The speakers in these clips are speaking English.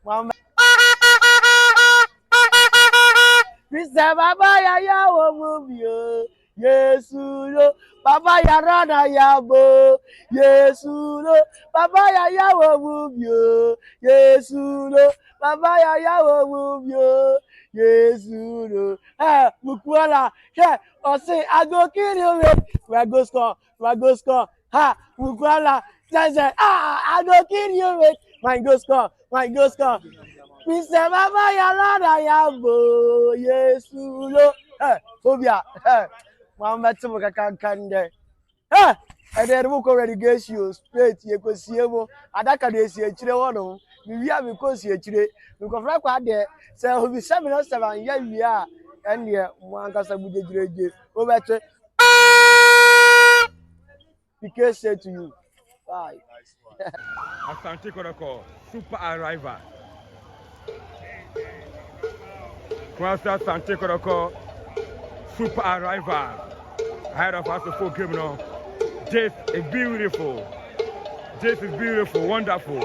Mama. Mr. Baba ya wo mubio. Yesu Baba ya rana ya bo. Yesu Baba ya wo mubio. Yesu Baba ya wo mubio. Yesu Mukwala. Yeah, or say I go kill you with. We go score. Ha, Mukwala. Say I go kill you with. My go score. Mr. Baba Yalada Yabo, Yesu, Phobia, Mamma Tumaka can there. And then we go relegation straight. You could see him. Adaka de see a chile. We have because here today. We go right out there. So we'll be 707. Yeah, we are. And yeah, one casa with the grade. Over to because say to you. Bye. Asante Kotoko, super arrival. Master Asante Kotoko, super arrival. Ahead of us the full game now. This is beautiful. Wonderful.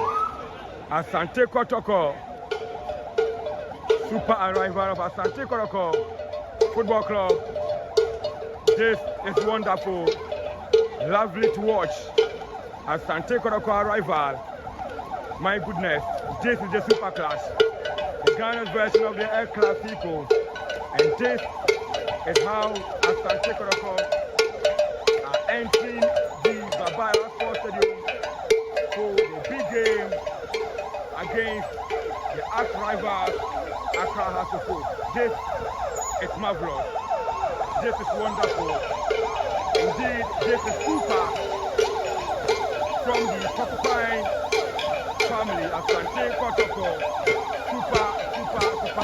Asante Kotoko, super arrival of Asante Kotoko Football Club. This is wonderful. Lovely to watch. Asante Kotoko arrival. My goodness, this is the super class. The Ghana's version of the El Clasico. And this is how Asante Kotoko are entering the Baba Sports Stadium for the big game against the arch rivals Accra Hasoko. This is marvelous. This is wonderful. Indeed, this is super from the Porcupine family. Asante Kotoko, super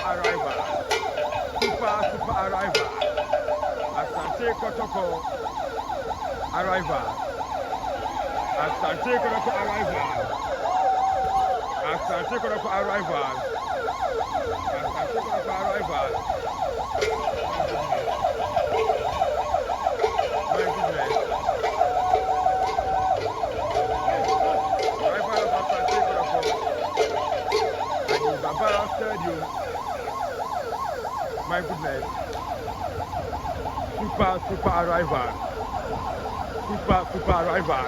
arrival. Super arrival. Asante Kotoko arrival. Asante Kotoko arrival. Asante Kotoko arrival. Asante Kotoko arrival. My goodness. Arrival of Asante Kotoko at the Baba Stadium. My goodness. Super arrival. Super arrival.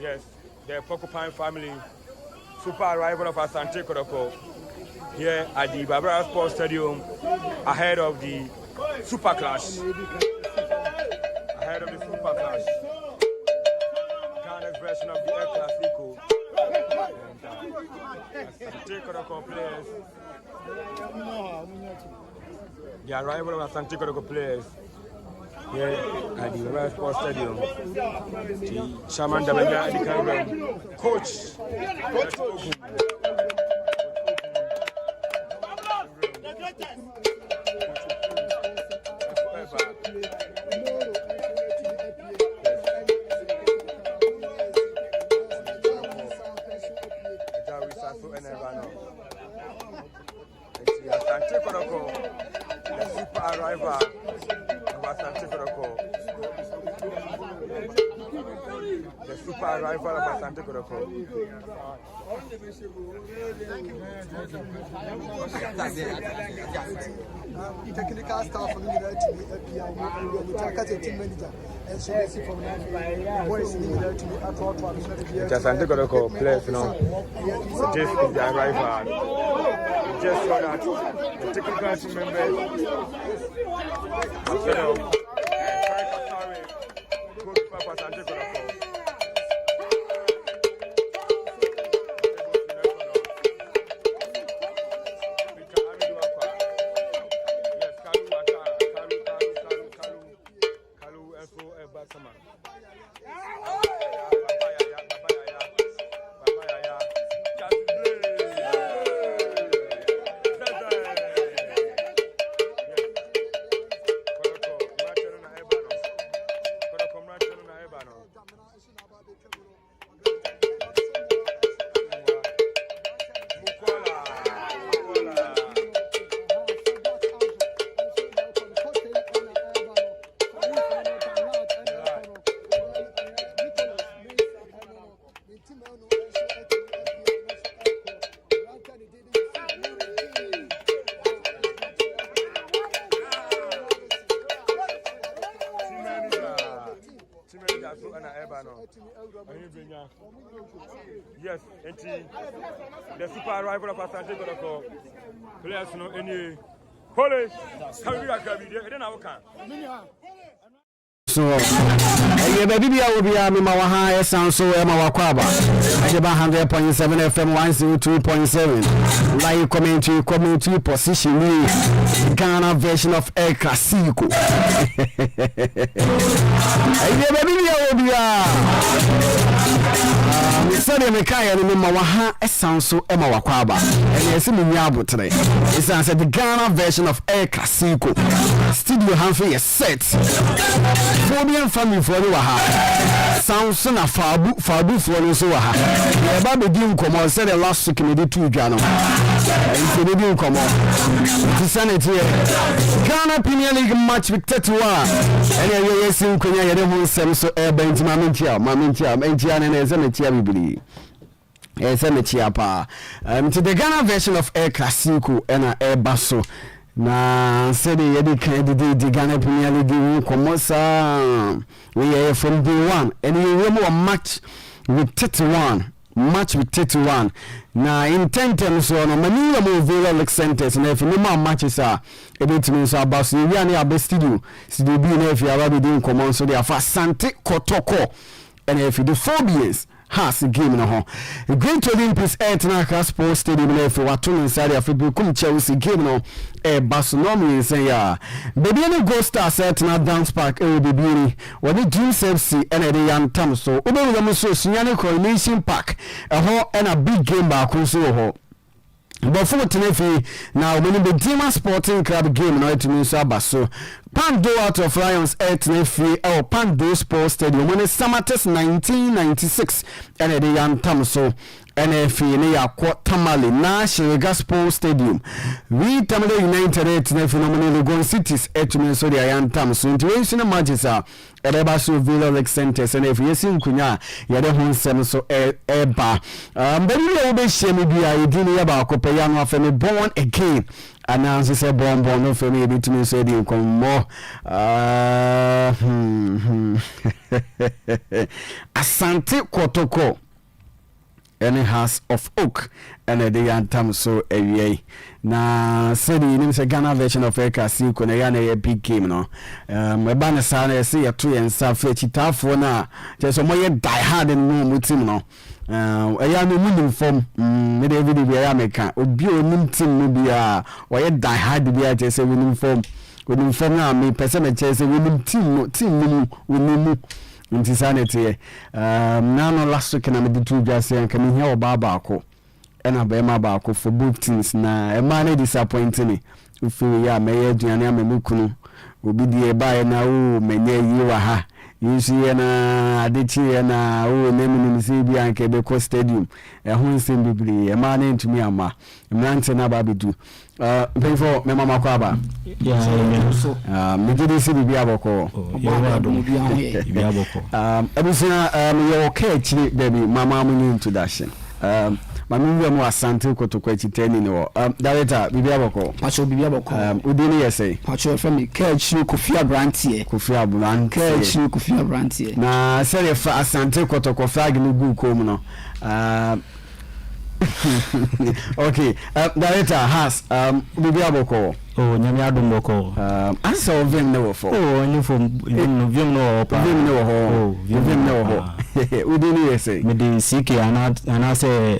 Yes, the Porcupine family, super arrival of Asante Kotoko here at the Barbara Sports Stadium ahead of the Super Clash. Ghana's version of the El Clasico. Asante Kotoko players. The arrival of Asante Kotoko players here at the Barbara Sports Stadium. The Shaman Damenya Adikaiben, coach. Asante Kotoko, the super arrival of Asante Kotoko. The super arrival of Asante Kotoko. Technical staff from the team manager and so from boys in the Asante Kotoko players now. This is the arrival. Just so that the technical team members have set up good for Asante Kotoko. Yes, the super arrival of Asante Kotoko. Players no any holy. How we are going to then I can. So baby will be my high sound so Emma Wakwaba. I 100.7 FM 102.7. Like commentary position me Ghana version of El Clasico. Baby will be Sorry, me kaya ni mama waha sound so Emma Wakwaba. And yes, me nyabo today. It's answer the Ghana version of El Clasico. Studio Humphrey is set. Fobian family for the waha. Sound son of Fabu for the so waha. Yeah, Baby didn't come on. Said the last week in the 2 Jano. If you didn't come on, to sanity. Ghana Premier League match with Tetua. And you're seeing Kunya, the whole same so air bent Mamintia, and Zemetia Bibli. Zemetia pa. To the Ghana version of El Clasico and Air Basso. Na said the Ghana Premier League Comosa we are from day one and we remember a match with 31 na in 10 terms so no many of the centers and if no more matches are a bit means about so we are near best studio be if you are doing common so they are for Asante Kotoko and if you do 4 years has a game no ho Great Olympics Etna Sports Stadium na for watu inside Africa come Chelsea game no Barcelona say ya baby any go star Etna Dance Park baby what the Dreams FC and the young tam so obe we so sunyane Coronation Park ho and a big game back so ho but for Tenefi now when the Dima Sporting Club game no it means so Pando out of Lions Tenefi or Pando Sports Stadium when it's Samates 1996 and the young tam so NFA ne yakwa tamale na Shirega Sports Stadium we Tamale United Tenefi no Legon Cities means so the young tam so international matches are Ereba so Villa Lake Centers and if you see kunya yade hon sem so eba baby we be shame bia yidini ya ba kopeya no afemi born again announce say born no for me bit me say dey come more Asante Kotoko any house of oak and the yantam so away na said you say Ghana version of Eka Siko na yana a big game no me ba na sana say ya to and sa fetitafo na just so moye die hard and no mutim no ya no munim form me dey video bi ya meka obi onim team no bia oye die hard bia just say wonim form na me person me say wonim team no wonim nti sanity na no last week na me di two just say kan me here oba ako ena ba ema ba ako for both teams na e man disappointing ufu ya me aduane amemukunu obi die ba na o menye yi wa ha yisi na adechi na o nemu ni se bi anke be ko stadium e ho nsem bibiri e man ntumi ama mrante na ba bedu before me mama kwa ba so me gidi si bi aboko bi aboko ebusina me okay chiri baby mama mu introduction mami we mo Asante Kotoko achiteni no director bibi aboko pacho bibi aboko udini yesey pacho from me kechi Kofi Abrantie na say for Asante Kotoko flag no gu kom no okay director has bibi aboko nyame adom boko answer of them no for only from vim no ho udini yesey me dey CK and say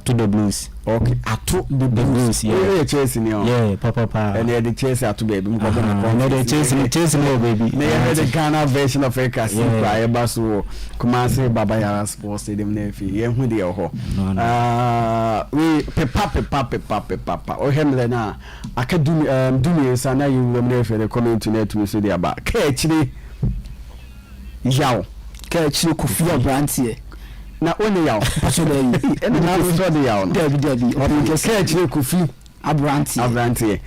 to the blues okay to the blues yeah Chelsea ni yeah papa and the Chelsea to baby no the Chelsea no baby the Ghana version of Eka Siko Baso Kumasi Baba Yara Sports Stadium nefi ye hu de ho we papa o hemle na akadumi dumi sana you nefi the comment net we say there ba ka chiri yaw ka chiri Kofi Abrantie na only yaw paso dey na so dey yaw David o ka chiri Kofi Abrantie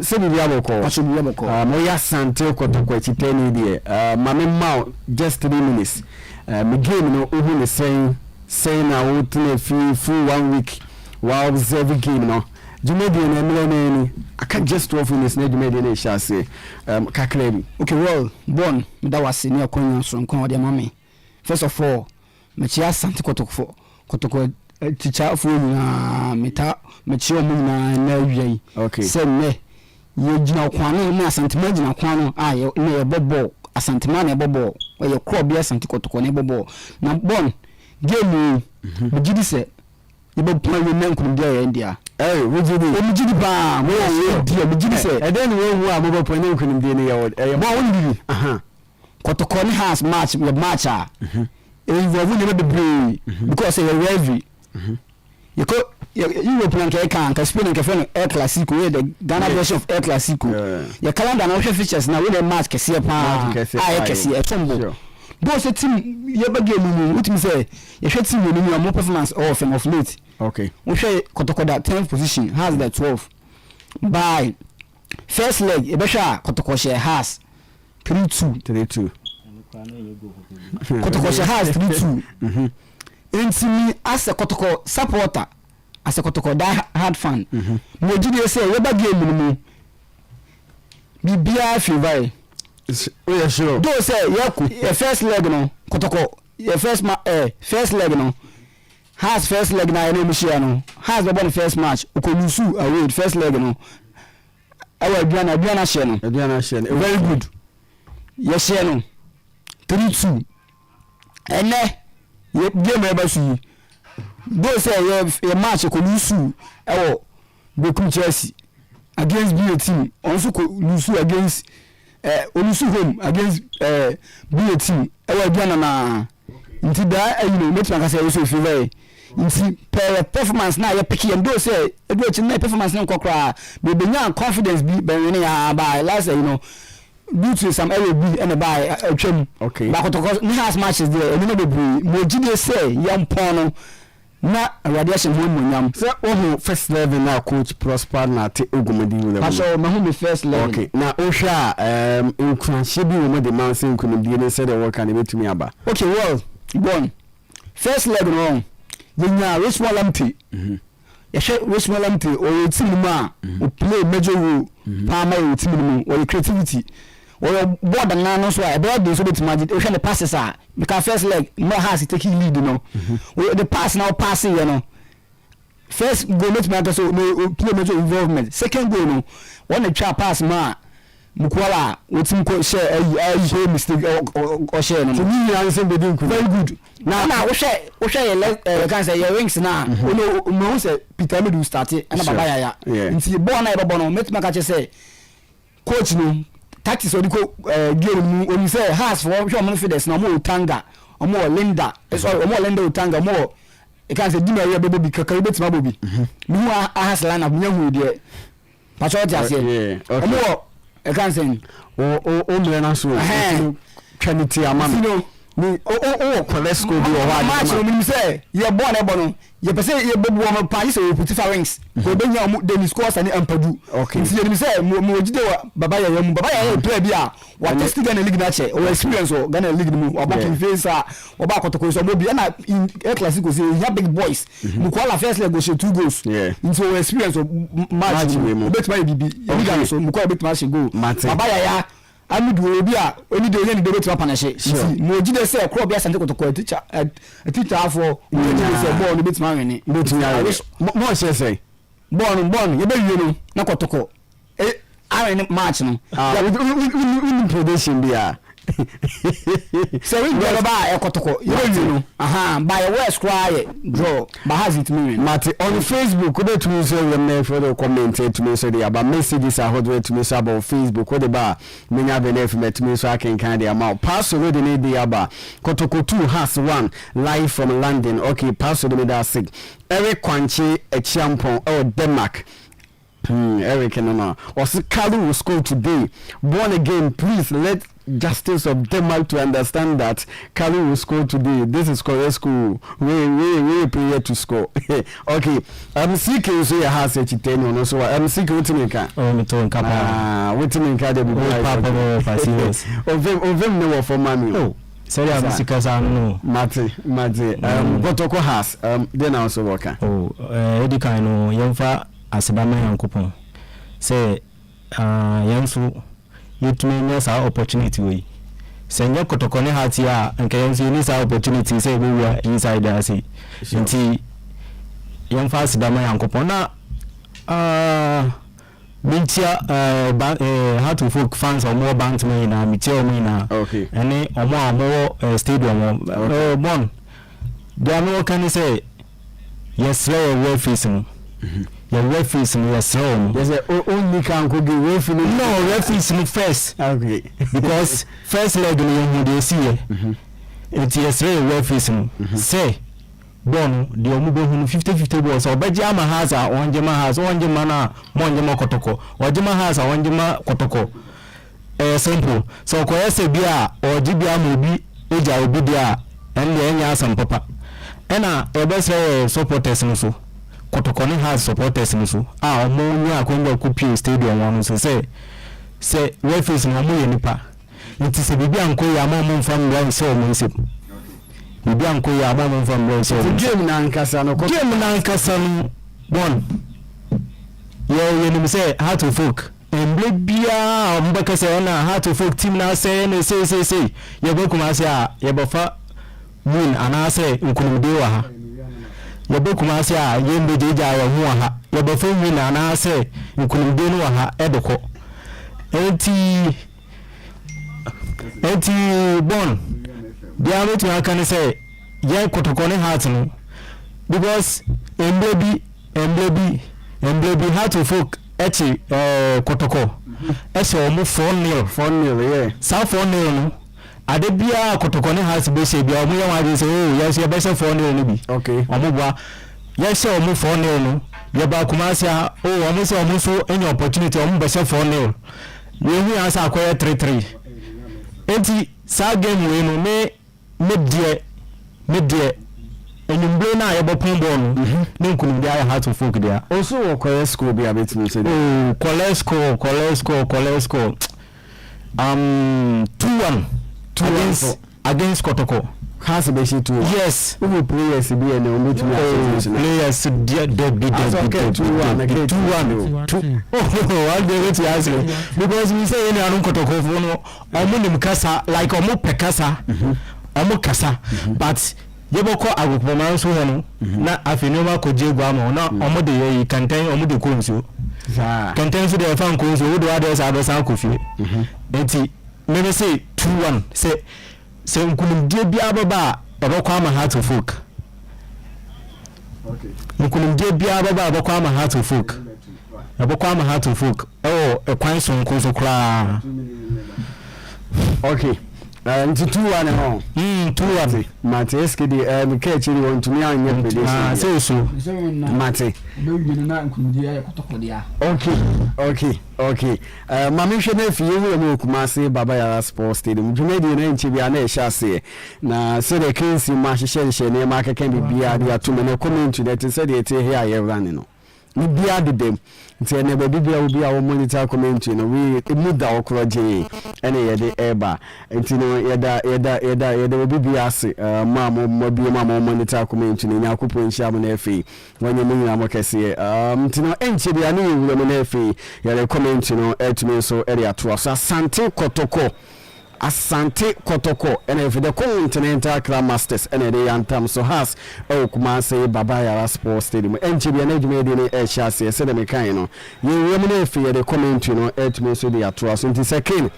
se bi aboko paso bi aboko mo ya Asante Kotoko achiteni die mame ma just 3 minutes me game no ohu ne say na wo tune full 1 week while observe game no Jumedi na emele I can't just 12 minutes na Jumedi na sha say kaklebi okay well born that was senior konya so nko de mame first of all mechi Asante Kotoko teacher for na meta mechi omu na awie okay say me ye gina kwano me Asante ma gina kwano ye na bobo Asante ma na bobo ye kro bia Asante Kotoko na bobo na bon game me gidi say ye bo plan we na nkunu dia ye ndia we gidi ba we dia me gidi say and then we hu abobo plan nkunu dia ne ye bo won gidi Kotoko ni has match involve never be brave because you're heavy. You go European can Spain can find El Clasico where the Ghana version of El Clasico. Your calendar now features now with a match can see a can see a tumble. Those a team you ever game what me say you should see your more performance of late. Okay. We say Kotoko that 10th position has the 12th. By first leg Ebesha Kotoko share has 3-2. Kotoko has 3-2. Intimi as a Kotoko supporter, as a Kotoko die hard fan. Me did say we ba game mu. Bibia favor. Oh yeah sure. Do say your first leg no Kotoko your first leg no has first leg na no mishia no has the first match Okolusu away first leg no. Awa Aduana share no. Very good. Yes share no. 3-2 and ye game eba su do say ye match ko lusu Bekum Chelsea against BA team also ko lusu against olusu home against BA team Aduana na nti da metima ka say so favor nti performance na ye pick and do say na performance na kokra be benya confidence be when ya by last due to some LB and by trim. Okay. But Kotoko has matches there. And be Mojide say young pono na radiation home yam. So first level now coach Prosper na te ogumadi with them. So my first level. Okay. Na Osha nkwanshe bi wo mo de man say nkunudi ne say the work and betumi aba. Okay, well, one. First level wrong. Yenya Riswalamti. Riswalamti or team ma o play major role. Palma team or creativity. Or board and nano so I brought this bit magic. We the passes are because first leg more has taking lead, The pass now passing, First goal let me so no play major involvement. Second goal no one the trap pass ma Mukwala with him share a mistake or share no. Me answer be doing very good. Now we share can say your wings now. No say Peter Medu start and Baba Yaya. Nti born na ebono met me catch say coach no tactics or game when you say has for sure confidence na more Tanga or more Linda sorry or more Linda Tanga more e can say Dima ya bebo bi kakari betima bobi me hu has line up nyahu de pacho just here more e can say o me na so trinity amam ni cholesterol bi o wa match no me say ye born e bono ye pese ye bebu o pa ye say put wings ko be nya o Dennis scores and Ampadu okay nti ye me say mo jide wa baba ya mu baba ya play bi a wa test Ghana league na che o experience o Ghana league mu o back in face o ba Kotoko so mo bi na in El Clasico say ya big boys mu ko la first leg go show 2 goals nti o experience o match o betima bibi ye ga so mu ko betima she go baba ya Amidu obi a oni de yen de betima panahye mo jide say kro bi Asante Kotoko teacher for mo jide say ball no betima wene mo say ball ye be wie no na Kotoko iron match no we prediction bia so we go ba Kotoko ye be wie no by west cry draw but has it mean Mate on Facebook we bet me say we may for the comment to me say about messages are hot to me say about Facebook what the bar me nya be nef met me so I can kind the amount pass already need the aba Kotoko 2 has one live from London okay pass already that sick Eric Kwanche a champion or Denmark Eric no was Kalu will score today born again please let justice of Denmark to understand that Kalu will score today. This is correct school. We prepare to score. Okay. I'm seeking so your house at 10 or so. I'm seeking what you can. Oh, me to Kapa. What you can do? Papa, serious. Of them no for mommy. Oh, sorry, I'm sick as I know. Mate. Kotoko has. Then also worker. Oh, Eddie Kaino, Yamfa, Asabama Yankupon. Say, Yamsu. It may miss our opportunity way. Senya Kotoko Hearts ya and can see this opportunity say we were inside there see. Nti young fast dama yankopona Mintia Heart of Folk fans or more band me na Michel Mina. Okay. And or more stadium one. There no can say yes slow referees. Your referees yes slow. There's only can go give referee. No referees first. Okay. Because first leg you dey see. It's yes referees say bon the omubo hunu 50-50 balls obeji ama has a onjema has onjema na monjema Kotoko onjema has a onjema Kotoko simple so ko yese bia ojibia ma obi eja obi dia ende enya asam papa ena ebese supporters nso Kotoko ne has supporters nso a omo nya akonda kupi stadium wonu so say referees no mo yenipa nti se bibia nko ya ma mo mfam bia so mo nsep bibi anko ya amon from there so game na nkasa no bon ye ni say Heart of Folk emble bia mbaka say na Heart of Folk team na say na say ye bokuma say a ye bofa win ana say nkunumde wa ha ye bokuma say a ye mbejeja ya hu ha ye bofa win ana say nkunumde no wa ha edoko enti bon dia no to can say ye Kotoko Hearts no because emblebi Heart of Folk echi Kotoko eso omo 4-0 yeah sa 4-0 no ade bia Kotoko Hearts be say bia omo ye wa say oh yes ye be say 4-0 no bi okay omo bua ye say omo 4-0 no ye ba kuma say oh omo say omo so any opportunity omo be say 4-0 ye hu asa akoye 3-3 enti sa game we no medie enyumbre na yebopon ball no ne nkunum dia Heart of Folk dia also wo kwere score bia betimi say oh kwere score 2-1 against Kotoko has be she 2 yes who players be and we betimi players dia dead 2-1 all the way to answer because we say any anun Kotoko no omunim kasa like omu pekasa omu kasa but yeboko agopoma so hono na afenoma kojegu ama na omu de yi kantan omu de konso kantan so de fan konso wo do others adosa akofie enti me say 2-1 say nkunum die bia baba eboko ama Heart of Folk okay nkunum die bia baba eboko ama Heart of Folk eboko ama Heart of Folk ekwan so nkonso kra okay nti 2-1 ho 2-1 mate eskedi mika chiri won tumi anye prediction so mate na nkunudi ya Kotoko dia okay mama hwe na fie hu mu Kumasi Baba Yara Sports Stadium dwumedi na nchi bia na ehase na se de kensi ma hye ne ma keke bibia dia to me na comment na te se de te here aye run no ni bia de dem nti ene ba bibia obi a wo monitor comment no we muda okroje ene yede eba nti no yeda bibia ase ma mo monitor comment no nya kopo nhia mo na efi wanye mo nyina mo kese nti no enche bia na yewure mo na efi yede comment no etumi so ere ato so Asante Kotoko and if the Continental Club Masters and the Antam so has Kumasi Baba Yara Sports Stadium and Chibi and Edmedi Chassis said the Mecano. You remain fear the comment at me so the atrocity in the second.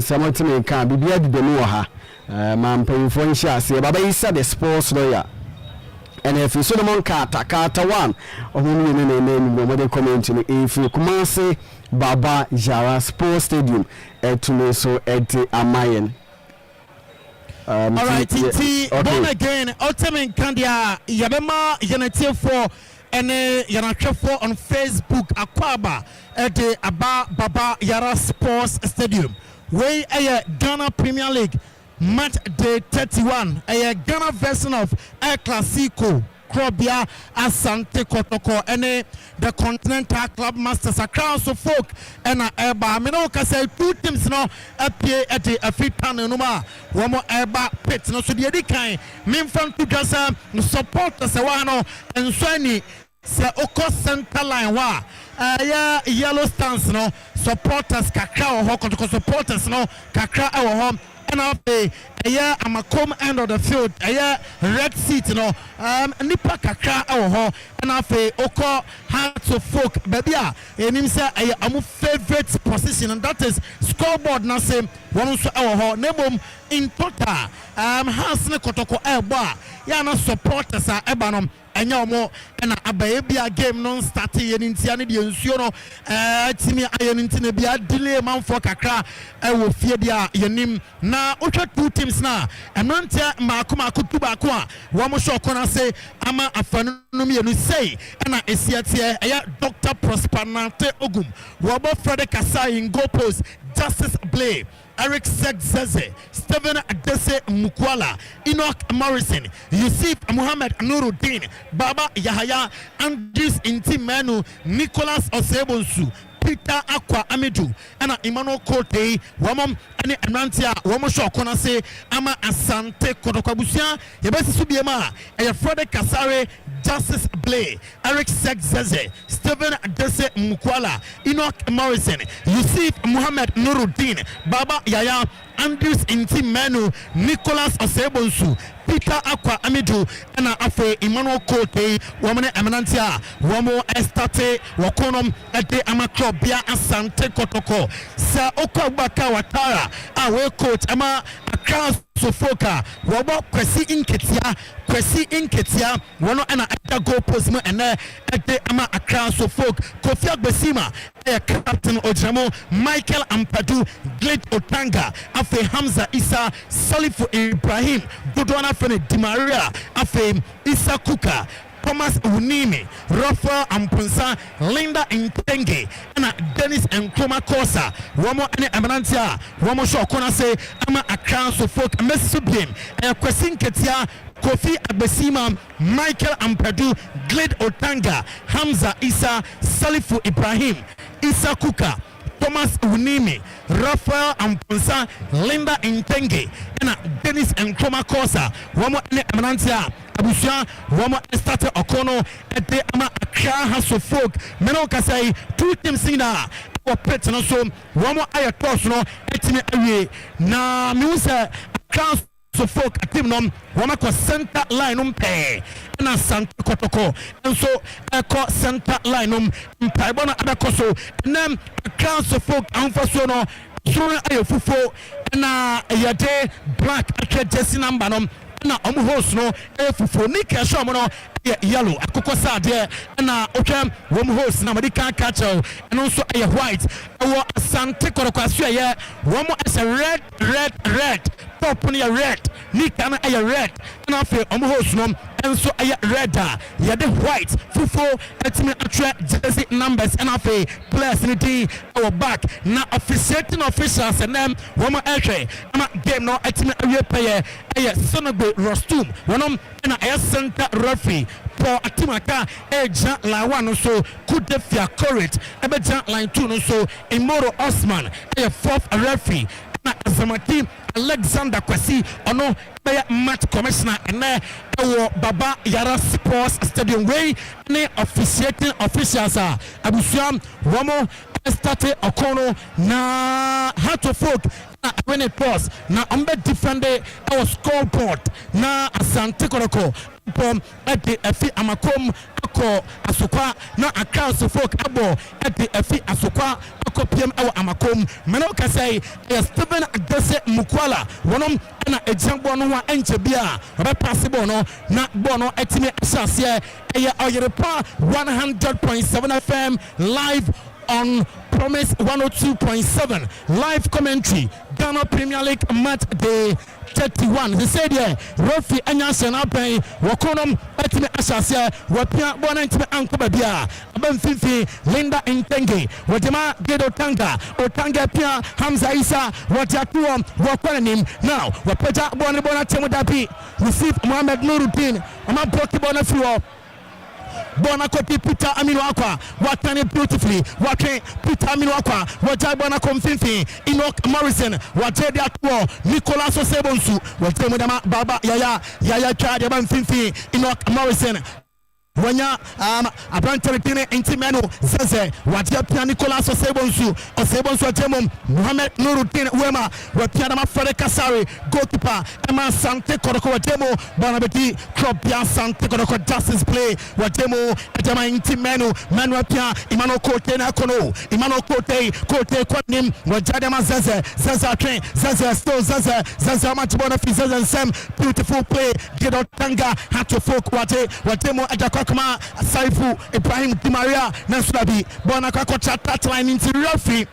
Samantha can be beard the Noah. Man paying for Chassis, Baba is the sports lawyer. And if you Solomon Carter 1 or name the comment if you Kumasi Baba Yara Sports Stadium to so at Amayan. All right, born again, Ultimate Candia, Yabema, Yanati for and Yanatra for on Facebook, Akwaba at the Baba Yara Sports Stadium. Way a Ghana Premier League match day 31, a Ghana version of El Clasico. Krobia Asante Kotoko and the Continental Club Masters across of folk and Eba. Minoka say 2 teams now appear at the African Numa. One more Eba pits no so the Edikai. Minfan to just support the Sawano and Swani say Oko center line wa. Yellow stance no supporters kakra ho Kotoko supporters no kakra home and after a year I'm a come end of the field a year red seat no nipa kakra ho and after oko Hearts of Folk baby and him say I'm favorite position and that is scoreboard na say one so ho nebom in total Asante Kotoko eba ya na supporters a eba no enya omo na abaye bia game non start ye ntia ne de nsuo no timi aye ntia bia delay man for kakra wo fie dia yenim na otwa two teams na enantia maako tuba ko a wo mo sho kona say ama afanu no mienu sei na esiatie eya Dr. Prosperity Ogum wo bo Frederick Kasai in goal post Justice Blay Eric Zegzeze, Stephen Adese Mukwala, Enoch Morrison, Yusuf Muhammad Nuruddin, Baba Yahaya, Andrews Intimenu, Nicholas Osebonsu, Peter Aqua Amidu, and Emmanuel Kote, Wamam, and Anantia, Wamosho Konase, Ama Asante Kotoko, Yabesi Subiema, and Frederick Kasare, Justice Blay, Eric Zegzeze, Stephen Adese Mukwala, Enoch Morrison, Yusuf Muhammad Nuruddin, Baba Yaya, Andrews Intimenu, Nicholas Osebonsu, Peter Aqua Amidu, and Afe Emmanuel Kote, Woman Eminentia, Wamo Estate, Wakonom, Ede Amakrobia, Asante Kotoko, Sir Okabaka Watara, Awe Coach, Ama Akras Sofoka, Wabo Kwesi Inketia, Wano and Eda Go Posmo, and Ede Ama Akras Sofok, Kofi Besima, Captain Ojamo, Michael Ampadu, Glade Otanga, Afe Hamza Isa, Salifu Ibrahim, Dodwana Fene Di Maria, Afe Isa Kuka, Thomas Unimi, Rafael Ampunsa, Linda Intenge, and Dennis Nkoma Kosa, Wamo and Amanantia, Wamo Shokona say, Ama Akran Sofok, Mesubim, and Kwasin Ketia, Kofi Abesima, Michael Ampadu, Glade Otanga, Hamza Isa, Salifu Ibrahim, Isa Kuka, Thomas Unimi, Rafael Ampunsa, Linda Intenge, and Dennis Nkoma Kosa, Wamo and Amanantia, Abusia, Wama Estate Okono, Ede Ama Akra House of Folk, Menoka say, two teams in a pet and also Wama Ayatos no, Etime Awe, na Musa Akra of Folk, a team nom, Wamako center line pay, and Asante Kotoko, and so Echo center line Paibona Abakoso, and then Akra of Folk, Anfasono, Sura Ayofufo, and Yade Black, a Jesse Nambanom. Na host no fufu ni kesho no yellow akoko sade na otwam host na medika catch and also white Asante Kotoko aso as a red top ni red ni kana red na fe host no enso red the white fufu etimi atwa jersey numbers and afe players ni di back na officiating officials and them na game no etimi awie paye Sonobe Rostum, one of the center referee for Atimaka, Eja Lawan, so could defia courage, Ebeja line 2, so Imoro Osman, a fourth referee, Zamati Alexander Kwasi, ono match commissioner, and Baba Yara Sports Stadium way, ne officiating officials are Abusiam, Romo, Estate Okono, na Hearts of Folk. When it was now I'm defending our scoreboard na Asante Kotoko from at the Efi Amakom Ako Asukwa na accounts of folk abo at the Efi Asukwa Ako PM our Amakom Menoka say Stephen Adese Mukwala one na example no wa enchebia possible no na bono etime asase eya oyerepa 100.7 FM live on Promise 102.7 live commentary Ghana Premier League match day 31. They said yeah, Rofi Anyasen Apen, Wakonom, Etime Ashasia, Wapia, Bonantime Uncle Babia, Aben Fifi, Linda Intenge, Wajama, Gedo Tanga, Otanga Pia, Hamza Isa, Wajatuam, Wakwanim. Now, Wapeja Bonabona Temudapi, receive Mohamed Nuruddin, Ama Boki Bonafua. Bonakoti Peter Aminwakwa, Watani beautifully, Wake Peter Aminwakwa, Wajai Bonakom Finfi, Enoch Morrison, Wajedi Atwo, Nicholas Osebonsu, Watemudama Baba Yaya Chadiaban Finfi, Enoch Morrison. wanya abranteretine intimeno zeze wadia pia Nicolas Osebonsu ajemom Mohamed Nuruddin Wema wapia na Fere Kasari goalkeeper Emma Asante Kotoko wajemo Bonabeti club ya Asante Kotoko justice play wajemo ajema intimeno Manuel pia Imano Kote na kono Imano Kote kwa nim wajada mazeze train zeze still zeze match bonafi zeze Sam beautiful play Gido Tanga Hato Folk wajemo ajakwa kama Saifu Ibrahim Di Maria Nasulabi bona kwa touchline into referee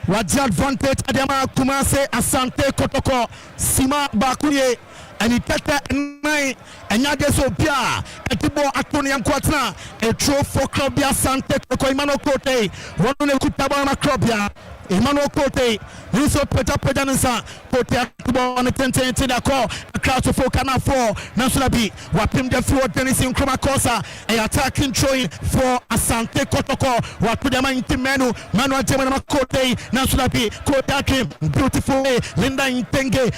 wadi advantage adama Kumase Asante Kotoko Sima Bakuye ani tete nine anyade so bia etibo atoni yankwatna a throw for club ya Asante Kotoko Imano Kote wono ne kutaba na club ya Emmanuel Kote, Riso Peja Nisa, Kote on the 10 da call, a crowd to folk and for Nasulabi, Wapim the floor, Dennis in Kromakosa, a attacking throwing for Asante Kotoko, Wapudama Intimenu, Manuel Gemma Kote, Nasulabi, Kote, beautiful Linda Intenge,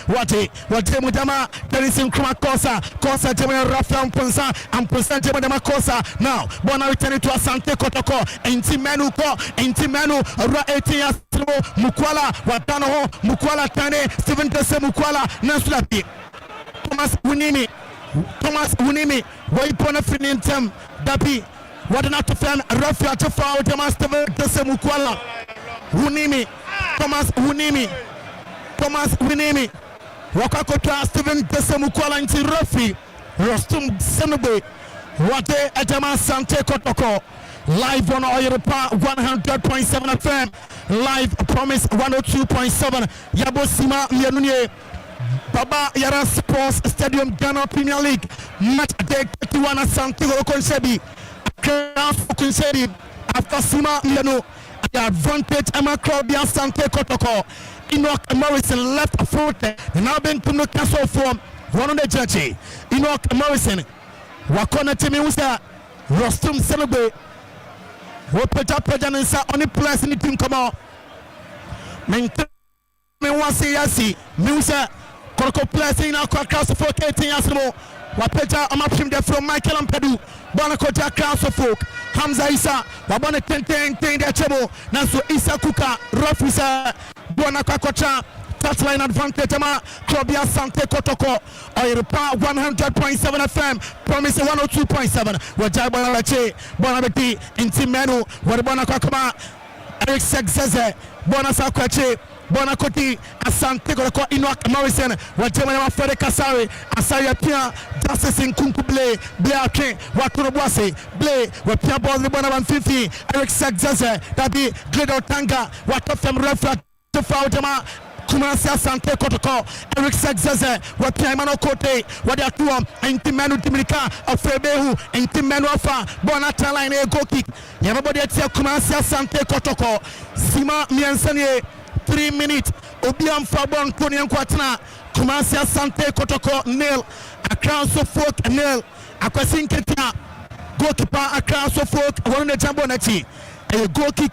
Watemudama, Dennis in Kromakosa, Kosa Gemma Rafa and Ponsa Gemma Kosa. Now, Bona returning to Asante Kotoko, Intimenu, Ra 18 years. Mukwala watano ho Mukwala tane Steven Tese Mukwala Nasulabi Thomas Unimi waipona Interim dabi wadana tofan Rafi atofa utama Steven Tese Mukwala Thomas Unimi wakakota Steven Tese Mukwala nti Rafi Rostum Senube wate ajama Asante Kotoko live on Europa 100.7 FM. Live Promise 102.7. Yabo Sima Yanunye. Baba Yara Sports Stadium Ghana Premier League. Match day 31 Asante Kotoko. Kunsebi. After Sima Yanu. The advantage Emma Krobia Asante Kotoko. Enoch Morrison left foot. Now been to no castle form. One on the judge. Enoch Morrison. Wakona Timmy Usa. Rostum Senebe. Peja Nisa on the place in the team come out. Me want say yasi. Musa Kotoko place in our class of 18 years ago. Wapeja I'm up him there from Michael Ampedu. Bonakota class of folk. Hamza Isa. Wabone 10 their chemo. Naso Isa Kuka. Rafisa. Bonakota. Touchline advantage ama club ya Asante Kotoko Europa 100.7 FM Promise 102.7 wajai bona lache bona beti intimenu wadibona kwa kama Eric Sexeze bona sakwache bona koti Asante Kotoko Enoch Morrison wajema na Fere Kasari Asari pia Justice Nkunku Ble ake watuno bwase Ble wapia ball bona 150 Eric Sexeze dabi Glido Tanga watofem refra tofa ujama Kumasi Asante Kotoko Eric Sexeze wapia Imano Kote wadiatua Intimenu Dimilika Afrebehu Intimenu Afa Bona Taline go kick Yamabodi etia Kumasi Asante Kotoko Sima Miensanye 3 minutes Obiam Fabon Koni Nkwatna Kumasi Asante Kotoko nil Accra Suffolk nil Akwasi Nketia goalkeeper Accra Suffolk Warune Jambo Nachi a goal kick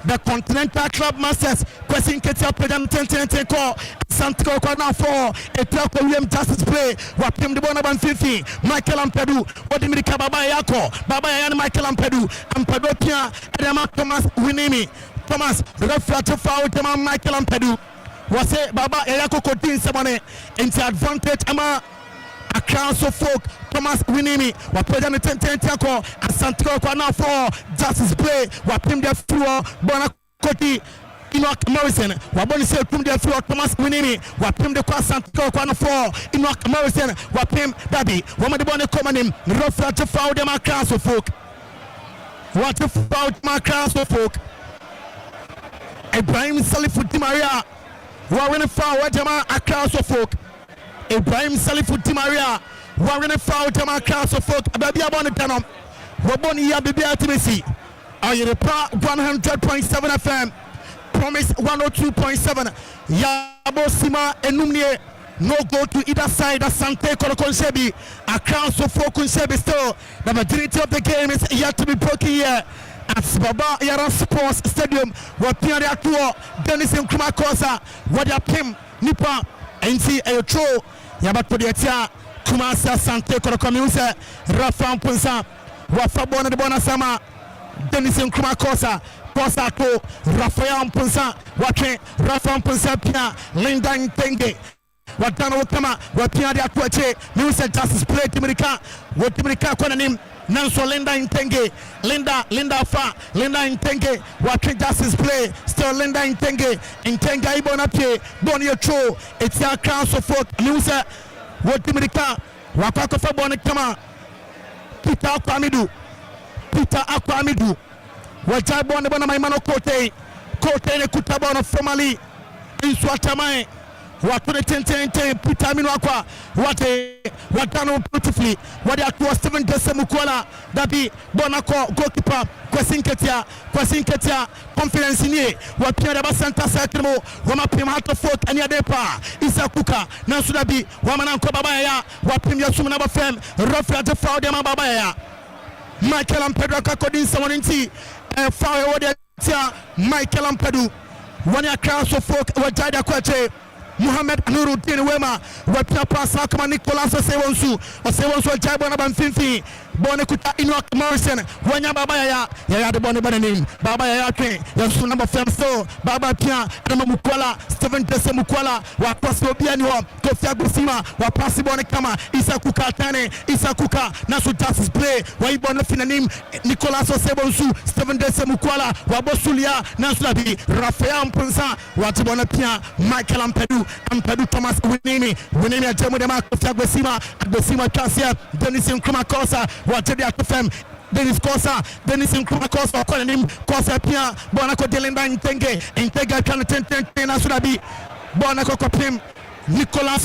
the Continental Club Masters question Ketia President 10 call Santiago corner for a truck William Justice play wapim the bona 150 Michael Ampedu Odimika Baba Yan Michael Ampedu Pia Edema Thomas Winimi Thomas referee to foul tema Michael Ampedu was it Baba Yako Kotin Samone into advantage Emma Accra Folk Thomas Winimi wapenda 10 call Asante corner for justice play wapim the floor bona Koti Enoch Morrison waboni se pim the floor Thomas Winimi wapim the Asante corner for Enoch Morrison wapim dabi wamade bona common referee to foul them Accra Folk what if foul Accra Folk Ibrahim Salifu Di Maria Warren foul wajama Accra Folk Ibrahim Salifu Di Maria Warren foul jama Accra Folk baby abon tanom waboni ya baby atimisi Europa 100.7 FM Promise 102.7 Yabo Sima Enumnie no go to either side Asante Kotoko Accra Folk still the majority of the game is yet to be broken here at Baba Yara Sports Stadium where Pierre Atuo Dennis Nkrumah Kosa Wadia Pim Nipa NC Ayotro Yabat Podiatia Kumasi Asante Kotoko Muse Rafa Mpunsa Wafa Bona de Bona Sama Dennis Nkrumah Kosa to Rafael Mpunsa Wake Rafa Mpunsa Pia Linda Ntenge Watana Wakama Wapia de Akwache Muse Justice Play Timirika Wotimirika Konanim Nanso Linda Ntenge Linda Ntenge Wake Justice Play still Linda Ntenge Ibona Pie Boni Ocho Etia Council Folk Muse Wotimirika Wakakofa Boni Kama Peter Akwamidu Wajai Bonne Bona Maimano Kote ne Kutabono formally in Swatamai Watune Tente Peter Minwakwa Watano beautifully what at was 7 Mukwala Dabi Bonako goalkeeper Kwasinketia confidence in ye what Pierre Basanta Sakimo Wamapim Hato Folk and Yadepa Isakuka Nasudabi Wamananko Babaya Wapim Yasumana Fem Rafa de Faudema Babaya Michael Ampedro Kakodin Samoninti Foul Wadia Michael Ampedu one ya crowd so folk Wajada Kwache Muhammad Nuruddin Wema Wapia Pasa Kama Nicolas Osewonsu Jabona Banfinfi Bonekuta Enoch Morrison Wanya Babaya ya the Bonne Banin Babaya Yake Yasu number 5 so Baba Pia Nama Mukwala Stephen Dese Mukwala Wapaso Bianwa Kofia Gusima Wapasi Bonekama Isakuka Tane Isakuka Nasu Justice Play Waibon Finanim Nicolas Osewonsu Stephen Dese Mukwala Wabosulia Nasulabi Rafael Mpunsa Watibona Pia Michael Ampedu Thomas Winini Ajemu Dema Kofia Gusima Kasia Dennis Nkrumah Kosa Watedi Atufem Dennis Nkrumah Kosa calling him Kosa Pia Bonako Delinda Ntenge Kana Tente Nasurabi Bonako Kopim Nicolas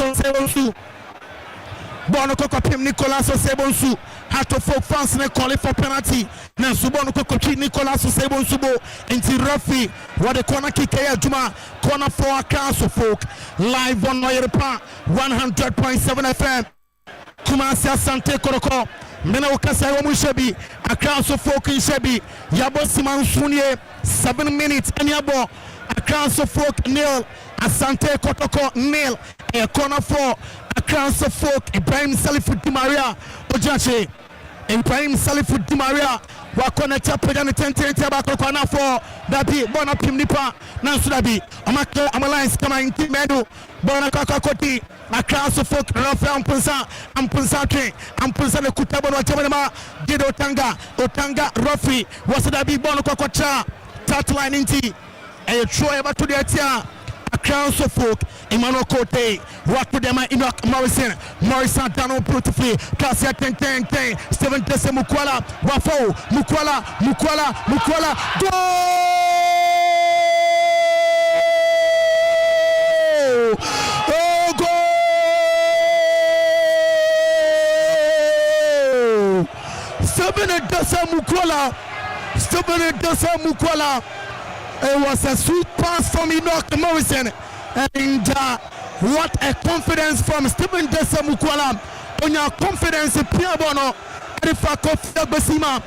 Osebonsu had to folk fans and call it for penalty. Now Subonoko Kochi Nicolas Osebonsu into Rafi what the corner kick Juma corner for a council folk live on Noyerepa 100.7 FM Kumasi Asante Kotoko Mena Wakasa Womushebi a council folk in Shebi Yabo Siman Sunye 7 minutes and Yabo a council folk nil Asante Kotoko nil a corner for a council folk Ibrahim Salifu Di Maria Ojache Ibrahim Salifu Di Maria Wakona Chapedan Tente Tabakona for Dabi Bona Pimnipa Nansudabi Amalines Kama Intimedu Bona Kakakoti a council folk Rafael Mpunsa Ampunsa Kutabon Wachamama Dido Otanga Rafi Wasadabi Bona Kakwacha Tatline Inti a Troy to the Atia a council folk Emmanuel Kote what to them Enoch Morrison Dano beautifully Kasia Ten Stephen Dese Mukwala Wafo Mukwala goal Stephen Dese Mukwala it was a sweet pass from Enoch Morrison and what a confidence from Stephen Dese Mukwala on your confidence in Pierre Bono Arifa Kofia Besima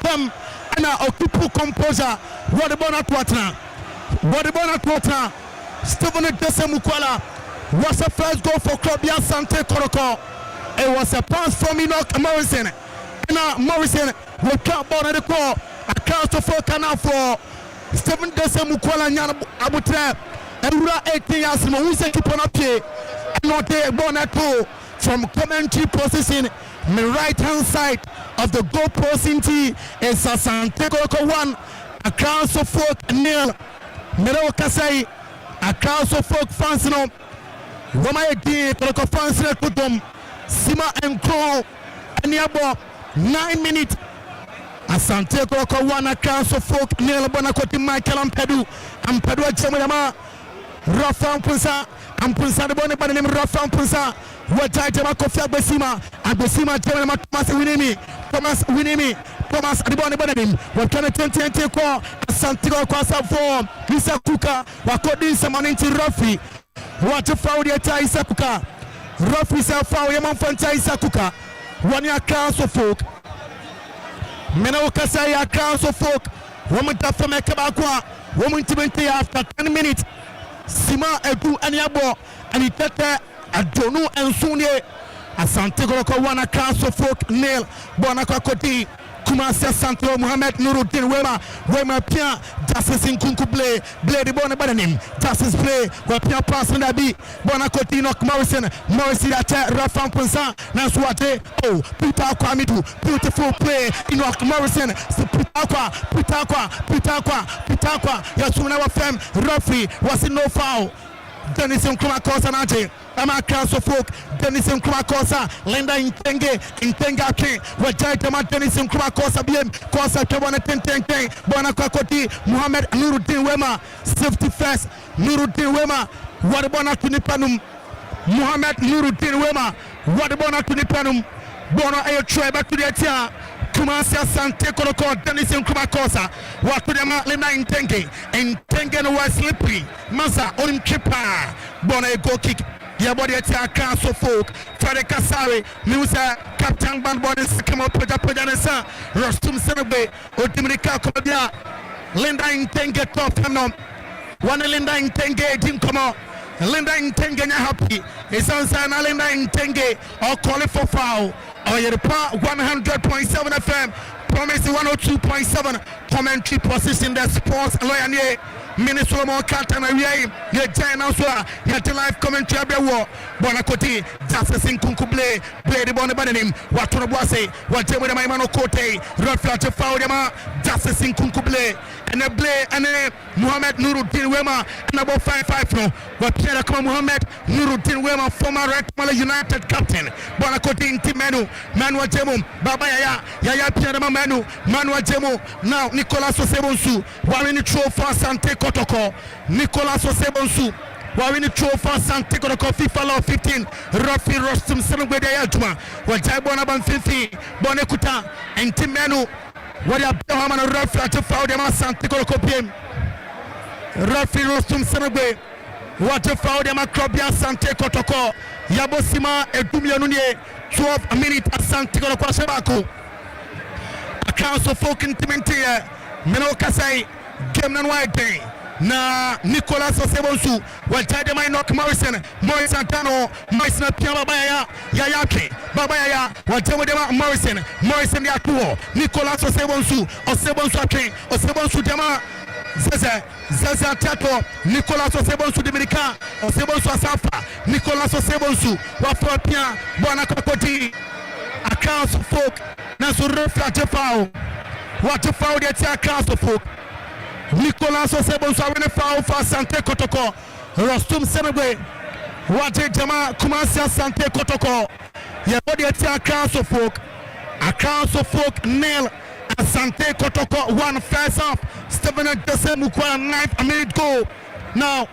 and Okipu composure what about Stephen Dese Mukwala was a first goal for Club Asante Kotoko. It was a pass from Enoch Morrison and Morrison will count Bono the call a count for Canal for Stephen Dese Mukwala Nyana Abutre Erura 18 years mo who say keep on up here not a Bonato from commentary position the right hand side of the goal post is Asante Kotoko 1 a council folk nil Mero Kasai a council folk fans no Wama Edi Kotoko fans no kutum Sima and Kro Eniabo 9 minutes Asante Kotoko 1 a council folk nil Bonakoti Michael Ampedu Ajemuyama Rafa Mpunsa the Bonne Banim Rafa Mpunsa Wajai Jama Kofia Besima Jema Thomas Winimi Thomas the Bonne Banim what can a 20 call Asante Kotoko for Isakuka Wakodin Samaninti Rafi what a foul the Isakuka Rafi sa foul Yaman Fanta Isakuka 1 year council folk Mena Wakasa council folk woman Tafa Mekabakwa woman Timenti after 10 minutes Sima Edu Anyabo and Itete Adonu and Sunye Asante Kotoko wana Council Folk nil bona Koti Kumasi Asante Muhammad Nuruddin Wema Pia Justice in Kunkuble Blade Bona Bananim Justice play Wapia pass and Abi Bona Koti Nok Morrison Ate Rafan Punsa Naswate oh Peter Kwamidu beautiful play Inok Morrison Pitakwa Yasuna Wafem referee was in no foul Dennis Nkumakosa Nante Ama Council Folk Dennis Nkumakosa Linda Intenga King Wajai Dennis Nkumakosa BM Kosa Kebona Tenten Bona Kwakoti Muhammad Nuruddin Wema safety first Nuruddin Wema Wadabona Tunipanum Muhammad Nuruddin Wema Wadabona Tunipanum Bona Ayo Troy back to the Atia Kumasi Asante Kotoko Dennis Nkumakosa Watudema Linda Intenge no was slippery Masa on Chipa Bona a goal kick your body at your Council Folk Frederick Kasari Musa Captain Band Body come up with Pajanesa Rostum Senabe Otimika Kodia Linda Intenge top and one Linda Intenge didn't come out Linda Intenge happy it's on Linda Intenge or call it for foul or your 100.7 FM Promise 102.7 commentary position the sports lawyer Minister Mo Katan away ye China so ye live commentary abewo Bonakoti Justice in Kunkuble play the bonne banim watono boase watemo de maimano kote reflat foul dem Justice in Kunkuble and a play and Muhammad Nuruddin Wema and about 5-5 no what Pierre come Muhammad Nuruddin Wema former Red Mala United captain Bonakoti inti manu wajemo baba yaya Pierre manu wajemo now Nicolas Osebonsu warini throw for Asante Kotoko Nicolas Osebonsu warini throw for Asante Kotoko FIFA law 15 Rafi Rostum Senugbe de Yajuma wajai bona ban 50 bonekuta inti manu what up Hamana Rafi at foul dem Asante Kotoko PM Rafi Rostum Senugbe what a foul dem Akrobia Asante Kotoko Yabosima Edumia Nunye 12 minutes Asante Kotoko Sebako Council Folk Intimentia Meno Kasai game nan white day na Nicolas Osebonsu wajade mai knock Morrison Antano Morrison pia babaya yake babaya wajade dema Morrison ya tuo Nicolas Osebonsu ake Osebonsu dema Zaza Tato Nicolas Osebonsu Dominica Osebonsu Asafa Nicolas Osebonsu wafo pia bwana Kokoti a Council Folk na so reflat foul what a foul the Council Folk Nicolas Osebonsu win a foul for Asante Kotoko Rostum Senegwe what a jama Kumasi Asante Kotoko your body at your Council Folk nil Asante Kotoko one first half Stephen Desemukwa 9th minute goal now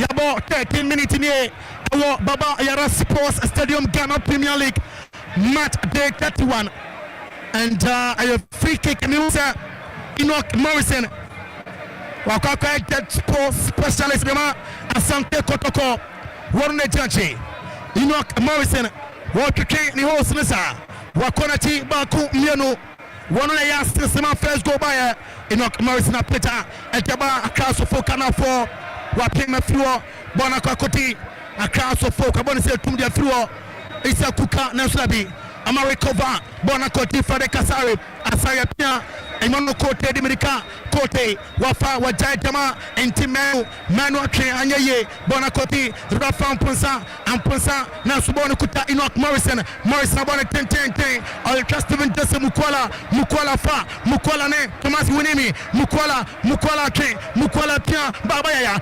about 13 minutes in here Baba Yara Sports Stadium Ghana Premier League match day 31 and a free kick Musa Enoch Morrison Wakaka that sports specialist Bema Asante Kotoko Warne Janchi Enoch Morrison Wakake ni host Nisa Wakonati Baku Miano one of the youngsters first go by Enoch Morrison a Peter and Jaba a Council Folk and for Waping Floor Bonakoti a Council Folk a bonus to the floor it's a Kuka Nasabi Amarikova Bonakoti for the Kasari Asaya Pia Emono Kote Dimirika Kote Wafa Wajaitama Intimeu Manuake Anyaye Bonakoti Rafan Ponsa and Ponsa Nasubona Kuta Enoch Morrison Abona 10 I'll trust even just Mukwala Fa Mukwala Ne Thomas Winimi Mukwala King Mukwala Pia Baba Yaya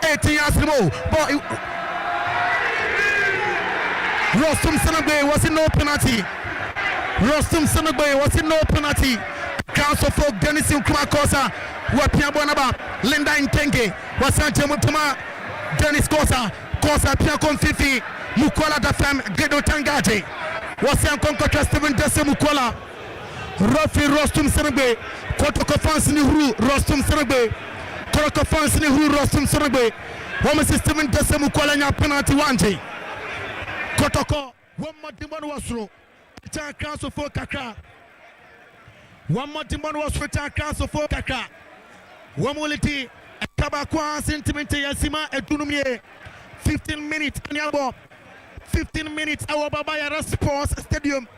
18 years ago boy Rostum Senegbe was in no penalty. Council Folk Dennis Nkumakosa Wapia Bonaba Linda Intenge Wasante Mutuma Dennis Kosa Pia Konfifi Mukwala Dafam Gedo Tangaje Wasian Konkotra Stephen Dese Mukwala Rafi Rostum Senegbe Kotoko Fans ni Huru Rostum Senegbe Kotoko Fans ni Huru Rostum Senegbe Wamasi Stephen Dese Mukwala nya penalty wanje Kotoko one more Timon was through Council Folk Kakra one more Timon was for Council Folk Kakra one more liti Kabakwa sentiment Yasima Etunumye 15 minutes Anyabo 15 minutes our Baba Sports Stadium.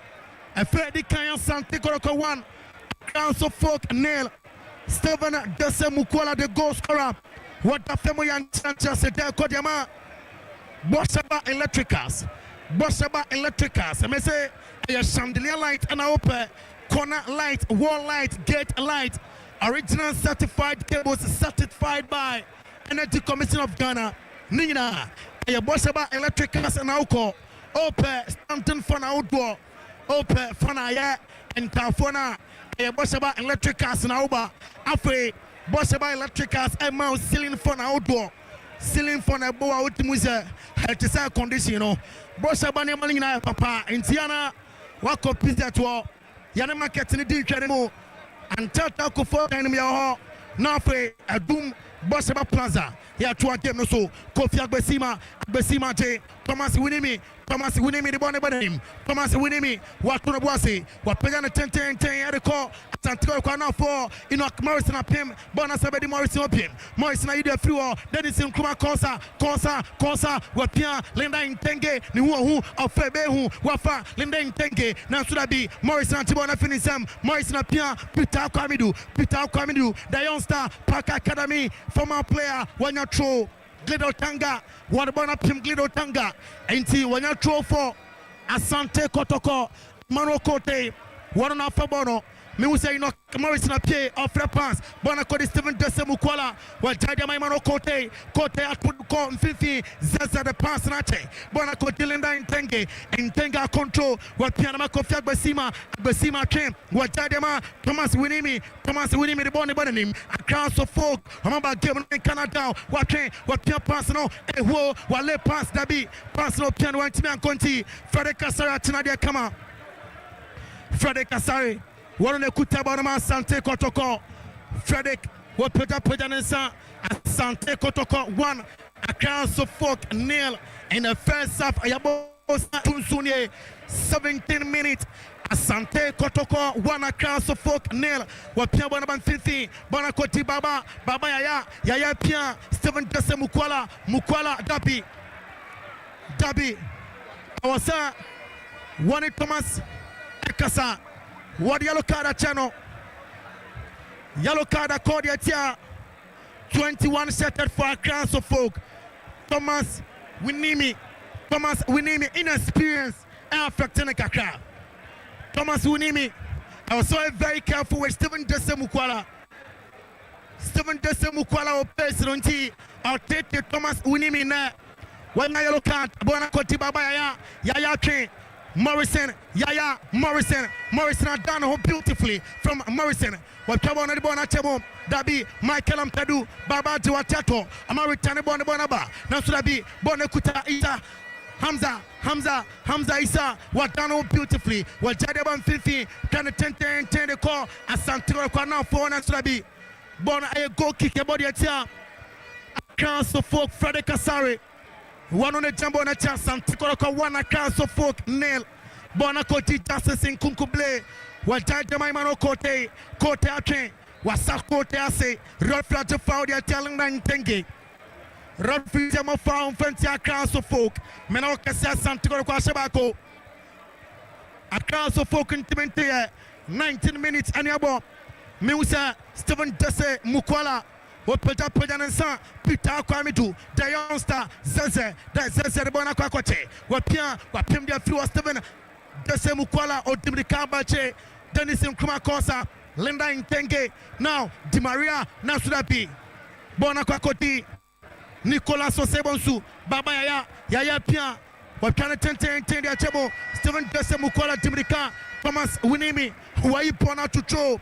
A Freddy Kaya Asante Kotoko 1. Council Folk nail. Steven Dese Mukwala the goal scorer. What the family and Sanchez there Kodiyama. Boshaba Electricals. Boshaba Electricals. I may say a chandelier light and I open corner light, wall light, gate light. Original certified cables certified by Energy Commission of Ghana. Nina. A Boshaba Electricals and Alco. Open Stanton for outdoor. Open Fanaya and Tafona. A Boshaba Electricals and Auba. Afre Boshaba Electricals and Mount ceiling for outdoor. Ceiling for a boa ultimusa. To say condition, you know. Boshaba Nemalina Papa in Tiana. Wako pizza to all. Yana market in the Dinkanimo. And Tata Kofo enemy or Nafre a doom Boshaba Plaza. Here to a game so Kofi Besima J. Thomas Winimi. Thomas Winimi the bonnet by him. Thomas Winimi. What to the bossy? What Pagan 10 at the call. Santiago Kwana for Enoch Morrison up him. Bonasabedi Morrison up him. Morrison Ida Fluor. Dennis in Kuma Kosa. What Pia Linda in Tenge. Niwu of Febehu. Wafa Linda in Tenge. Now should I be Morrison Tibona Finisam. Morrison Pia. Peter Kwamidu. The youngster Park Academy. Former player. When you throw. Glido Tanga, what about up him Glido Tanga? Ain't he when you throw for Asante Kotoko, Manokote, one on alpha bono. Me will say no Morrison a pay off the pass. Bonacodi Stephen Desemukwala, while Jadama Manokote, Kote at Puduko and Fifi, Zaza the pass Nache, Bonacoti Linda in Tenga control, what Pianama Kofiak Besima came, what Jadama, Thomas Winimi, the bonnie him, a cross of folk, I'm about giving Canada, what Pia Passano, a whoa, while let pass Dabi, Passano Piano and Timan Conti, Frederick Kasara Tinadia Kama, Frederick Kasari. One on Asante Kotoko. Frederick, what put up with Asante Kotoko 1. A council folk nil in the first half. Ayabosa Tunsunye 17 minutes. Asante Kotoko 1. A council folk nil. What Pia Bonaban 50. Bonakoti Baba Yaya Pia Stephen Dese Mukwala Dabi. Our sir, one Thomas Ekasa. What yellow card channel? Yellow card according to 21 set for a class of folk. Thomas Winimi inexperienced and affecting a crowd. Thomas Winimi, I was so very careful with Stephen Dese Mukwala or Pesronti. I'll take Thomas Winimi now. When I yellow card, Bonakoti Baba Yaya King. Morrison had done beautifully from Morrison. What come on the Bonachemo, Dabi, Michael Ampadu, Baba Duatato, Amaritan Bonabonaba, Nasurabi, Bonakuta Isa, Hamza Isa, what done beautifully. What Jadeban Fifi, can attend the call, Asante Kwana for Nasurabi, Bona a go kick a body at ya. Council folk Frederick Kasari. One on the jumbo on a chance, Santikoroka, one a council folk nail. Bonakoti Justice in Kunkuble. What Jajamai Manokote, Kote Ake, Wasakote Ase, Rodfla to found their telling nine tengi. Rodfla Jamo found Fentia council folk. Menoka says Santikoroka Shabako. A council folk in Timentia, 19 minutes and yabo. Musa, Stephen Dese Mukwala. What put up with an son, Peter Kwamidu, the youngster, Zeze, the Bonakwakote, what Pia, what Pim de Flu Stephen, Dese Mukwala, or Dimrikabache, Dennis in Kumakosa, Linda in Tenge, now Di Maria, Nasudapi, Bonakwakoti, Nicolas Osebonsu, Baba Yaya Pia, what can attend their table, Stephen Dese Mukwala, Dimrika, Thomas Winimi, who are you born out to throw,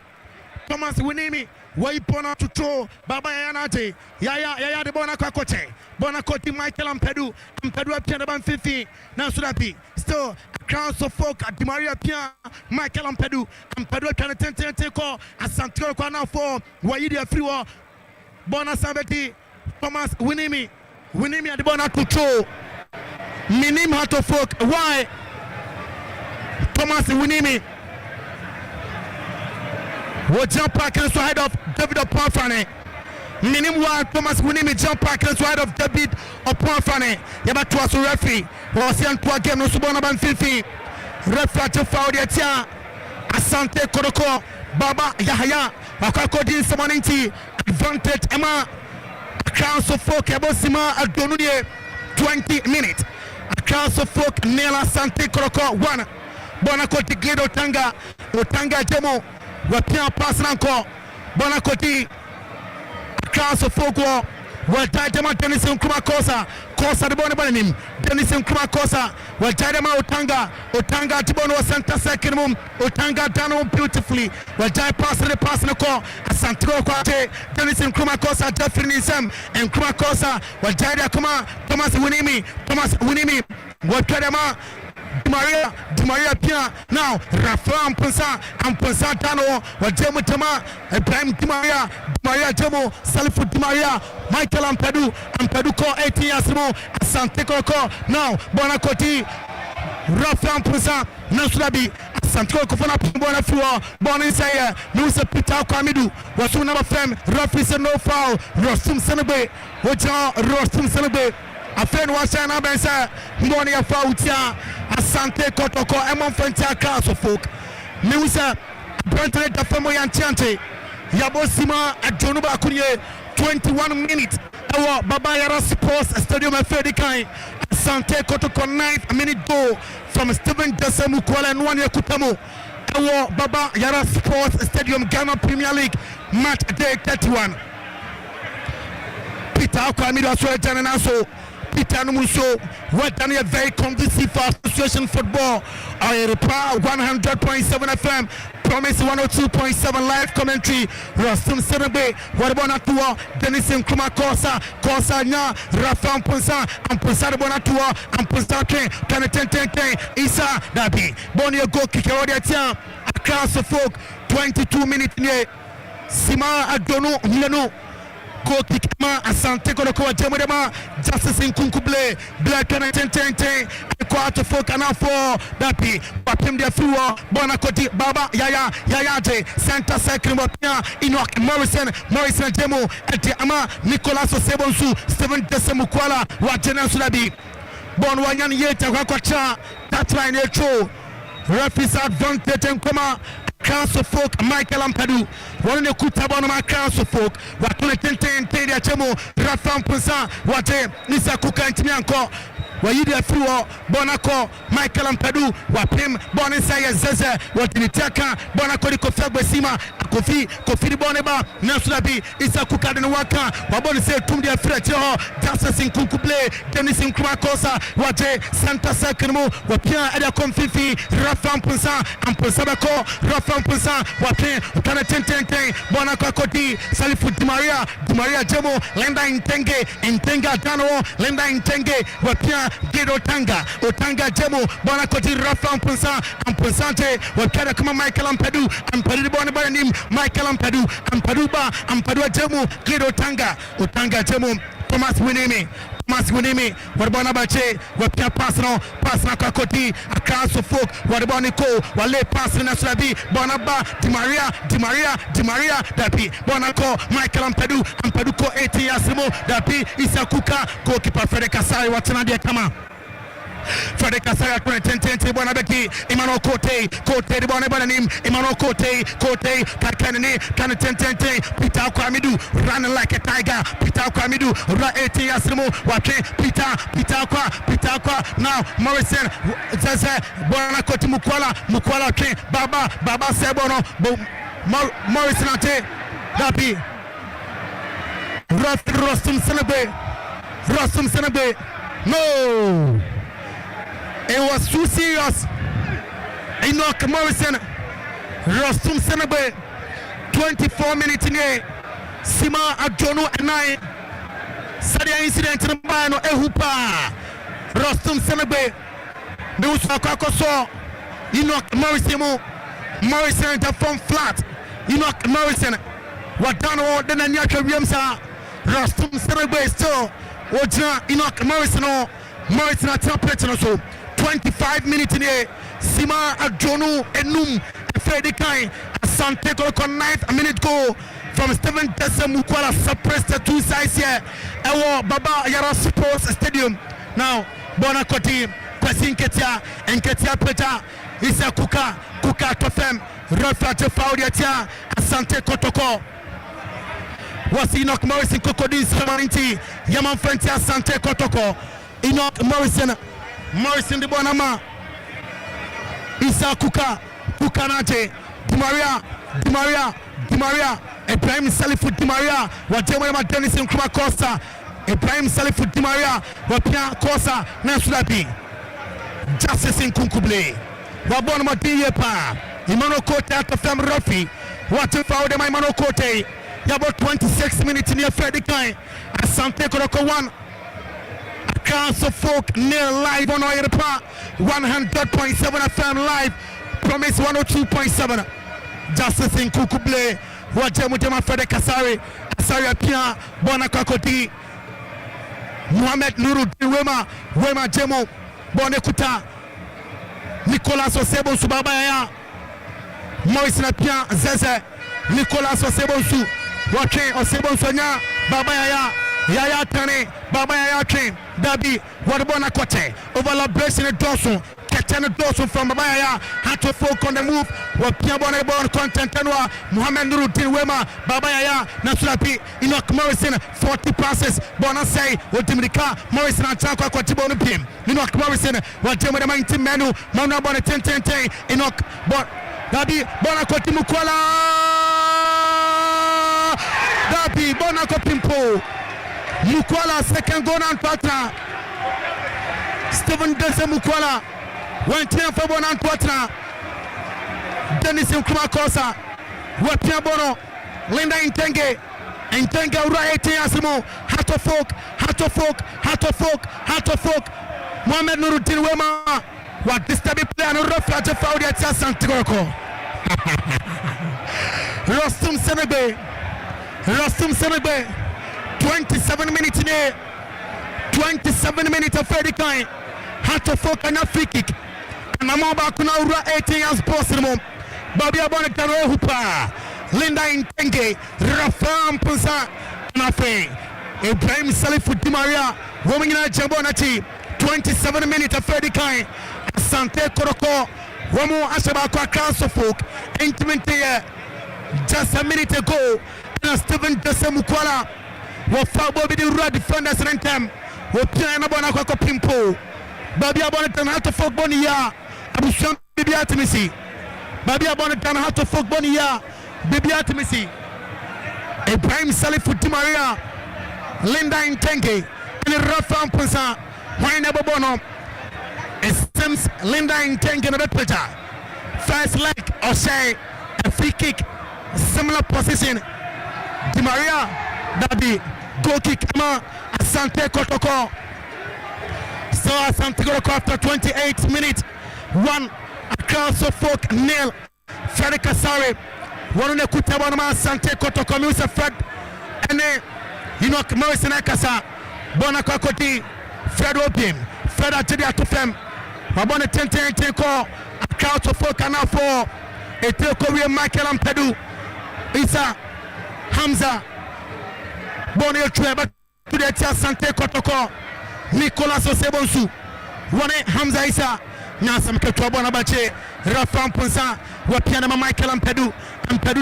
Thomas Winimi. Why pona to throw Baba Yanate, Yaya the Bonakoti Michael Ampadu Pianaban 50, now Sudapi, still a crowd of folk at Di Maria Pia, Michael Ampadu can attend call Asante Kotoko for Waidia Freewa, Bonasabeti, Thomas Winimi at the Bona to throw. Minim hat of folk, why Thomas Winimi? What jump back and side of David Pafane. Minimum Thomas Winnie jump back to the side of David upon Fanny. Yabatu was a referee. Was sent to a game no Subona Banfifi. Referee to foul the Tia. Asante Kotoko. Baba Yahaya. Wakakodi Samaniti. Advantage Emma. Council folk Abosima Adonuye. 20 minutes. Council folk Nela Asante Kotoko 1. Bonakoti Glido Tanga. Otanga Jemo. Wapia pass nanko. Bonakoti. Council folk well Jama Dennis Nkrumah Kosa the Bonabanim Dennis Nkrumah Kosa well Jadama Otanga Tibono Santa second mum Otanga Dano beautifully well Jai pass the call Asante Kwate Dennis Nkrumah Kosa Jeffrey Nisem and Nkrumah Kosa well Jada Kuma Thomas Winimi well Kadama Maria Pia now Rafa Ampensa Dano Wajemu Tama Ibrahim Maria Jemo Salifu Maria Michael Ampadu ko 18 years more Asante Kotoko now Bonakoti Rafa Ampensa Nasulabi Asante Kotoko Fana Bona Fuwa Bona Isaiah Nusa Peter Kwamidu Wasu number fem Rafi said no foul Rostum Senebe Wajan Rostum Senebe a friend was saying Abensa Mboni ya Fautia Asante Kotoko Emon Fentia Council folk Musa Brentone Dafemo Yantiante Yabosima Ajonuba Kunye 21 minutes Ewa Baba Yara Sports Stadium Fedikai Asante Kotoko 9th minute goal from Stephen Desemu Kuala Nwane Kutamo Ewa Baba Yara Sports Stadium Ghana Premier League match day 31 Peter Akwamido Aswe Jananaso Peter Numuso, what done a very conducive for association football. I reply 100.7 FM, Promise 102.7 live commentary. Rostum Senebe, what about Natua, Dennis Nkrumah Kosa Nya, Rafa Ampensa, Ampensa Bonatua, Ampensa Train, Kaneten, Isa Dabi, Bonio go kick out the time. Across the folk, 22 minutes near Sima Adono Milano. Go kick ma Asante Kotoko Jamudema Justice in Kunkuble Black and 10 quarter for Canal 4 Dapi Papim de Fua Bonakoti Baba Yaya J Santa Second Wapia Enoch Morrison Jemo Eti Ama Nicolas Sebonsu Steven Desemukwala Wajena Sulabi Bon Wanyan Yeta Wakwacha that line a referee's advantage and Koma Council folk Michael Ampadu one the Kutabonoma Council folk what to the Chemo Rafam Pisa what Nisa Kuka and Timianko where you there through Bonako Michael Ampadu Wapim Bonisaya Zeze what in the Taka Bonako Kofabesima Kofi Boneba Nasulabi Isa Kuka and Waka Wabon say Tumdia Frecho Justice in Kukuble Dennis in Krakosa what Santa Sakamo Wapia Ada Confifi Rafam Pisa and Posabako Rafam Pisa Wapin Kana 10 Bonako Koti Salifu Maria Jemo Lenda Intenga Dano Lenda Intenge Wapia Gido Otanga Jemo Bonakoti Rafa Ampensante Wakada Kuma Michael Ampadu Ampadu Bonaba name Michael Ampadu Jemo Gido Otanga Jemo Thomas Winimi what Bonabache what Pasno Kakoti a council folk what Bonico Wale Pasna Slabi Bonaba Di Maria Dapi Bonako Michael Ampaduko 80 years more Dapi Isakuka goalkeeper Frederick Kasai watching on the Kama Frederick Kasai 2010 Bonabeki Emmanuel Kote the Bonabanim Emmanuel Kote Kakanini Kaneten Peter Kwamidu running like a tiger Peter Kwamidu 80 years more watching Peter Kwa now Morrison Zaza Bonakoti Mukwala train Baba Sebono Morrison ate Dapi Rostum Senebe no it was too serious Enoch Morrison Rostum Senebe 24 minutes in here Sima Ajono and I Sadia incident in the Bano Ehupa Rostum Senebe Nusa Kakoso Enoch Morrison the form flat Enoch Morrison what done all then a natural Williamsa Rostum Senebe still Oja Enoch Morrison at temperature so 25 minutes in here Sima Ajono Enum Fedikai Asante Kotoko 9th minute goal from Stephen Mukwala suppressed the two sides here. Baba Yara Sports Stadium. Now, Bonakoti, Passing Ketia, and Ketia Peta, Isa Kuka Tofem, Rafa Faudiatia, Asante Kotoko. Was Enoch Morrison Cocodis Samanti, Yaman Fentia Asante Kotoko, Enoch Morrison the Bonama, Isa Kuka Nate, Di Maria, Ibrahim Salifu Di Maria, Wajema Dennis and Kuma Costa, Ibrahim Salifu Di Maria, Wapia Costa, Nasulabi, Justice in Kunkuble, Wabon Madiyepa, Imano Kote at the Fem Rafi, what if I would my Mano Kote, about 26 minutes in your Freddy Kai, Asante Kotoko 1, Council Folk near live on Oyepa, 100.7 FM live, Promise 102.7. Justice in Kukuble, Wajemutema Fede Kasari, Asari Apia, Bona Kakoti, Mohamed Nuruddin Wema Jemo, Bonekuta, Nicolas Osebo Subabaya, Moise Napia Zeze, Nicolas Osebo Su, Wake Osebo Sonya, Babaya, Yaya Tane, Babaya Train, Dabi, Wadabona Kote, overlap in Dawson. Dawson from Babaya had to folk on the move. What Piabona born content and Mohamed Nuruddin Wema, Babaya, Nasulapi, Enoch Morrison, 40 passes. Bonasay, Otimika, Morrison and Chanka Quatibon Pim. Enoch Morrison, what Jim 19 Manu, Mona Bonnet 10 Enoch Dabi, Bonacotimukola Dabi, Bonacopimpo, Mukola, second Gonan Patra, Stephen Mukola. One team for Bonan Quatra, Dennis Kumakosa, Wapia Bono, Linda Intenge, Ura 18 Asimo, Hato Folk, Mohamed Nuruddin Wema, what this time play and rough at the foul at Asante Kotoko. Rostum Senegbe, 27 minutes in here, 27 minutes of Freddy Kai, Hato Folk and a free kick. Namaba kuna ura 18 years possible. Babi abone tano hupa. Linda Intenge, Rafa Mpunza, Nafe. Ibrahim Salifu Di Maria, woman in a Jabonati, 27 minutes of Freddy Kai. Asante Kotoko, Womo Ashabaka Council Folk, 8 just a minute ago. And Stephen Mukwala, Wafa Bobby the Red defenders in time. Wapiana Bonako Pimpo. Babi abone tano hato Folk Bonia. Abusham Bibi Atimisi, Babi Abonetan Hato Folk Bonia, Bibi Atimisi, Ibrahim Salifu Di Maria, Linda Intenge, and Rafa Mpunza, Wayne Bobono. It seems Linda Intenge in the picture. First leg or say a free kick, similar position. Di Maria, Dabi, goal kick, Asante Kotoko. So Asante Kotoko after 28 minutes. 1 Council Folk nil. Fred Kasari. One on the Kutabana Asante Kotoko Musa Fred. And Enoch Morrison Akasa. Bonakoti. Fred Opim. Fred Atidi Atufem. Wabone 10 call. Council Folk and now for a Korea Michael and Pedu. Isa Hamza. Bonio Treva to the Asante Kotoko. Nicolas Osebonsu. One Hamza Isa. Nasam Ketwabona Bache, Rafa Mpunza, Wapiana Michael and Pedu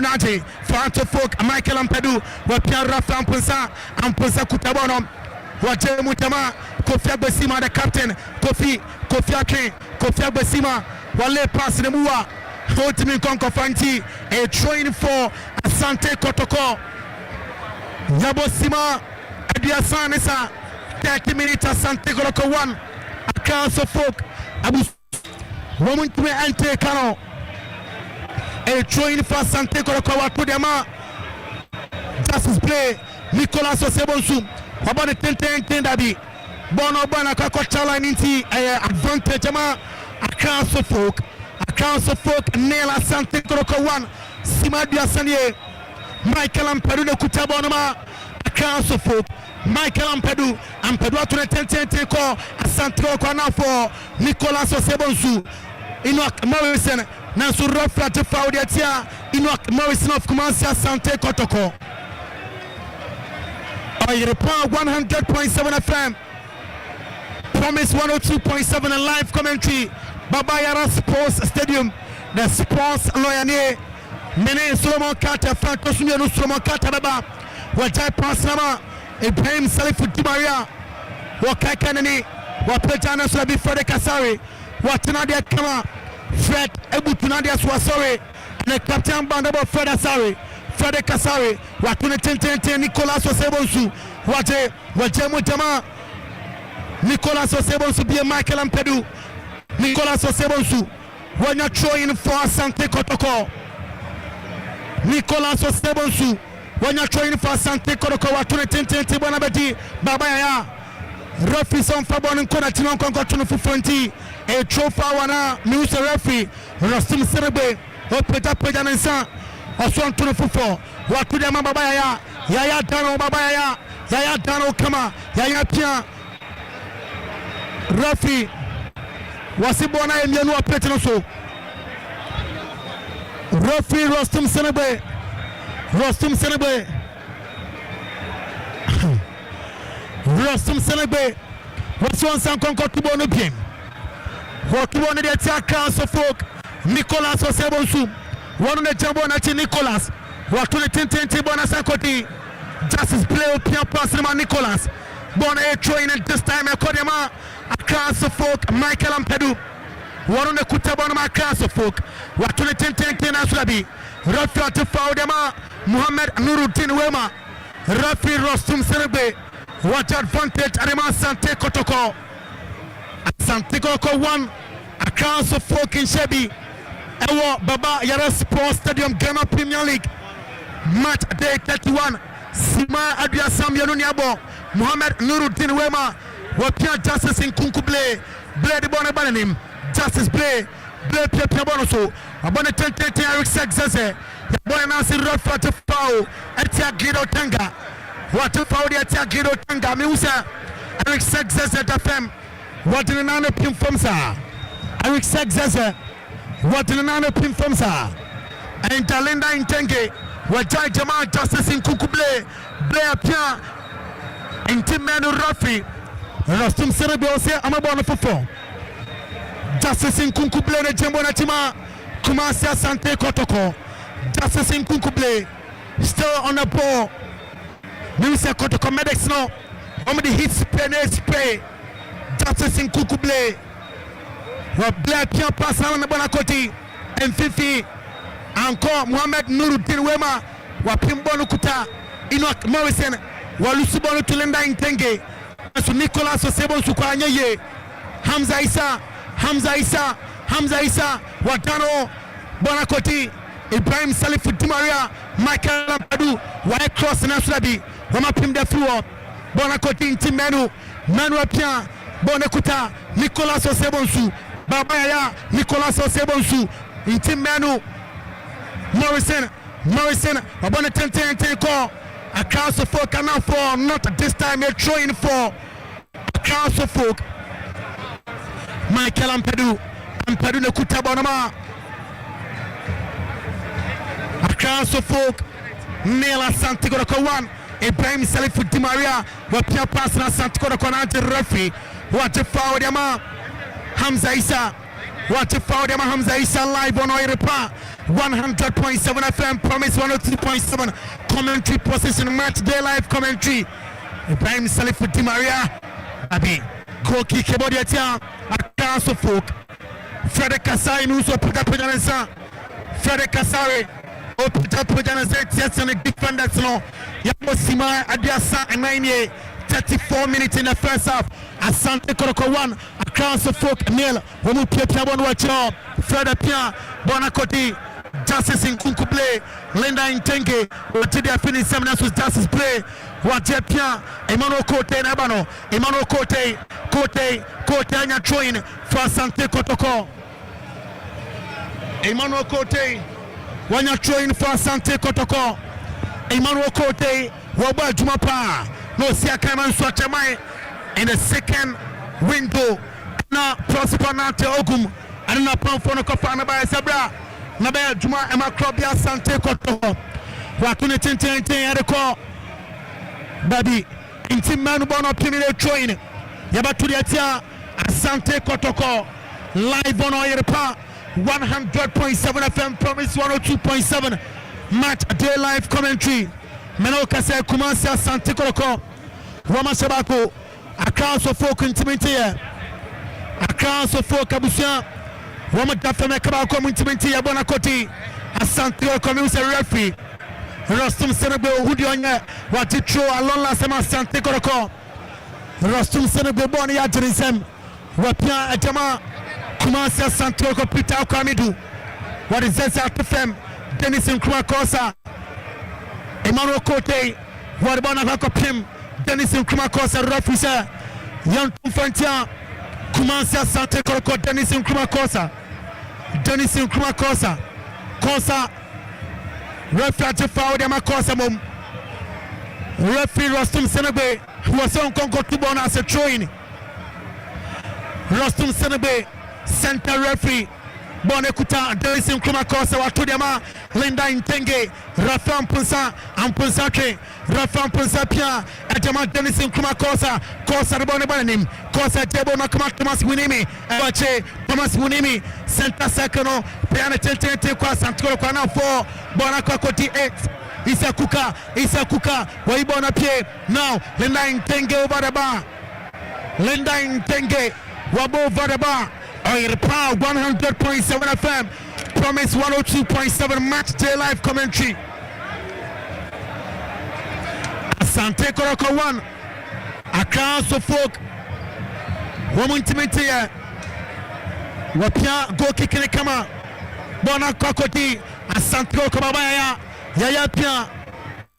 Naje, Franto Folk, Michael and Pedu, Wapian Rafa Mpunza, Mpunza Kutabono, Waje Mutama, Kofi Agbesima, the captain, Kofi Ake, Kofi Agbesima, Wale pass the Mua, Ultimate Conco Fanti, a train for Asante Kotoko, Yabosima, Adiasan Nisa, 30 minutes Asante Kotoko 1, a Council Folk, Abu Woman to enter Kano. A train for Asante Kotoko to the ma. Justice play. Nicolas Osebonsu. About the 10 Dabi. Bono Banaka Chala Ninti advantage ma. A Council Folk nail Asante Kotoko 1. Simadia Sanye. Michael and Pedu Kutabonoma. A Council Folk. Michael Ampedu to the 10 call Asante Kotoko now for Nicolas Osebonsu. Enoch Morrison Nansu Rafa to Faudiatia. Enoch Morrison of Kumasi Asante Kotoko. Oyrepa 100.7 FM. Promise 102.7 and live commentary. Baba Yara Sports Stadium. The sports lawyer near Mene Solomon Carter, Franco Sunyo Solomon Carter Baba. Wajai Pasnama, Ibrahim Salifu Dimaria. Wakai Kanani, Wapetana Sulabi Fred Kasari. Watanadia Kama, Fred Ebutunadia Swasori. And the captain Bandabo Fred Asari. Fred Kasari. Watuna Tente Nicolas Osebonsu. Wajemu Jama. Nicolas Osebonsu be Michael Ampedu. Nicolas Osebonsu. When you're throwing for Asante Kotoko. Nicolas Osebonsu. When you're throwing for Asante Kotoko. Watuna Tente Bonabedi. Baba Yaya. Referee son Fabon and Kona Tinon Konkotun for 20. A trophy wana news referee. Rostum Serebe. Opeta Pejanensa. Oswan Tunufufo. Wakudama Baba Yaya. Yaya Dano Baba Yaya. Yaya Dano Kama. Yaya Pia. Referee. Wasibona Emianu Apetinoso. Referee Rostum Serebe. Rostum Serebe. Rostum Selebe was one son conquered to Bono Pim. What one of the attack of folk, Nicolas Osebonsu, one of the Jambonati Nicolas, what to the Tintin Bonasakoti, Justice Play Pia Pasima Nicolas, Bon A train at this time, a Kodema, a class of folk, Michael Ampedu, one on the Kutabonama class of folk, what to the Tintin Asulabi, Rafa to Faudema, Muhammad Nuruddin Wema, Rafi Rostum Selebe. What advantage Arima Asante Kotoko. Asante Kotoko won a class of folk in Shebi. Ewo Baba Yara Sports Stadium Ghana Premier League. Match day 31. Sima Adia Sam Yanunyabo. Muhammad Nuruddin Wema. Wapia Justice in Kunkuble. Blade Bonne Bananim. Justice Blade. Blade Pia Bonoso. Abone 10 Eric Sexese. Yabone Nancy Rafa to Foul. Etia Guido Tanga. What if I did take Guido Tanga Musa? Eric Sexes at FM. What in another pin from Sa? Eric Sexes. What in another pin from Sa? And Talinda in Tenge. What Jai Jamal Justice in Kukuble. Blair Pia. And Tim Manu Rafi. Rostum Cerebro say I'm a born for 4. Justice in Kukuble. Jambona Tima. Kumasi Asante Kotoko. Justice in Kukuble. Still on the ball. Minister Kotoko medics no. The hit spray. Justice in Kukuble. What black Pia pass on the Bonakoti. And Fifi. Encore Mohamed Nuruddin Wema. What Pimbono Kuta. Enoch Morrison. What Lucibono Tulenda in Tenge. So Nicolas Osebo Sukwanye. Hamza Isa. Watano Bonakoti. Ibrahim Salifu Dimaria. Michael Lampadu. White Cross Nasrabi. Wama pim de floor. Bonakoti inti Manu Apia. Bonakuta. Nicolas Osebonsu. Baba Yaya. Nicolas Osebonsu. Inti Manu. Morrison. Wabona 10 call. A class of folk are now for. Not this time. They're throwing for. A class of folk. Michael Ampedu Nekuta Bonama. A class of folk. Nela Asante Kotoko 1. Ibrahim Salifu Dimaria. Wapia pass na Asante Kotoko na referee. What a foul Yama. Hamza Isa live on Oyrepa 100.7 FM. Promise 102.7 commentary position. Match day live commentary. Ibrahim Salifu Dimaria. Abi. Koki Kebodiatia. A class of folk. Frederick Kasari Nuso Pita Pijanesa. Frederick Kasari. Opita Pijanesa. Yes, and a defenders no. Yamosima Adiasa and 98. 34 minutes in the first half. Asante Kotoko 1. A class of folk nil. Womu Pia Bon Wacho. Frederick Pia. Bonakoti. Justice in Kunkuble. Linda in Tenge. Watidia finish seminars with Justice Play. Watia Pia. Emmanuel Kote Nabano. Emmanuel Kote Anya Troin for Asante Kotoko. Emmanuel Kote Wanya Troin for Asante Kotoko. Emmanuel Kote Waba Jumapa. No Siakaman Swachamai in the second window. Na Prosper Nate Ogum. And na Pamfono Kofana by Sabra. Nabaya Juma Emma Club Asante Kotoko. Wakune 10 at the call. baby inti manu bono pimile join yabatu diatia Asante Kotoko live on Oyerpa 100.7 FM Promise 102.7 match day live commentary Meno Kase Kumasi Asante Kotoko Roma Sabako across of folk intimacy across of folk Abusia Roma Dafame Kabako intimacy Abona Koti Asante Kotoko referee Rostum Senego Hudionya Watitro Alonla Sema Asante Kotoko Rostum Senego Boni Adrisem Wapia Ajama Kumasi Asante Kotoko Peter Okamidu What is that FM Dennis Nkrumah Emmanuel Kote what about Nakopim Dennis Nkrumah referee Young Tumfantia Kumasi Asante Kotoko Dennis Nkrumah Dennis Nkrumah Kosa referee foul dem Kosa mom referee Rostum Senebe who was on Congo Tubon as a throwing Rostum Senebe center referee Bonekuta Dennis Nkrumah Watudema Linda Intenge Rafa Mpunsa Rafa Mpunsa Pia Ajama Dennis Nkrumah Kosa Rebone Banim Kosa Tebo Nakuma Thomas Winimi Ewache Thomas Winimi center second Piana Tente kwa Santoro kwa na 4 Bonakwa Koti 8 Isa Kuka Waibona Pie now Linda Intenge over the bar Linda Intenge Wabo over the bar Oyerpa 100.7 FM Promise 102.7 match day live commentary Asante Kotoko 1 across the folk woman intimate Wapia go kicking kama Bona Kokoti Asante Kotoko Yaya Pia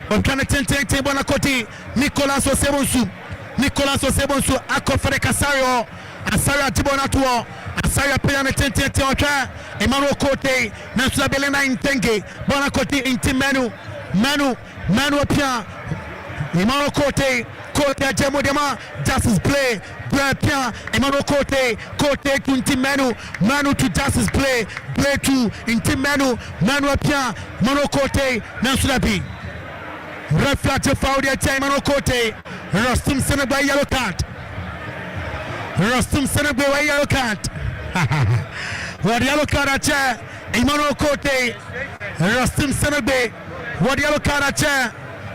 Wapia Tente Bona Koti Nicolas Osebonsu Akofere Kasario Asaria Tibona Tuo Asaria Piana Tente Ocha Emmanuel Kote Nasula Belena Intenge Bona Koti Inti Manu Pia Emmanuel Kote Ajemo Dema Justice play Pia Emmanuel Kote to Inti Manu to Justice play to Inti Manu Pia Emmanuel Kote Nasula B Reflect foul the time Emmanuel Kote Rostum Seneba yellow card Rostum Senebe yellow card. What yellow card at chair? Emmanuel Kote. Rostum Senebe. What yellow card at chair?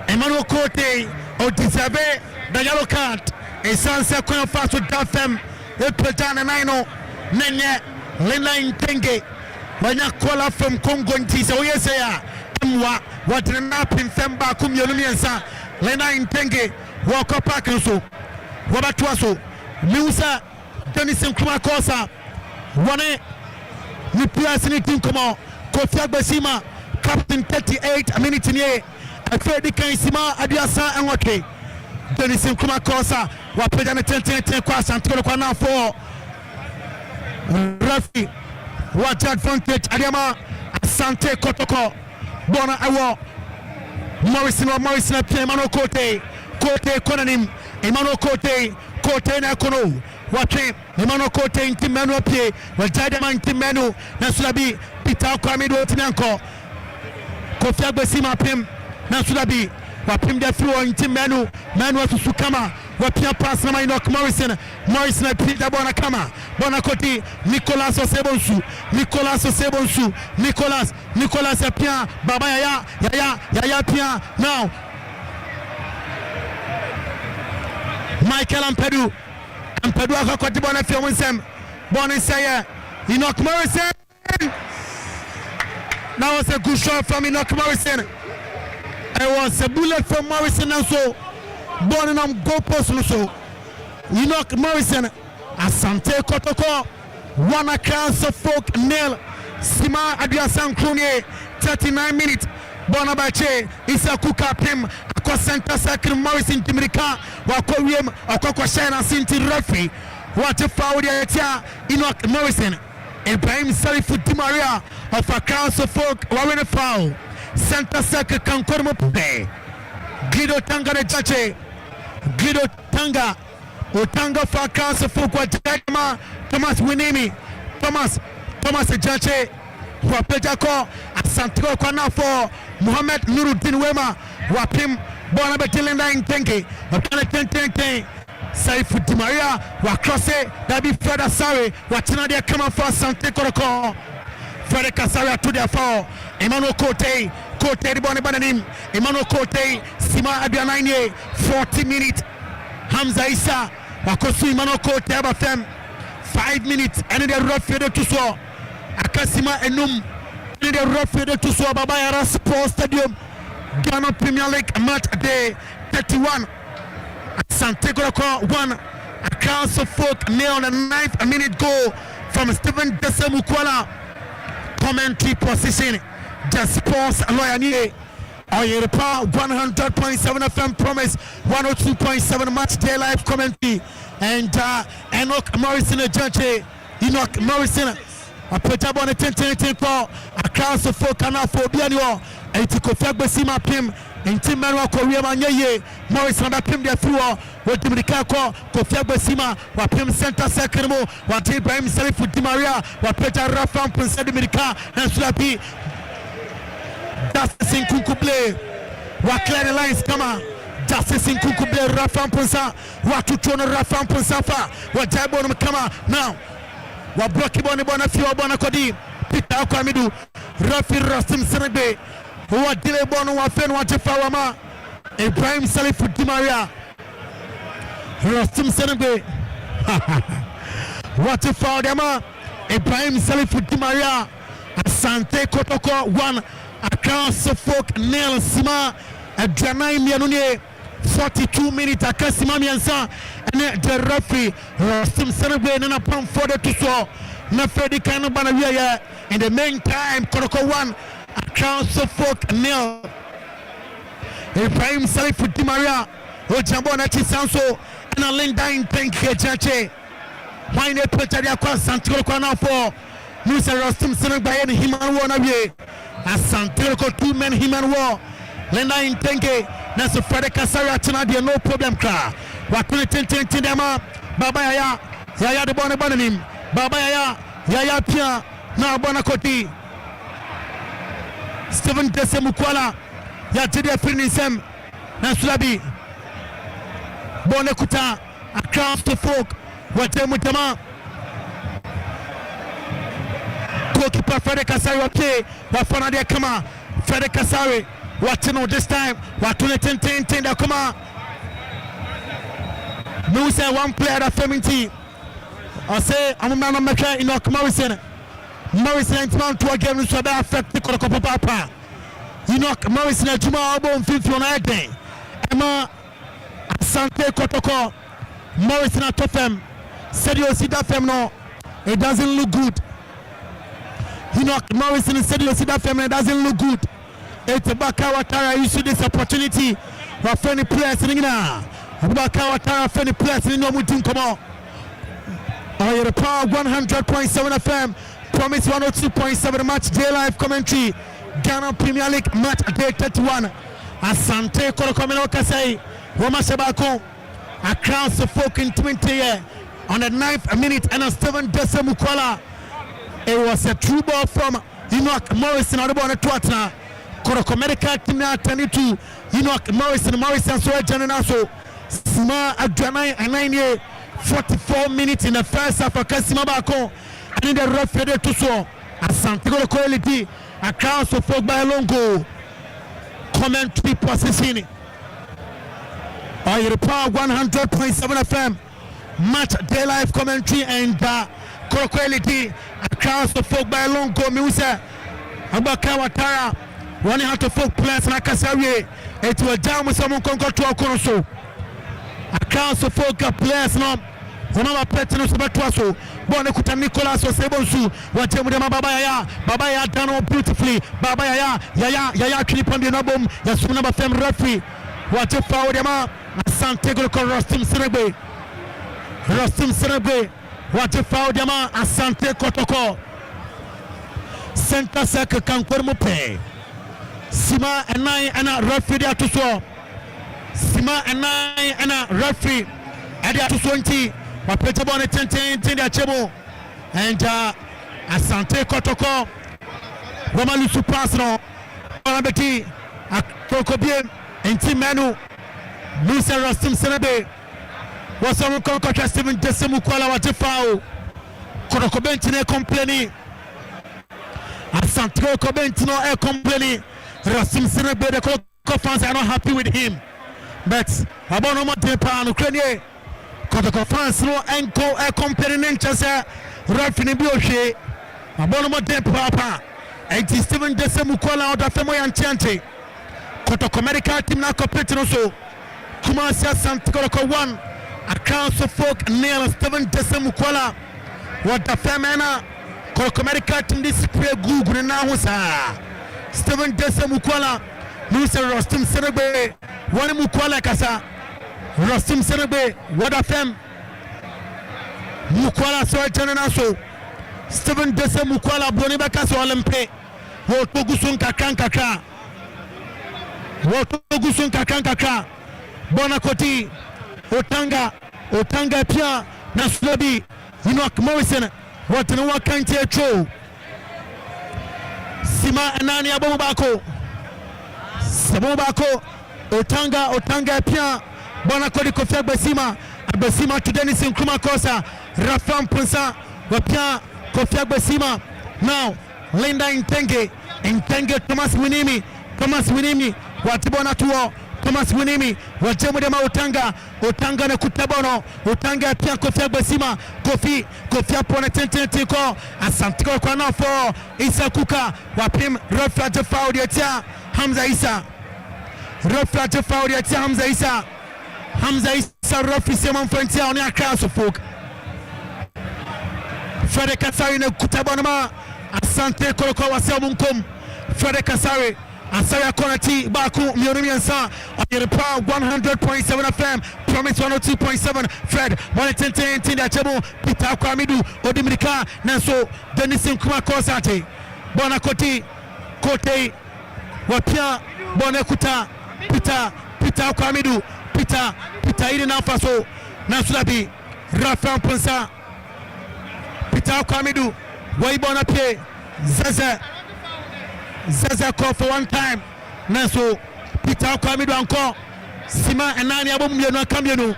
Emmanuel Kote. Otisabe. The yellow card. A sunset coin fast with Dafem. They put down a 9-0. Nene. Lena Intenge. When you call up from Congo and Tisa. Oh, yes, Mwa. What an up in Femba Kumyolumiansa. Lena Intenge. Walk up back and so. Wabatuaso. Musa Dennis Nkrumah Wane ni players ni team komo Kofi Agbesima captain 38 a minute ni Afedi Kansima Adiasa Enwoke Dennis Nkrumah wapeda na 10 kwa Asante kwa na 4 referee what advantage Adiama Asante Kotoko bona awo Morrison Pierre Emmanuel Kote Konanim Emmanuel Kote na kono wake Emmanuel Kote inti menu apie wajadema inti menu na sulabi Peter Okamidu otinanko Kofi Agbesima pim na sulabi wapim de through inti menu asusu kama wapia pass na Enoch Morrison na Peter bona kama bona Koti Nicolas apia baba yaya pia now Michael Ampedu akakoti bona fi onsem bona say Enoch Morrison. That was a good shot from Enoch Morrison. It was a bullet from Morrison and so bona nam goal post so Enoch Morrison Asante Kotoko one across of folk nil Sima Adiasan Krunye 39 minutes bona bache Isa Kuka pim akwa center circle Morrison Timirika wako wiem akwa shine Sinti referee what a foul there Enoch Morrison Ibrahim Salifu Dimaria of a council folk were a foul center circle Kankormo Pe Guido Tanga de Chache Guido Tanga Otanga for council folk wa Jama Thomas Winimi Thomas Jache Wapejako Asante kwa na for Muhammad Nuruddin Wema wapim Bona Betilenda in Tenke, a Ten. Saifu Di Maria, wa cross it, that be Fred Asare, watching there come for Asante Kotoko. Fred Asare to their fall. Emmanuel Kote, the Bonnie Bananim, Emmanuel Kote, Sima Abianaine, 40 minutes. Hamza Issa, Wakosu Emmanuel Kote, Abafem, 5 minutes, and the rough feeder to saw. Akasima Enum, and the rough feeder to saw Babayara Sports Stadium, Ghana Premier League match day 31. Asante Kotoko 1, Council Folk nailed a 9th minute goal from Stephen Desemukwala. Commentary position, the sports lawyer near Oyerepa 100.7 FM Promise 102.7 match day live commentary, and Enoch Morrison a judge, Enoch Morrison a put up on a 10 call, a Council Folk and for Bianio, and to Kofag Sima Pim. In Team Manuel Korea Manye, Morris on the Pim de Fua, what Dimikako, Kofia Basima, what Pim Center Second, what Ibrahim Salif with Di Maria, what Peter Rafam Prince Dominica, and Slappy. Justice in Kukuble, what Clary Lines come Justice in Kukuble, Rafam Punsa, what to Tono Rafam Punsafa, what Jabon Kama now, what Blocky Bonibona Fio Bonacodi, Peter Kwamidu, Rafi Rastim Senebe. What did Bono Wafen watch a Fawama? Ibrahim Salif Di Maria. Rostum Senebe. What a Fawama? Ibrahim Salif Di Maria. Asante Kotoko 1. Across the folk Nel Sima. A Janai Mianune. 42 minutes. Akasima Miansa. And the referee Rostum Senebe and a pump for the Tuso. Nafedi Kanabana. In the meantime, Kotoko 1. Council Folk nil. Ibrahim Salif Di Maria, Ojambona Chisanso, and a Linda in Tenke Chache. Why they put their cross Santiago now for Musa Rostum Senate by any human war of ye. As Santiago 2 men human war. Linda in Tenke, that's a Frederick Casara Tanadia, no problem car. What will it tend to them up? Baba Yaya the Bonabonim, Baba Yaya Pia, now Bonacoti. Stephen Desemukwala Yatidia Finisem Nasulabi Bonekuta across the folk Watemutama goalkeeper Frederick Kasari okay Wafana de Kama Frederick Kasari watching this time Watune 10 da Kama no say one player that Fementi I say I'm a man of Mecca in Morrison Morrison man to a game so that affect the Kotoko Papa. Enoch Morrison a Juma album 50 on a day. Emma Asante Kotoko Morrison at Tofem. Said you see that fem no, it doesn't look good. Enoch Morrison said you see that fem, it doesn't look good. It's Baka Watara, you see this opportunity. We're funny players in Ghana. Baka Watara, funny players in Nomutin, come on. Oh, you're the power 100.7 FM. Promise 102.7 match day live commentary. Ghana Premier League match day 31. Asante Kotoko Kasei. Roma Shabako. Across the folk in 20 years. On the 9th minute and a 7 Desemukwala. It was a true ball from Enoch Morrison on the ball at Twatna. Kotoko Medical team now 22. Enoch Morrison so Jananaso. Sima Adjanai and 9 44 minutes in the first half of Kasima Bako. And in the referee to so Asante Kotoko across the folk by a long goal. Commentary position. On your power 100.7 FM match day live commentary and Kotoko across the folk by a long goal. Musa Abaka Watara running out of folk players and Akasari. It will down with someone conquer to Okonoso. Across the folk players now. Remember Petino Sabatuaso, Bonekuta Nicolas or Sebonsu, what Baba Yaya done beautifully, Baba Yaya Kilipon the Nobum, Yasunaba Fem referee, what a foul Yama, Asante Kotoko Rostum Senebe, what a foul Yama, Asante Kotoko, Center Circle Kankormope, Sima and 9 and a referee there to so, Sima and 9 and a referee at the 20. Mapetebone 10 the Achebo and Asante Kotoko Romalusu pass no Onabeti Akokobie Interim menu. Musa Rastum Senebe. Was on Concocha 7 Decimu Kuala Watefao. Kotoko Bentine complaining. Asante Kotoko air complaining. Rastum Senebe, the Kotoko fans are not happy with him. But Abono Montepa and Ukraine. Kotoko fans no enko air complaining. Chasa Rafini Bioshe. Abono Montepa. And Steven Decimu Kuala out of Femo Yantiante. Kotoko medical team now competing also. Kumasi Asante Kotoko 1. A council folk near Steven Decimu Kuala. What the femena Kotoko medical team this play Google now Steven Decimu Kuala. Musa Rastum Senebe. One Mukwala Kasa. Rastum Senebe. What a fem. Mukwala so also. Steven Decimu Kuala Bonibaka so Olympe. Wotogusun Kakankaka. Wotogusun Kakankaka. Bonakoti. Otanga Pia. Naslobi. Enoch Morrison. What no one can't hear true. Sima Anani Abobako. Sabobako. Otanga Pia. Bonakoti Kofia Besima to Dennis in Kumakosa. Rafam Punsa. Wapia Kofia Besima. Now Linda Intenge Thomas Winimi Watibona Tuo Thomas Winimi Wajemudema Otanga na Kutabono Otanga pia Kofia Besima Kofi Pona Tentiko Asante kwa nafo Isa Kuka Wapim Refla Jefaudi Atia Hamza Isa Refla Jefaudi Atia Hamza Isa Refi Simon Fentia on your class of folk Frederick Kasari na Kutabonama Asante Kotoko Wasemunkum Frederick Kasari Asaya Konati Baku Miorimiansa Ayiripa 100.7 FM Promise 102.7 Fred 110 Achebo Peter Kwamidu Odimirika Nanso Dennis Nkuma Kosate Bonakoti Kote Wapia Bonekuta Peter Kwamidu Peter Iri Nafaso Nansulabi Rafa Ponsa Peter Kwamidu Waibona Pie Zaza call for one time. Nanso Peter Kwamidu anko Sima enani abomu mienu akambienu.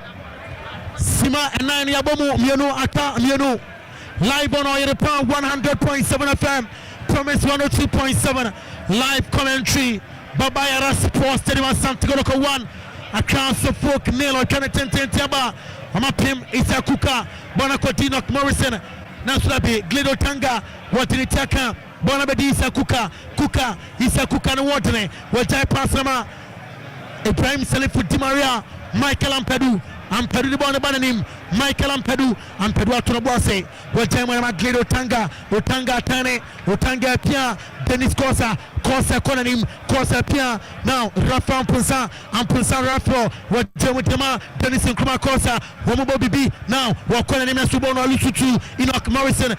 Sima enani abomu mienu aka mienu. Live on Oyiripa 100.7 FM. Promise 102.7. Live commentary. Babayara Sports Stadium Asante Kotoko 1. A council folk nil or 10 Tiaba. Amapim Isa Kuka. Bonakoti Enoch Morrison. Nansulabi Glido Tanga. Watinitaka. Bonabedi Isa Kuka no watene wajai pasama Ibrahim Salifu Di Maria Michael Ampedu di bona bananim Michael Ampedu atunabwase wajai mwana Glido Tanga Otanga pia Dennis Kosa konanim Kosa pia now Rafa Ampunsa Rafa wajai mutema Dennis Nkuma Kosa wamubo bibi now wakona nime subono alusutu Enoch Morrison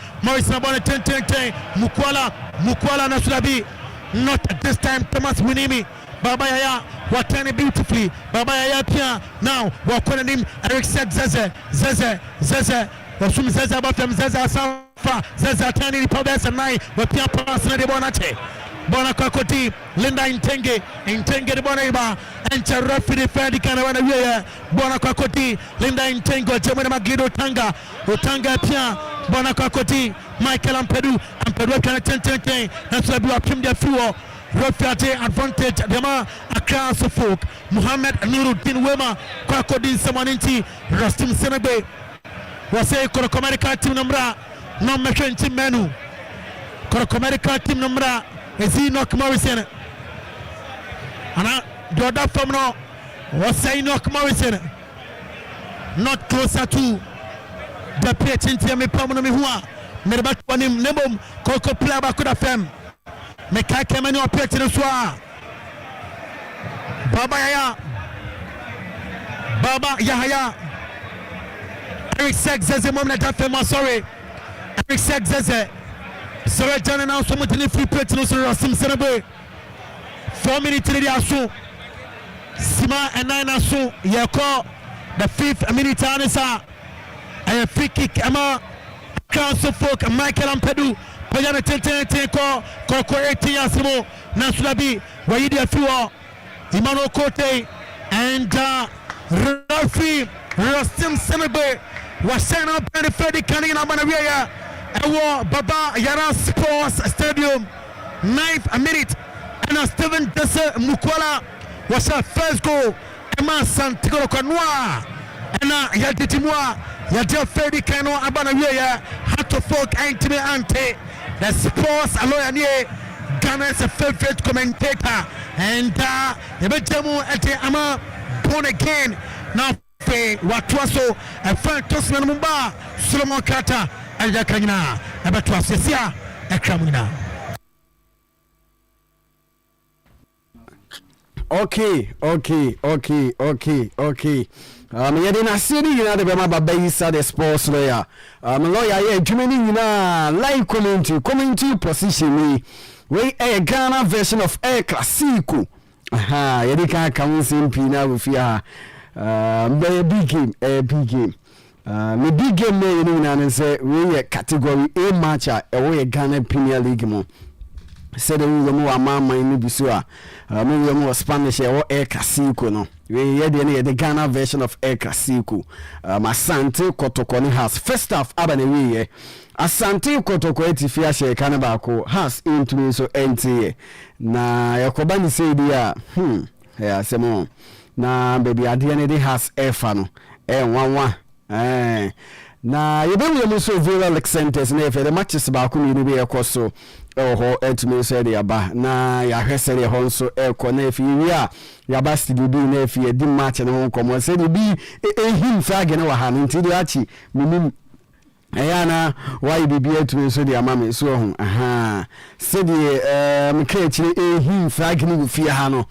abone 10 Mukwala Nasulabi not at this time Thomas Winimi Baba Yaya watani beautifully Baba Yaya pia now wakona nim Eric said Zeze wasum Zeze abafem Zeze asafa Zeze atani ni pabesa nai wapia pasna de bonate bona Kakoti Linda Intenge de bona iba encha refi de Fedi kana wana wiye bona Kakoti Linda Intenge jemwe Maglido Otanga pia bona Kakoti Michael Ampedu kana 10 na sabi wapim dia fuo refiate advantage dema across folk Muhammad Nuruddin Wema Kakodi Samaninti Rastum Senebe wase Kotoko medical team numra no mehwe team menu Kotoko medical team numra Enoch Morrison ana the other from no was Enoch Morrison not closer to the pitch into me pamono me hua me ba tonim nebom koko play ba kuda fem me ka kemani o pitch no so Baba Yahya Eric Zeze mom na da fem sorry Eric Zeze sorry John now so much in free pitch no so Rastum Senebe 4 minutes in the aso Sima and 9 aso yeko the 5th minute anisa a free kick ama council folk Michael Ampedu pajana 10 ko 18 asimo Nasulabi wayidi afiwo Emmanuel Kote, and Rafi Rustin Senebe was sent up in the Freddy Kanina Manavia. Baba Yara Sports Stadium, 9th minute, and Steven Desse Mukwala was her first goal. Emma Asante Kotoko and Yaditimwa Yadia Freddy Kano Abanavia had to folk Interim ante the sports aloyanie Ghana's favorite commentator and Yabetemu Ete Ama born again now fe Watwaso and Frank Tosman Mumba Solomon Kata and Yakana Abatwasia Ekramina. Okay. Yɛde na se ni nyina de bɛma baba yi sa the sports lawyer. Lawyer yɛ adwuma ni nyina live community position ni. We Ghana version of El Clasico. Yɛde ka wo simpi na wo fia. Big game. Me big game ne yɛ nyina ne sɛ we yɛ category A match a ɛwɔ Ghana Premier League mo. Said we were mama in Nubisua. We were Spanish or El Clasico. No, we had the Ghana version of El Clasico. Asante Kotoko has first half Abanewe. Asante Kotoko Etifia Kanabako has into so NTA. Na Yakobani said, yeah, Simon. Na baby, at the end has Efano. 1-1. Na yebe we so viral centers na efe the matches ba ko ni be ekoso ho etumi so de aba na ya hwese de ho nso eko na efe wi a ya ba studio bi na efe di match na ho komo se de bi ehim flag na wa ha nti de achi minim ayana why bibi etumi so de ama me so ho se de mka chire ehim flag ni fi ha no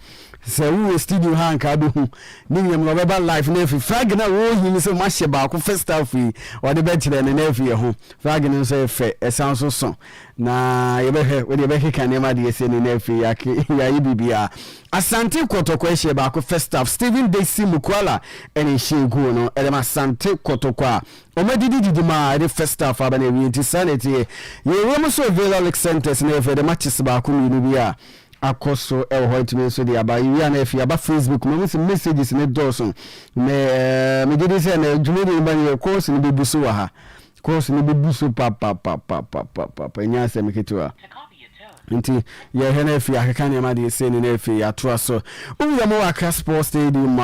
se we studio ha nka do hu ni nyem no beba live na fi flag na wo him se ma hye ba ko first half fi wo de be kire na fi ho flag ni so efe esan so so na ye be he we de be hika ne ma de ese ni na fi ya bibia Asante Kotoko hye ba ko first half Steven Desi Mukwala eni hye go no e dem Asante Kotoko a o ma didi ma de first half aba na wi nti sanity ye wo so viral centers na efe de matches ba ko ni bia akoso ehotime so dia ba yi na efi aba Facebook mo se messages ne doson me didi se na jumuri ba ni course ni bebuso wa ha course ni bebuso pa nya se meketwa nti ye hena efi akaka ne ma de se ni na efi atoa so uya mo Accra Sports Stadium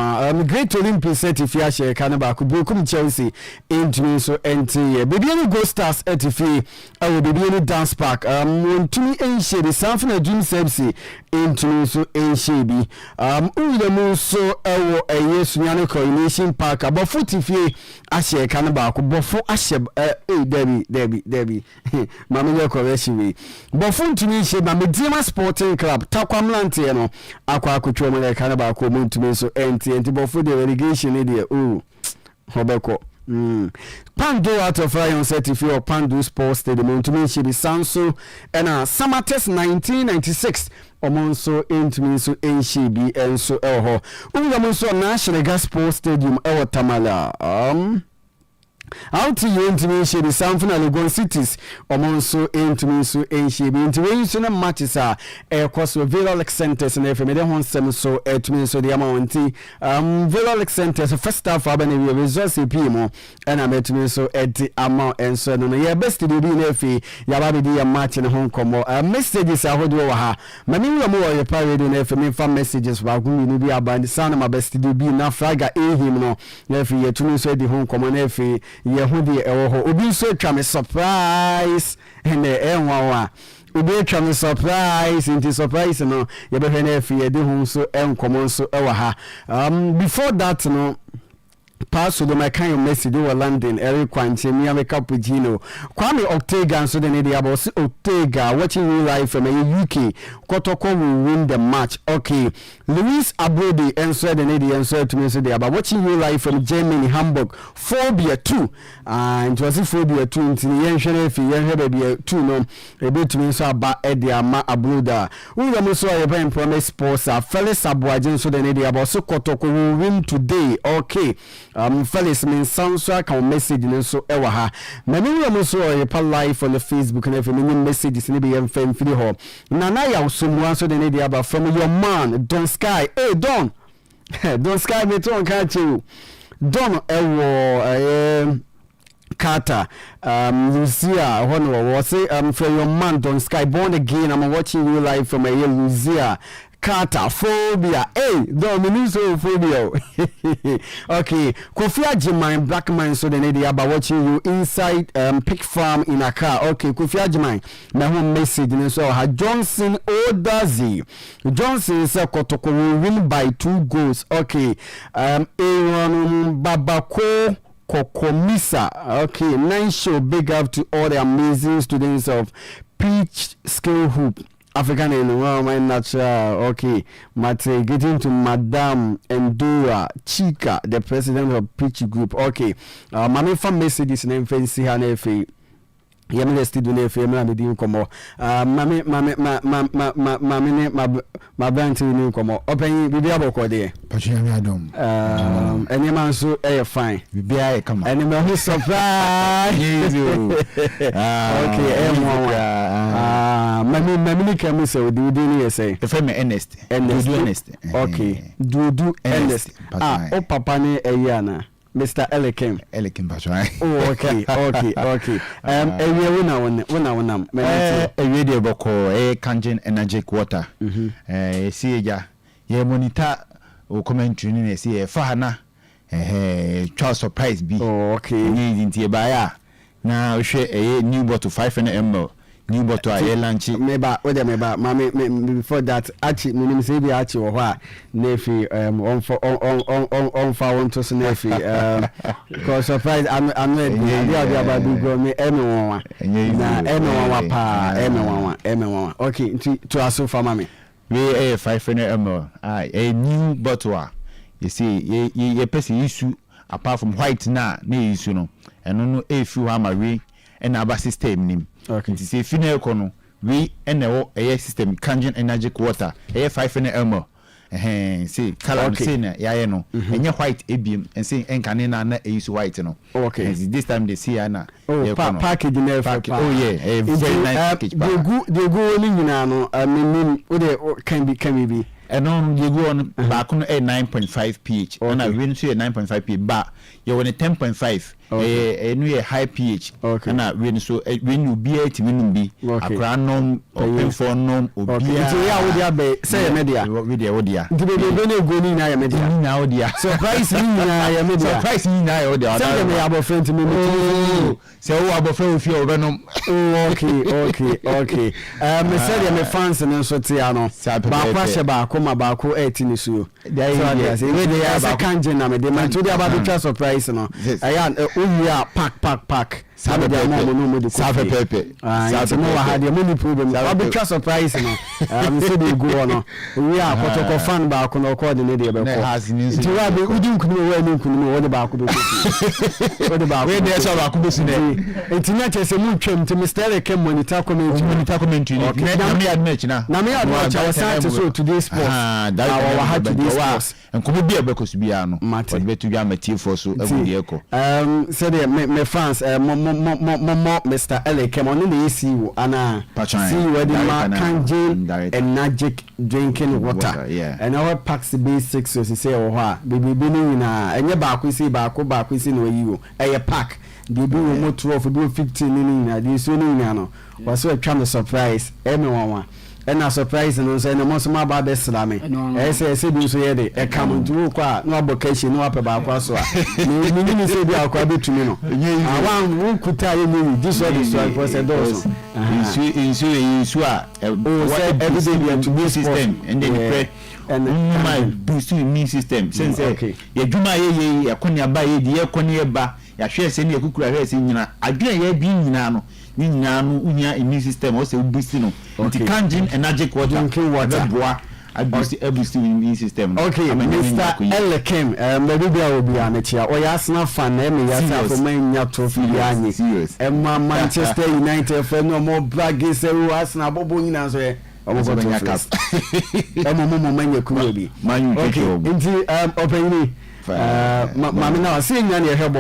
Great Olympic certificate share kan ba ku bokum Chelsea into so NTA bebi any Go Stars etifi awo bebi any Dance Park montumi enhye the Sanfona Dream Service into so enhye bi uya mo so awo Yesu nyane Coronation Park abofo tifie a share kan ba ku bofo ahye Debbie mama ye correction we bofo ntumi na Medina Sporting Club takwamlante no akwa akotwo mo le kan ba ko montumi so NT bofo de relegation e de hobeko Pando out of Ryan certificate of Pando Sports Stadium montumi shibi Sanso na Samates 1996 omonso intumi so NCB enso elho ungamonso National Gas Sports Stadium ewo Tamala out you intimi the Sanfona Legon cities omonso intimi so enhye bi nti we so na matches a ekoso viral centers na FM de honsem so etumi so de amonti viral centers first half abana we resource pimo na metumi so edi ama enso no ye best de bi na fi ya ba bi ya match na honkomo messages ahodo wa ha mami we mo ye parade na FM fa messages ba gu ni bi abandi sana ma best de bi na fraga ehim no na fi ye tumi so edi honkomo na fi Yehudi ewo obi so twa me surprise ene enwawa obi twa me surprise into surprise no ye be hwe na afi ye de hu so enkomo so ewa ha before that no pass the my kind of message over London Eric Kwanche me make up with Gino Kwame Ortega so the need about Ortega watching you live from UK Kotoko will win the match okay Luis Abrodi answered the need answered to me so they about watching you live from Germany Hamburg phobia 2 and it was phobia 2 into the yenhwe fi yenhwe baby 2 no e bit me so about Ediama Abroda we am so a very promise sports Felix Abuajen so the need about so Kotoko will win today okay Felix min sound so aka message ne so e wa ha ma me wura mo so o pa live on the Facebook na fe me messages ne be yem fam firi ho na ya usomwa so de ne dia ba from your man Don Sky. Hey Don Don Sky me to on catch you Don ewo Carter Lucia hono say from your man Don Sky born again. I'm watching you live from Lucia Carter phobia. Hey, Dominiso phobia. Okay, Kofi Ajiman Black Man so the lady about watching you inside pig farm in a car. Okay, Kofi Ajiman my home message and so Johnson Odazi. Johnson is a Kotoko will win by 2 goals. Okay, Aaron Babako Kokomisa. Okay, nice show. Big up to all the amazing students of Peach Skill Hoop. African and my natural. Okay, Mate, getting to Madame Endura Chica, the president of Peach Group. Okay, Mami from messages name fancy Hanefe. Yamile studio ne fe me di nkomo mami ma branch ni nkomo open bibi aboko de pachi ami adom eni man so e fine bibi aye kama eni me ho surprise okay mami ni kam se odi ni yese e fe me Ernest okay do Ernest o papa ni eyana Mr. Elekim pacho right. Oh, okay. Ewe wona ewe de boko Kangen Energetic Water. See ya ye monitor o commentary ni see e fa na child surprise bi. Oh, okay. Ni ntie ba ya na hwe new bottle 500 ml. New bottle a lunch meba mama before that achi minim say bi achi wo ho a nefi on fa won to nefi because surprise I'm ready dia about do go me eme won pa eme won okay to aso for mama we 500 ml a new bottle you see ye person issue apart from white na issue no eno no e fi ho amare and aba system nim. Okay. It is a final econo. We and a system Kangen Energetic Water. A 500 ml. See, color say na ya no. And your white ABM and say encanina na use white no. Okay. This time they see ana. Oh, package in there. Oh yeah, a very nice package. They go only no. I mean, can be. And on you go on back on a 9.5 pH. And I win to a 9.5 pH, but you want a 10.5. A high pH. Okay. And I win so when you be it will be a crown non open for non or be say media with the audio. The baby go in I media now dear. Surprise me I media. Surprise me now the other me about friend to me. So about friend feel venom. Okay. Me say me fans and so tiano. Ba kwashe ba koma ba ko 18 so. There is a Kangen na me dey man to dey about the surprise no. Ayan uya pack sabe dia mo de sabe pepe sabe mo wa had money problem I be trust surprise no say dey go no we are Kotoko fan ba ko no coordinate dey be ko ti wa be udi nkunu we ni nkunu wo de ba ko be ko de ba we dey so ba ko be su dey enti na che se mu twam ti Mr. Eleke monitor commentary na me admit I was so today's sports that wa had today's sports enkomo bi e be ko su bia no what be to ga matie for so every echo said me fans Mr. Eleke on the ECU ana see where the Kangen Energetic drinking water and our packs B6 so say oh ha baby ni na enye ba kwisi no yi o pack they do mo 12 do 15 ni na dey so ni no was so a surprise everyone and a surprise and say no mo so ma ba be slame say do so ye dey e come to kwa no abokashi no apeba kwa so a ni say bi akwa betumi no awan won kuta ye ni this one is so for say those insu a every day to be system and then pray and my boost immune system sense ye dwuma ye yakonia ba ye di yakonia ba ya hwe se ne yakukura hwe se nyina adwene ye bi nyina no ni nyina no unya immune system o se boost no nti Kangen Energetic water boa boost immune system no okay Mr. Elekem maybe there will be an etia o ya Arsenal fan na me ya sa for man nya trophy yanyi emma Manchester United fan no more brag say Arsenal bobo nyina so omo manya kuno bi okay nti open Mami na say nya na ehebo.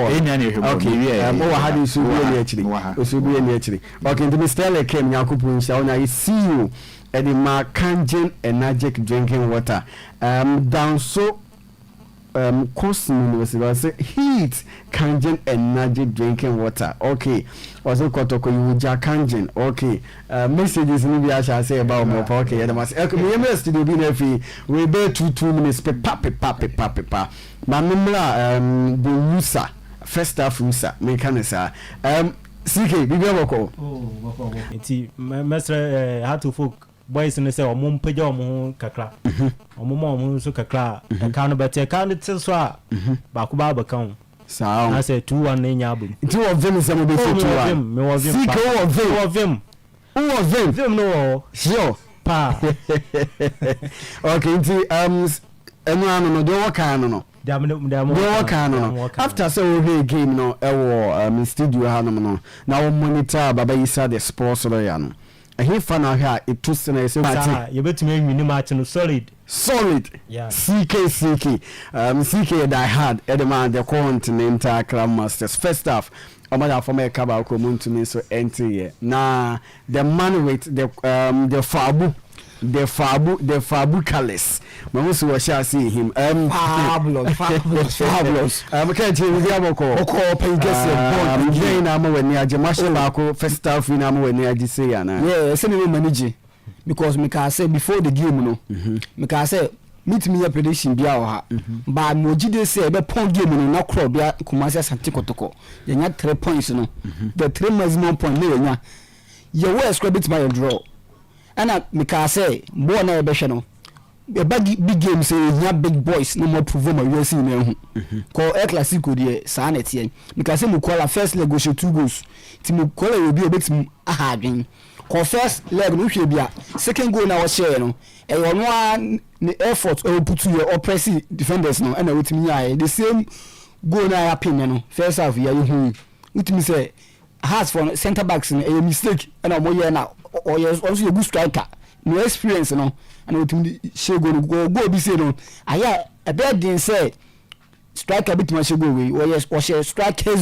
Okay. Oh ha so bi ni akiri. So bi ni akiri. Okay, the Mr. Kem Yakupun Nsha na see you at the Kangen Energetic drinking water. Down so costing was heat Kangen Energetic drinking water. Okay. Also Kotoko you ja Kangen. Okay. Messages in the shall say about more okay. And must me studio be nefi we be 2 minutes pa. Mamimla the user first staff user mechanism. CK bibi aboko. Nti mesre how to folk boys no say omum peja omum kakra. Omum so kakra. Ka no bete ka no te so a ba ko ba kan. Sound. I say 2-1 na nya abum. Two of them is am be 2-1. Me was him. CK who of them. Who of them? Them no. Sure. Pa. Okay, nti enu anu no de work anu no. After so we game no ewo studio hanum no na we monitor baba Isa the sports no ya no he fan ahia etu sene say party you betumi win match no solid yeah CK die hard edema the continental club masters first half amada for me kaba ko muntumi so enter na the man with the fabu colors mamusu wa sha see him fabulous can't you be able ko pay guess ball again na mo wani age mashe ba ko first half na mo wani age say ya na yeah say me manage because me can say before the game no me can say meet me your prediction bia o ha ba mo gide say be pon game no na crowd bia Kumasi Asante Kotoko ya nya 3 points no the 3 maximum point le nya ye we score bit my draw ana mika say bo na ebe hwe no e big game say nya big boys no more prove my USC na hu ko e classico de sa na tie mika say mu call first leg go 2 goals ti mu call e obi obetim aha adwen ko first leg no hwe bia second goal na wo share no e wono a ni effort e put your oppress defenders no ana wetimi ya the same goal na happen no first half ya you hu wetimi say has for center backs no a mistake ana mo ye na or yes also a good striker no experience no and wetin share go be say no aya a bad din say striker bit ma share go we or yes or share striking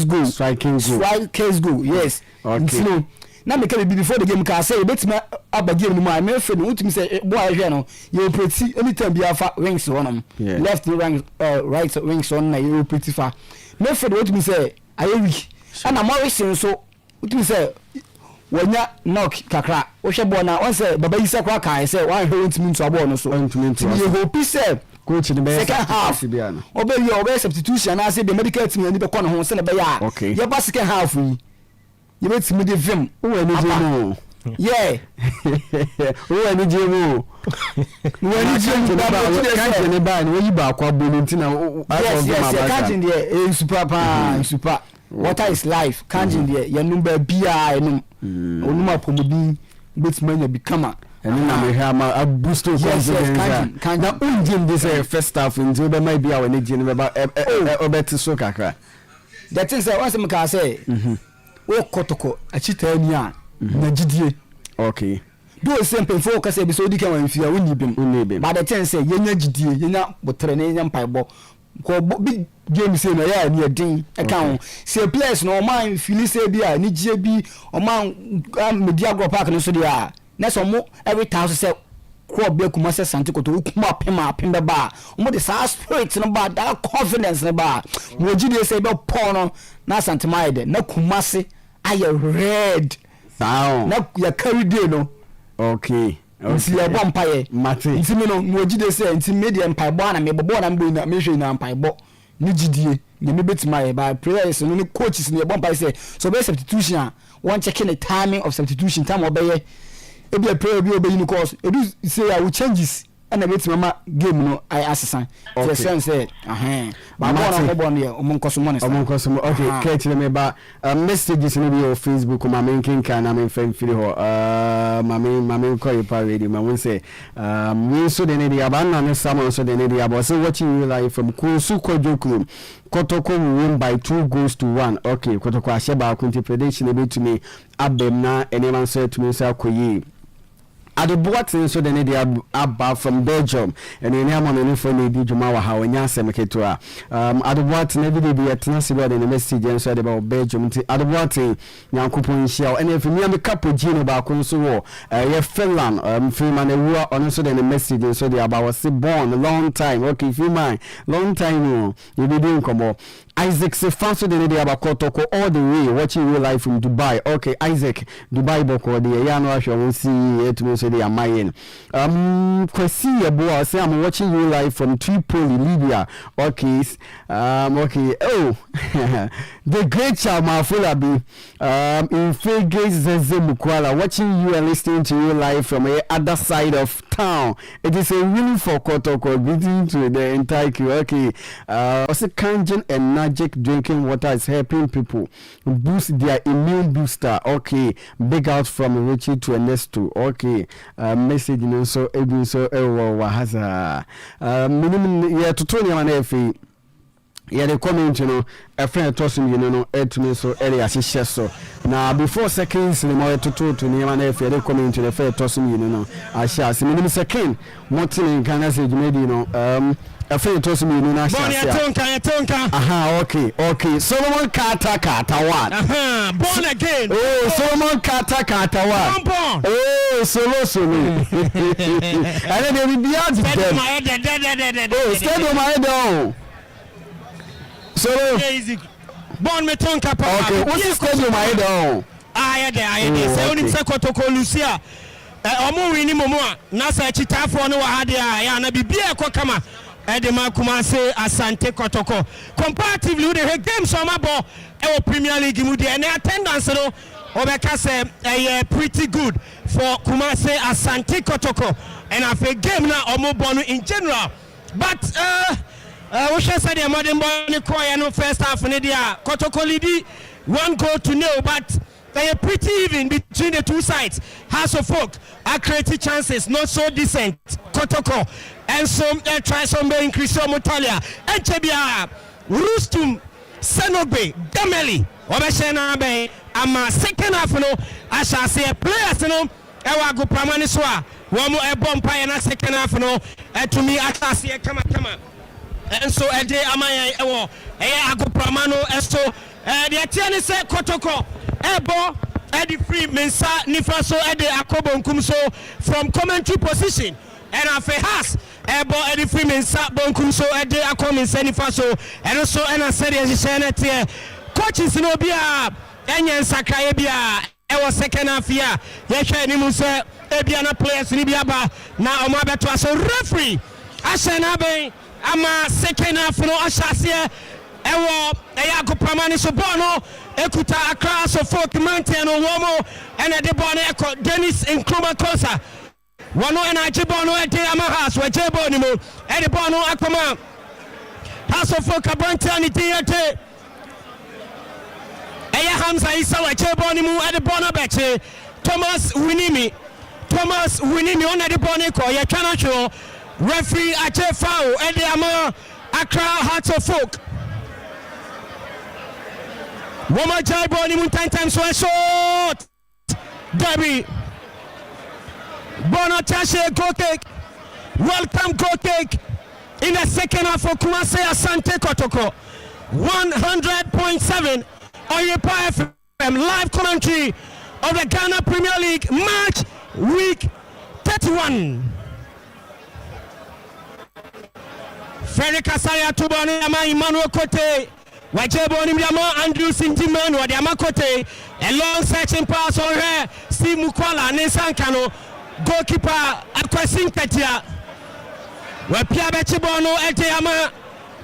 goal yes okay no na me can be before the game ka say bit ma abagye no ma me fe no wetin say boy ahwe no you pretty anytime be afa wings on left wing right wings on na you pretty far me fe wetin say aye weak and Morrison so wetin say wanya knock kakra o hwe ball na on say baba Isa kwa kai say wan hwe ntimi nto ball no so you hope say coach the best second half obe substitution na say the medical team ni be kono ho say na be ya ye ba second half yi ye betimi de vim o wa ni jemu yeah o wa ni jemu can't ni ba ni wo yi ba kwa bolu ntina yes can't dey super water is life kanjin there your number bia enum onuma pomodin betmanya become and na me ha ma boost confidence kan na unjim this first half nje be mai bia we ne gin be ba obeti so kakra the thing say once me ka say o Kotoko achita ni a na gidie okay do simple for ka say bi so di kan wan fia woni bim but the thing say yenya gidie yenya botre ne yenya mpaibo ko big game say na ya ni edin e kan say players no man feel say bia ni gie bi o man media group park no so dia na so mo every time say ko be Kumasi Asante Kotoko kuma pem be ba mo the spirit no ba that confidence no ba mo gide say be pon no na Asante maide na Kumasi aye red sound na ya carry day no okay nti ya bompa ye mate nti me no mo gide say nti media mpaibo na me bobo na me hwe na mpaibo ni gidie ni me betima ye ba players no ni coaches ni bompa say so be substitution one checking the timing of substitution time obeye e be player bi obey ni course e do say I will changes and a bit mama game no I assassin the sense said ba mo bon ye omonkoso money okay catch me ba messages ni bi on Facebook ma men kinka na men fan firi ho mama ko pa radio ma won say we so de ne dia ba na ne Samuel so de ne dia ba so watching you live from Kunsu Kojoku Kotoko win by 2-1 okay Kotoko ahye ba kunti prediction e betumi abem na anyone say to me say akoyi Adubuatin so the idea about from Belgium and in Yamon for Lady Jumawa how in Yasemeketua. Adubuatin every day at Nasiba in the message and said about Belgium. Adubuatin Yankupon Shell and if you have a couple Gino Bakunso, Finland, Freeman and Rua on so then the message and so they about was born a long time. Okay, if you mind, long time you be doing come up. Isaac se fanso the idea about Kotoko all the way watching real life from Dubai. Okay, Isaac, Dubai Boko, the Yano Asha will see it will say they are mine. Kwesi Eboa say I'm watching you live from Tripoli, Libya. Okay, okay. Oh, the great Chama Fulabi in Fege Zeze Mukwala watching you and listening to you live from the other side of town. It is a win for Kotoko, greeting to the entire crew. Okay, also Kanjan and Magic drinking water is helping people boost their immune booster. Okay, big out from Richie to Ernesto. Okay, message you know so ebi so wahaza minimum yeah to 21 efi yeah the comment you know a friend toss me you know to me so area she so now before seconds the more to 21 efi the comment to the fair toss me you know I shall see minimum second Martin Ghana say you know a friend toss me you know na tonka aha okay Solomon Kata what born again Solomon Kata what oh solo and then they will be out to them stadium my head down so born me tonka okay what's the stadium my head down I there say only say Kotoko Lucia omo wini momo na say chitafo no wa hade ya na bibia ekokama Edema Kumase Asante Kotoko. Comparatively, the games on my ball, our Premier League, and the attendance, pretty good for Kumase Asante Kotoko. And I feel game now, or more bono in general. But, we should say the modern boy, no first half, and Kotoko Lidi, 1 goal to 0, but they are pretty even between the two sides. House of Folk are creating chances, not so decent. Kotoko. And some try some increase Motalia and Chebia Rustum Sanobe Dameli Obeshana Bay ama second half no I shall say players no ewa go pramaniswa one more a bomb pie and second half no to me I shall say come and so a day amaya ewo go pramano and so the Atiani say Kotoko ebo Eddie Free Mensa Nifaso Eddie Akobo Nkumso from commentary position and afe has ebo Eddie Free Mensa Bonkumso Eddie Akobo Senifaso and also and I said as coaches no bia enyen sakraye bia ewo second half here ye ni mu say ebia na players ni bia ba na omo abeto so referee ashana ben ama second half no ashase ewo eya go pamani so ball no ekuta across so folk mountain no womo and the ball no Dennis Nkrumah Kosa wano and I jibon no ete amahas we jebo ni mo and the ball no akoma house of folk abanti ni tiete eya Hamza Isa we jebo ni mo and the ball no beche Thomas Winimi on the ball no ko ye twana show referee ache foul and the ama Accra Hearts of Folk Woma jaibo ni mo 10 times so shot Derby Bono Tashe goal kick. Welcome goal kick in the second half for Kumase Asante Kotoko. 100.7 on your FM live commentary of the Ghana Premier League match week 31. Ferry Kasaya Tubani Ama Emmanuel Kote. Wajebo Nimyama Andrew Sintiman Wadiama Kote. A long searching pass on her. Steve Mukwala Nisan Kano. Goalkeeper Akwasin Katia Wapia Bechibono Eteyama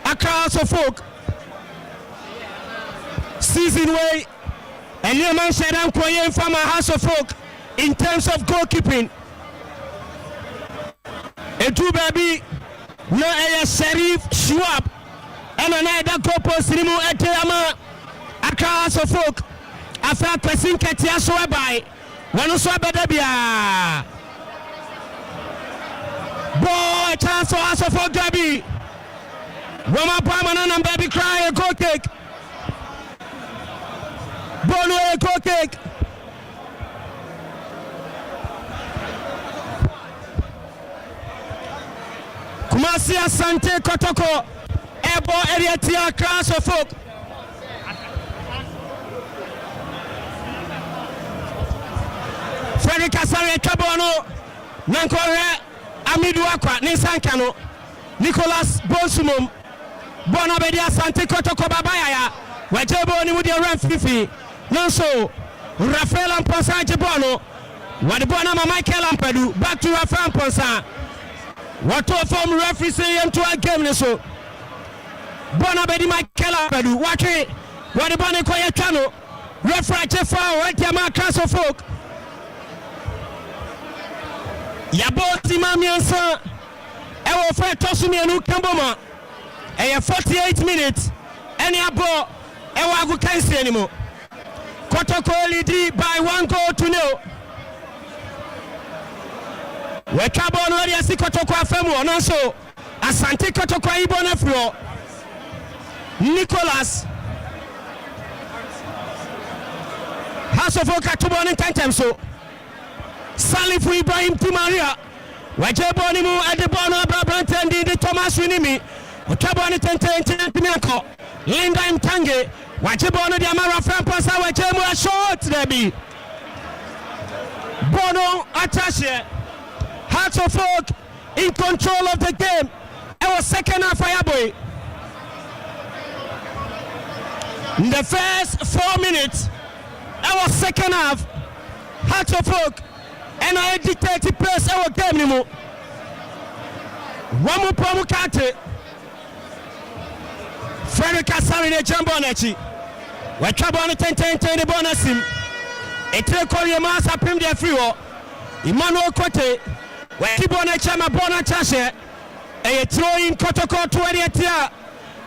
across of folk season way and Yeman Shadam Koyen from a house of folk in terms of goalkeeping. A two baby no a Sharif Schwab and another goal post Rimu Eteyama across of folk after Akwasin Katia Swabai one so bedabia boy chance for us for Gabi Roma Pamana and baby cry a goal kick Bono a goal kick Nicholas Asante Kotoko Ebo Eriatia Class of Folk. Frederick Asare Kabono Nankore Amidu Akwa Nisankano Nicholas Bonsumum Bonabedi Asante Kotoko Babayaya Wajebo ni Mudi Ram Fifi Nonso Rafael Amponsa Jebono Wadibona Michael Ampadu back to Rafael Amponsa. What form referee say into a game so Bonabedi Michael Ampadu Waki Wadibona Koya Chano referee Jefa Wetiama Class of Folk Yaboti Mamiansa Ewo Fe Tosumi Anu Kamboma 48 minutes any abo Ewa Agu Kansi anymore. Kotoko lead by 1-0. Wekabo no area si Kotoko afemu ono so Asante Kotoko ibo na flo Nicholas House of Oka to born in time so Salifu Ibrahim Timaria Wajebo ni mu Adebono Abrabantendi di Thomas Winimi Okabo ni tente Miako Linda Mtange Wajebo di Amara Frampasa Wajemo a short debi Bono Atashe Hearts of Oak in control of the game. It was second half Fireboy. In the first 4 minutes, it was second half. Hearts of Oak and I dictated place our game anymore. One more Pomukate. Frederick Asari de Jambonechi. We're trouble the 10 the bonus him. A three Korea Massa Pim de Frio. Emmanuel Kote. Wekibona chama bona chashe e throw in Kotoko 20 here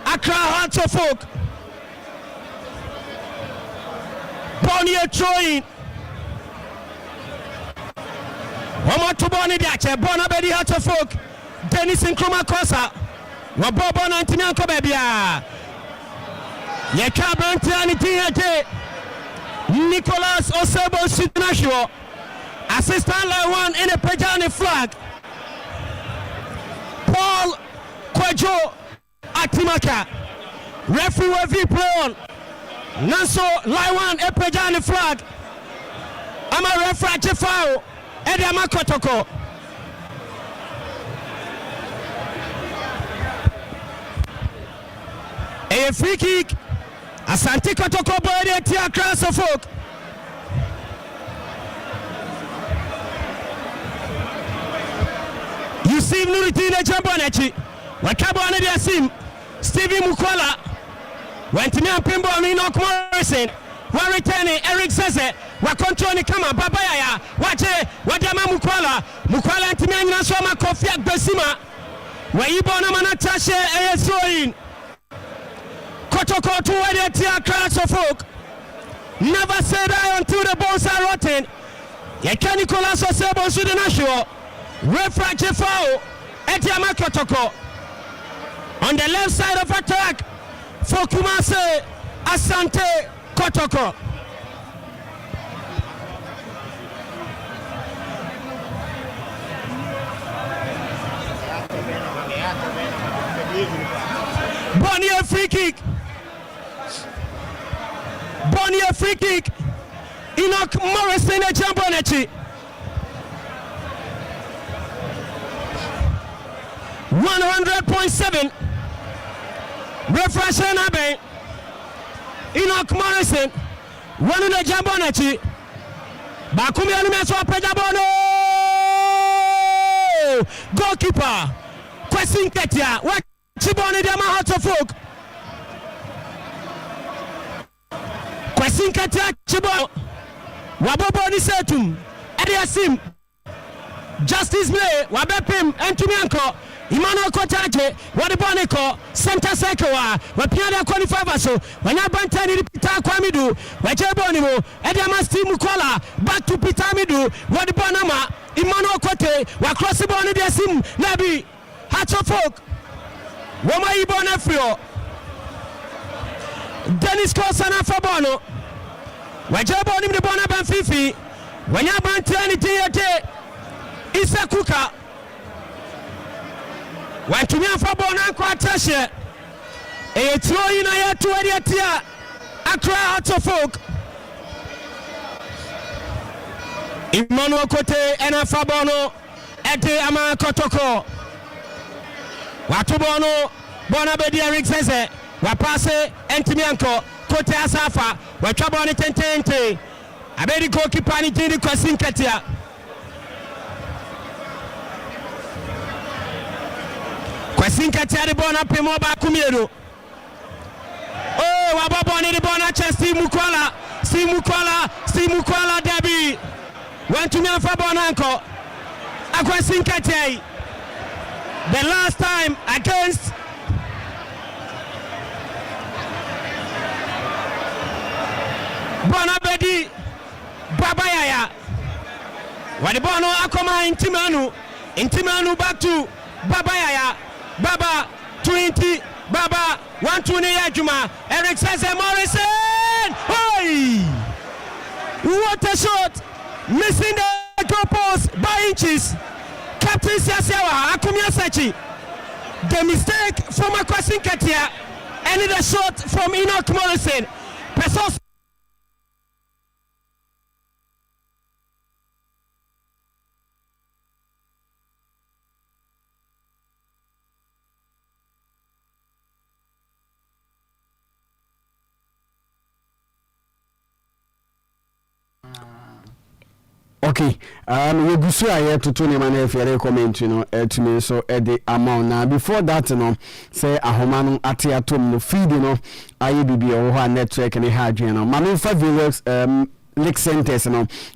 Accra Hearts of Folk Bonnie throw in one more to Bonnie Dache Bona Bedi Hearts of Folk Dennis Nkrumah Kosa Wabobo na Ntinyanko Bebia Yeka Bantiani Tinyate Nicholas Osebo Sidnashio Assistant line one in a Pejani flag. Paul Kwajo Atimaka. Referee will play on. Nanso line one a Pejani flag. I'm a referee Jefao. Edama Kotoko. A free kick. Asante Kotoko boy at Tia Class of Folk. Yusuf Nuritina Jambonechi. Wakabo Anadia Sim. Stevie Mukwala. Went to me and Pimbo Minok Morrison. One returning Eric Sese. Wakontroni Kama Babayaya. Wache Wadama Mukwala. Mukwala and Timmy Nasoma Kofiak Besima. Waibona Manatashe Esoin. Kotoko to where the Class of Folk. Never say that until the bones are rotten. Yakani Kolaso Sebo Sudanashio. Referee Jefao Etiama Kotoko on the left side of attack for Kumase Asante Kotoko. Bonnie free kick. Bonnie free kick. Enoch Morrison a Jambonechi. 100.7 Referee Abe Enoch Morrison one in the Jambonechi Bakumi Anumeso Pejabono goalkeeper Kwesi Nketia what Chiboni Dema Hearts of Folk Kwesi Nketia Chibo Wabobo Nisetum Ediasim Justice May Wabepim Entumianko Emmanuel Kotaje, Wadiboneko, Center Circle, Wapiana qualifier so, when I bantani Peter Kwamidu, Wajabonimo, Ediamas Mukola, back to Pitamidu, Wadibonama, Emmanuel Kote, Wakrosiboni Sim, Nabi, Hearts of Folk, Woma Ibon Afrio, Dennis Kosana Fabono, Wajabonim the Bonaban Fifi, when I bantani Tia Issa Kuka. watumi afa ball na nkɔ atɛhyɛ ɛyɛ tiro yi na yɛto adi atia Accra Hearts of Oak. Emmanuel Kote ɛna afa ball no ɛde ama Kotoko wato ball no ball na bɛdi Eric Sese wapase ɛntumi ankɔ Kote asafa watwa ball no tentente abɛdi goalkeeper ne gyini Kwasi Nketia. Kwasi Nketia de ball na pemo baako mmienu. Oh, wababɔ ne de ball na kyɛ Steve Mukwala Debbie wantumi afa ball na ankɔ Kwasi Nketia. The last time against Bonabedi Baba Yaya. Wadi bono akoma Intimanu back to Baba Yaya. Baba 20 Baba 120 Yajuma. Eric Sese Morrison. Hey! What a shot! Missing the goal post by inches. Captain Siasewa Akumia Sachi. The mistake from Kwasi Nketia and the shot from Enoch Morrison. Pesos. Okay, we go so I to Tony man if you comment to me so the amount now before that say ahomano ate atom no feed aye bibi o ho network ne ha adwen mama fa viewers Lake Centers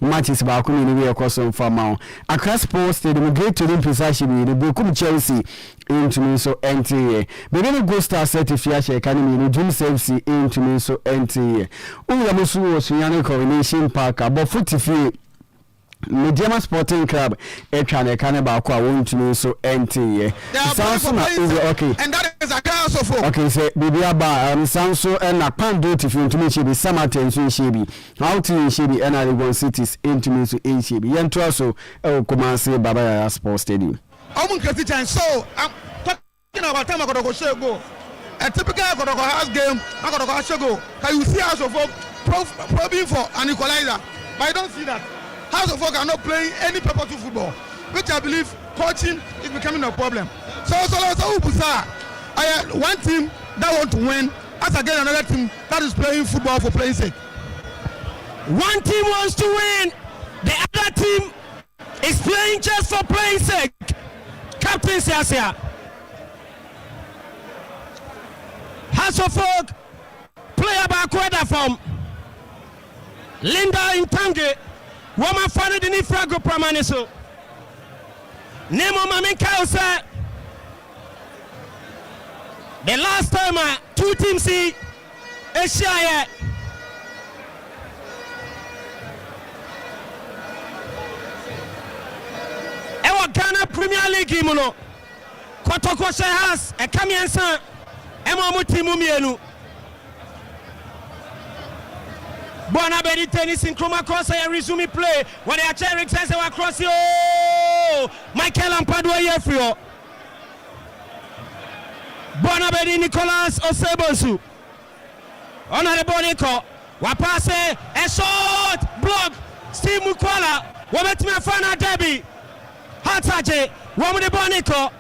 matches ba ko ni we ekoso fama Accra Sports Stadium Great Olympics ashibi the Bokum Chelsea into me so NTA be no go star certificate share kan me no Dream Service into me so NTA uya musu wo sunyane Coronation Park abo futifie Mediama Sporting Club etwane kan ba ko a wontumi so NTA Samson okay and that is a chaos of okay say bibia ba Samson na Pando tifuntumi shebi Samaten so shebi how to shebi na Legon Cities intumi so shebi yento so Kumasi Baba Yaya Sports Stadium Omunkati chan so I'm talking about time Kotoko share go a typical Kotoko house game Kotoko has go can you see House of Folk probing for an equalizer but I don't see that House of Folk are not playing any purposeful football, which I believe coaching is becoming a problem. So one team that want to win as against another team that is playing football for playing sake. One team wants to win, the other team is playing just for playing sake. Captain Siasia. House of Folk player back weather from Linda Intange. Wama fana de ni frago pramane so Nemo Mamenka say the last time two teams see Asia Ewa Ghana Premier League muno Kotoko has a kamiensa Emo mutimu mienu Bona bedi tennis in Chroma cross and resume play. When they are cheering, says they were crossing. Oh, Michael Ampadua Yefrio. Bona bedi Nicolas Osebosu. Honor the Bonico. Wapase a shot block. Steve Mukwala. Wametme Fana Debbie. Hataje. Woman the Bonico.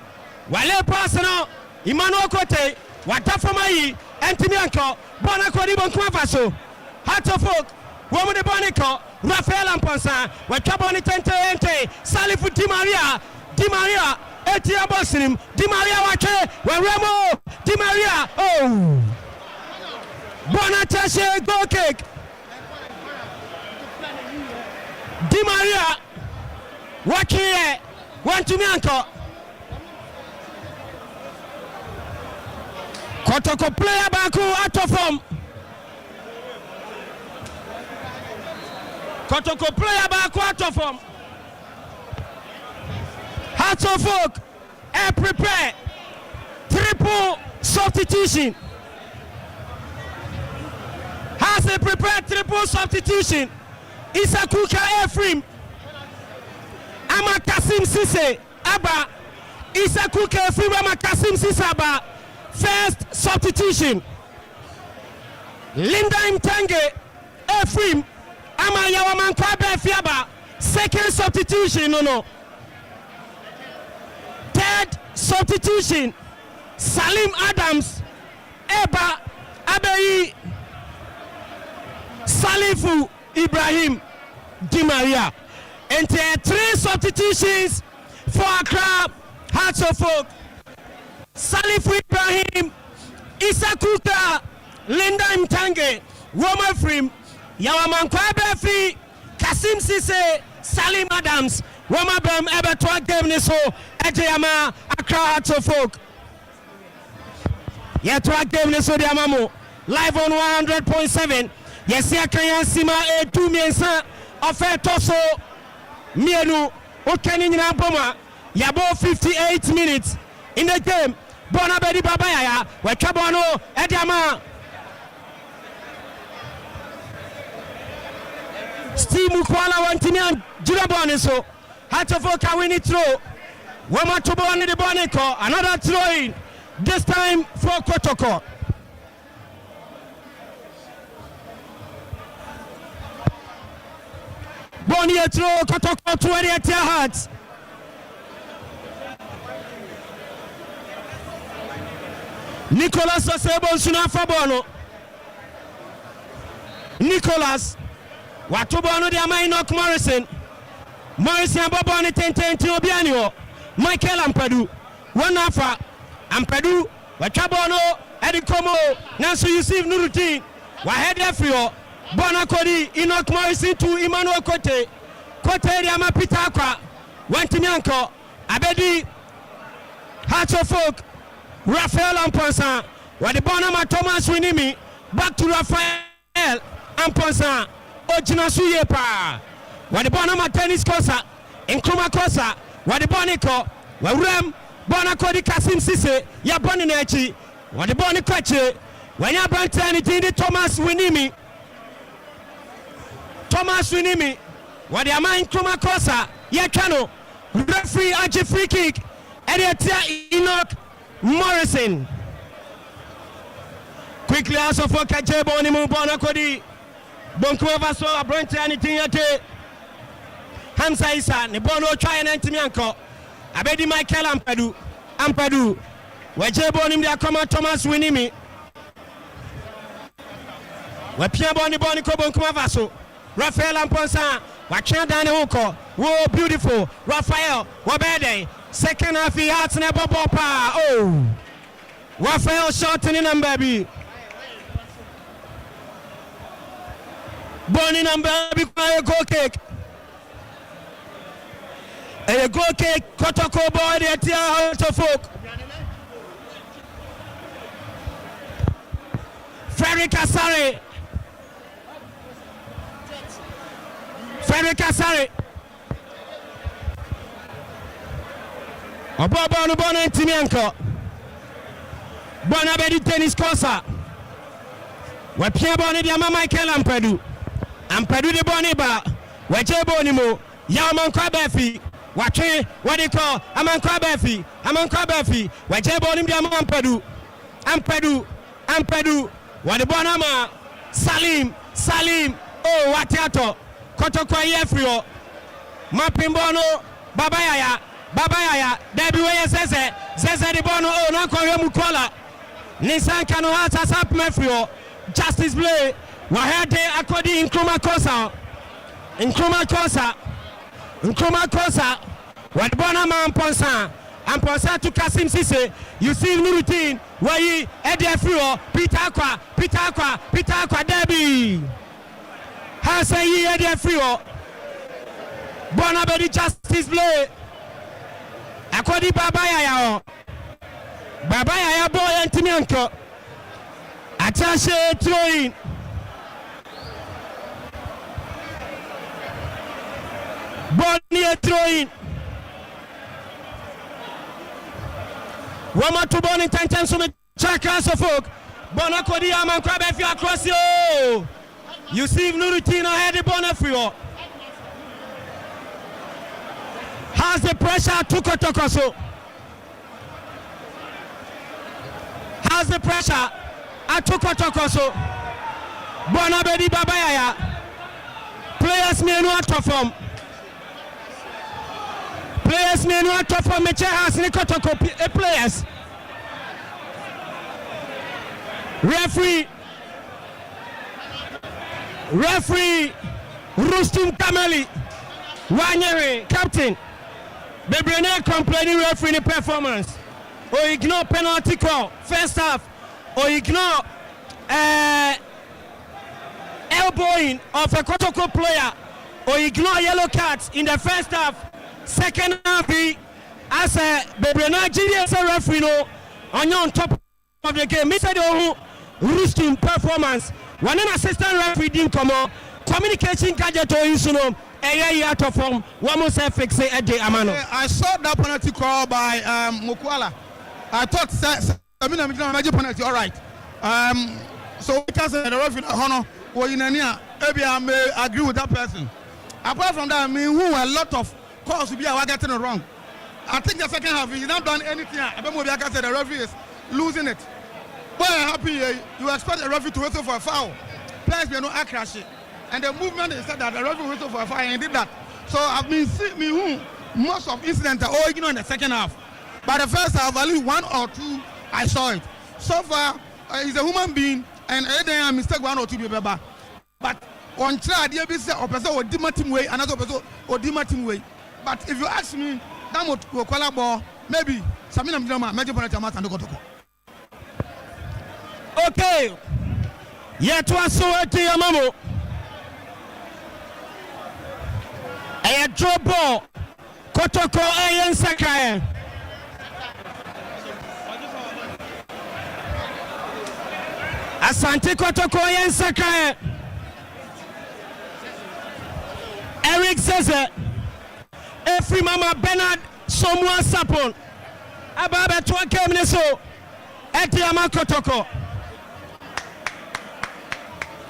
Wale Pasano. Emmanuel Kote. Watafamayi. Antimianko. Bona Kodibo Kwavaso. Hearts of Oak, woman the Bonico, Rafael Amponsa, Wakaboni Tente, Salifu Di Maria, Etia Bosinim, Di Maria Wake, Remo, Di Maria, oh, Bonatashe, goal kick, Di Maria, Wake, one to Mianko, Kotoko player Baku out of form. Kotoko player back out of form. Hearts of Folk, prepare. Triple substitution. Has a prepared triple substitution. Isakuka Ephraim. Ama Kasim Sise. Abba. Isakuke Fiwama Kasim Sisaba. First substitution. Linda Mtange Ephraim Ama Yawaman Kwabe Fiaba. Second substitution. No. Third substitution. Salim Adams Eba Abeyi Salifu Ibrahim Di Maria. And there are 3 substitutions for Accra Hearts of Oak. Salifu Ibrahim, Isakuka, Linda Mtange, Woma Frim, Yawamankwa Befi, Kasim Sise, Salim Adams, Woma Bem Ebertwa Gemniso, Ejayama, Accra Hearts of Oak. Yetwa Gemniso Diamamo, live on 100.7. Yes, I can see my 2 miensa of a toso. Mienu, Okeni Naboma, Yabo 58 minutes in the game. Bonabedi Babaya, Wekabono, Ediama. Steve Mukwala Wantinian, Jiraboneso, Hatofoka win it through. Wama Toboni the Bonico, another throw in, this time for Kotoko. Bonnie throw Kotoko 20 at your hearts. Nicholas Osebo Sunafa Bono. Nicholas Watobono de Amainok Morrison. Morrison Boboni 10-10 Obianio. Michael Ampadu. One Afa Ampadu. Wachabono Edikomo. Nansu Yusuf Nurutin. Wahed Efrio. Bona Kodi, Enoch Morrison to Emmanuel Kote, Kote Yama Pitakwa, Wantinyanko, Abedi, Hearts of Folk, Raphael Amponsan, Wadibonama Thomas Winimi, back to Raphael Amponsan, Ojinasu Yepa, Wadibonama Tennis Kosa, Nkrumah Kosa, Wadiboniko, Warem, Bona Kodi Kasim Sise, Yaboni Nechi, Wadiboni Kwache, Wanyabantani Thomas Winimi. Thomas Winimi, what the Amain Nkrumah Kosa, Yakano, referee Aji free kick, Ediatia Enoch Morrison. Quickly also for Kajebo Nimu Bonakodi, Bonkueva so a brent anything yet. Hamza Isa, Nebono try and Antimianko, Abedi Michael Ampadu, Wajebo Nim the Akoma Thomas Winimi, Wapia Boni Boniko Raphael Amponsan, Wakia Dani Oko, whoa, beautiful. Raphael, Wabede, second half he has never popa. Oh, Raphael shortening and baby. Bonnie and baby, a goal kick. A goal kick, Kotoko boy, the Tia Hearts of Folk. Frederick Asare. Frederick Asare. Obobo Bona Timianko. Bona Bedi Tennis Kosa. Wapia Boni Diama Michael Ampadu. Ampadu de Boniba. Wache Bonimo. Yaman Kwabefi. Wache, what they call Aman Kwabefi. Wache Bonim Diama Ampadu. What the Bonama. Salim. Oh, Watiato. Kotoko Yefrio, Mapimbono, Babayaya, Debbie Way Zeze de Bono, Nako Mukola, Nissan Kanohata Sap Mefrio, Justice Blay, Wahade Akodi Nkrumah Kosa, what Bonama Amponsa to Kasim Sise, you see Nurutin, Wayi, Eddie Frio, Pitakwa, Debbie. Hasa yi Eddie Frio. Bonabedi Justice Blay. Akodi Babayaya. Babayaya boy Antimianko. Attache throwing. Bonnie throwing. Wama to Bonnie Tantan Summit Chakas of Folk. Bonakodi Aman Krabefi across you. You see Nurutina had the Bonafrio. Has the pressure to Kotoko. apply the pressure at Kotoko so Bonabedi Babayaya players may not perform. Players may not perform. Meche has Kotoko players. Referee Rustum Kamali Wanyere captain. Bebrene complaining referee the performance. Or ignore penalty call first half. Or ignore elbowing of a Kotoko player. Or ignore yellow cards in the first half. Second half, as a Bebrene GDS referee no on top of the game. Mr. Dohu Rustum performance. One assistant referee didn't come on. Communication gadget or insuno. Out of form. One must have fixed it at the Amano. I saw that penalty call by Mokwala. I thought major penalty. All right. So because the referee honor or in Ania, maybe I may agree with that person. Apart from that, I mean, who a lot of calls will be getting it wrong. I think the second half he's not done anything. I don't know if I can say the referee is losing it. But I'm happy you expect the referee to whistle for a foul. Players may not crash it. And the movement is said that the referee whistle for a foul and he did that. So I've been seeing most of incidents are all in the second half. But the first half, only one or two, I saw it. So far, he's a human being and I mistake one or two people. But on try the ABC or person or Dimatim way, another person or Dimatim way. But if you ask me, that would call ball, maybe Samina Mjama, Major Panatamat and Kotoko. Okay. Yet was so at Yamamo. A drop ball. Kotoko Ayan Sakai. Asante Kotoko Ayan Sakai. Eric says it. Every mama Bernard someone sapon. Ababa to a game so. Etiama Kotoko.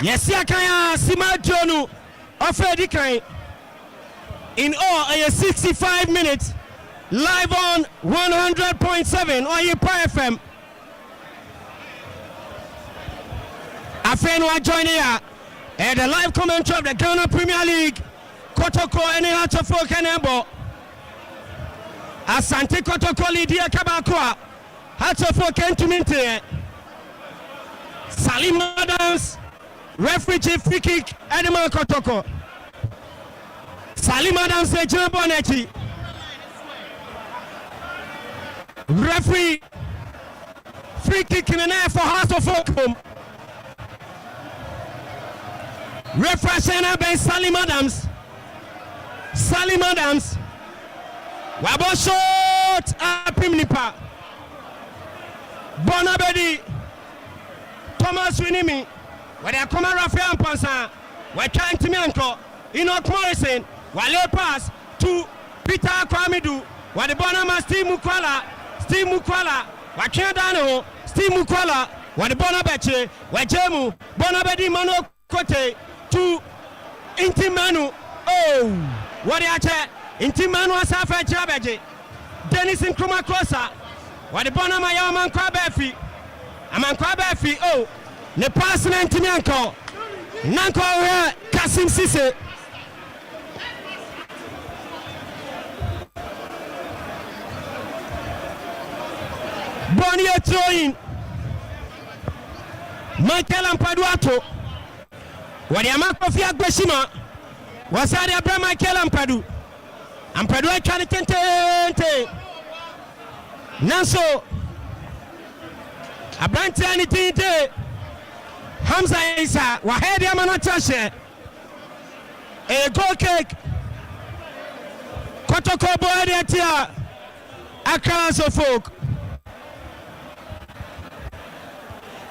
Yes, Yakaya Sima Jonu of Edikai. In all, 65 minutes live on 100.7 on your FM. Afenwa joining here and the live commentary of the Ghana Premier League. Kotoko and Hatofo Kanembo. Asante Kotoko Lydia Kabakwa. Hatofo Kentuminte. Salim Adams. Referee free kick. Animal Kotoko. Salim Adams say Bonechi. Referee free kick in the air for Heart of Oakham. Referee Shana Ben Salim Adams. Salim Adams. Wabo shot Pimnipa. Bonabedi. Thomas Winimi. Where they come Rafael Pansa. We're trying to Mianko. Enoch Morrison. Wale pass to Peter Kwamidu. Where the Bonama Steve Mukwala. Wakena Dano. Steve Mukwala. Where the Bonabeche. Where Jemu. Bonabedi Mano Kote. To Intimanu. Oh. What are you? Intimanu Asafa Jabeji. Dennis in Kruma Kosa. Where the Bonama Yaman Kwabefi. Aman Kwabefi. Oh. Ne pass na Intimianko. Nanko Kasim Sise. Bonnie throwing. Michael Ampaduato. Wadiama Kofi Agbeshima. Wasari Abraham Michael Ampadu. Ampadu trying to tente. Nanso. Abrante anything. Hamza Isa. Wahedi Amanatashe. A goal kick. Kotoko Boadiatia. Accra Folk.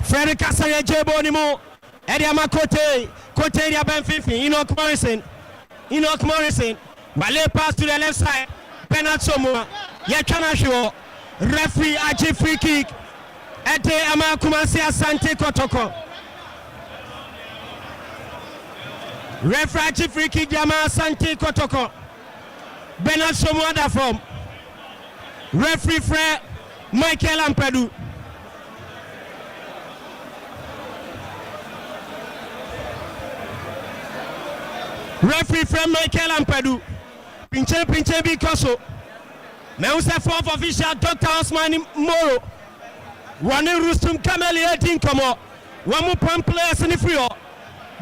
Frederick Kasaya Jebonimo. Ediama Kote. Kote Dia Benfifi. Enoch Morrison. Wale pass to the left side. Penalty Somoa. Yakana Show. Referee Aji free kick. Ete Amakumasi Asante Kotoko. Referee Aji free kick. Yama Asante Kotoko. Penalty Somoa da form. Referee Fred Michael Ampadu. Referee from Michael Ampadu. Pinche Bikoso. Meuse fourth official Dr. Osman Moro. Running Rustum Kameli Edin Komo. Wamu Pam players in the free.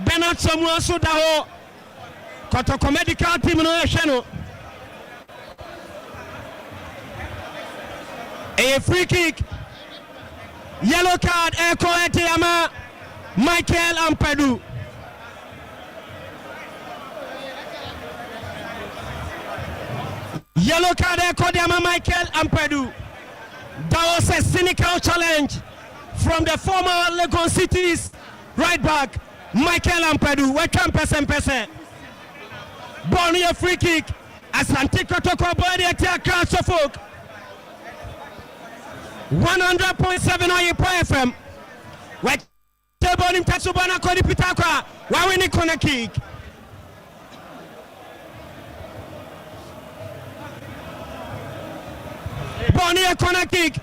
Bernard Samuel Sudaho. Kotoko medical team no channel. A free kick. Yellow card Eko Etiama. Michael Ampadu. Yellow card Eko Michael Ampadu. That was a cynical challenge from the former Lagos City's right back Michael Ampadu. Welcome person. Bonnie a free kick. Asante Kotoko body attack Suffolk. 100.7 on your FM. What the body Tatsubana Kodi Pitaka. Why we need corner kick? Bonnie a corner kick.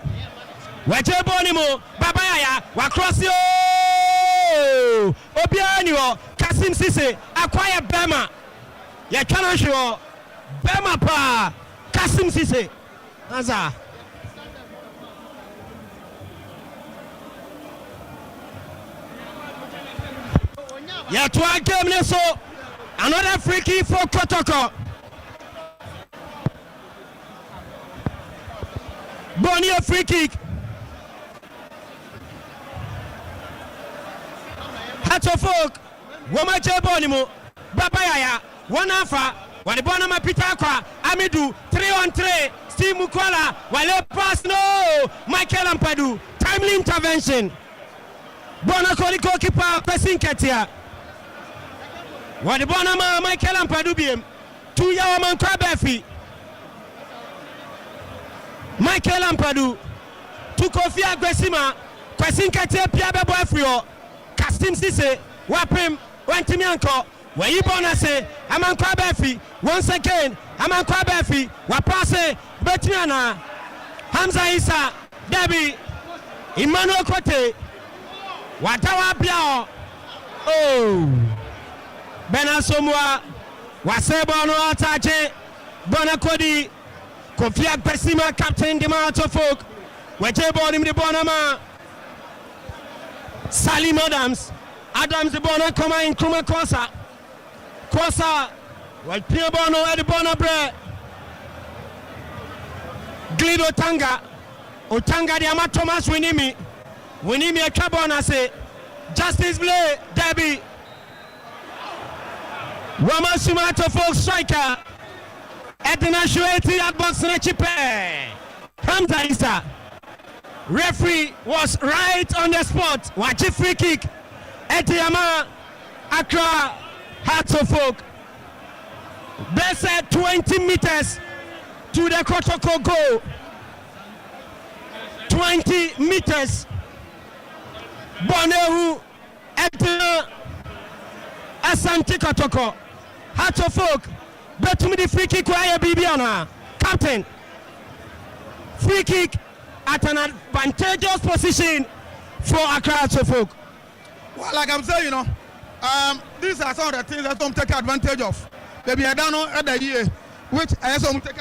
Waje Bonimo Babaya Wakross yo Obianio Kasim Sise acquire Bema. Ya cannot show Bema pa Kasim Sise. Aza. Ya to a game so another free kick for Kotoko. Bonnie a free kick. Hatofok Womaje Bonimo Babaya one alpha when the Bonama Pitakwa Amidu 3-on-3 Steve Mukwala while pass no Michael Ampadu timely intervention Bonakoli goalkeeper pressing Ketia when the Bonama Michael Ampadu BM 2 year man Krabefi Michael Ampadu to Kofi Agresima pressing Ketia Piabe Boyfrio Kasim Sise Wapim Wentimianko where you born say Aman Krabefi once again Aman Krabefi Wapase Betiana Hamza Isa Debbie Emmanuel Kote Watawa Biao oh Benasomwa Wasebo no Ataje Bonakodi Kofi Agresima captain the Matofok Weje born him the Bonama Salim Adams the Bona come in Kuma Kosa well Pia Bono at the Bona Bre Glido Otanga the Ama Thomas Winimi a Cabona say Justice Blay Debbie Wama Sumato folk striker at the national at box Nechipe Hamza Isa referee was right on the spot. Watch a free kick. Etiama Accra Hearts of Folk. They said 20 meters to the Kotoko goal. 20 meters. Bonehu Etiama Asante Kotoko. Hearts of Folk. Bet me the free kick where Bibiana. Captain. Free kick at an advantageous position for Accra Folk. Well, like I'm saying, these are some of the things that some take advantage of. Maybe I don't know at the year, which I also take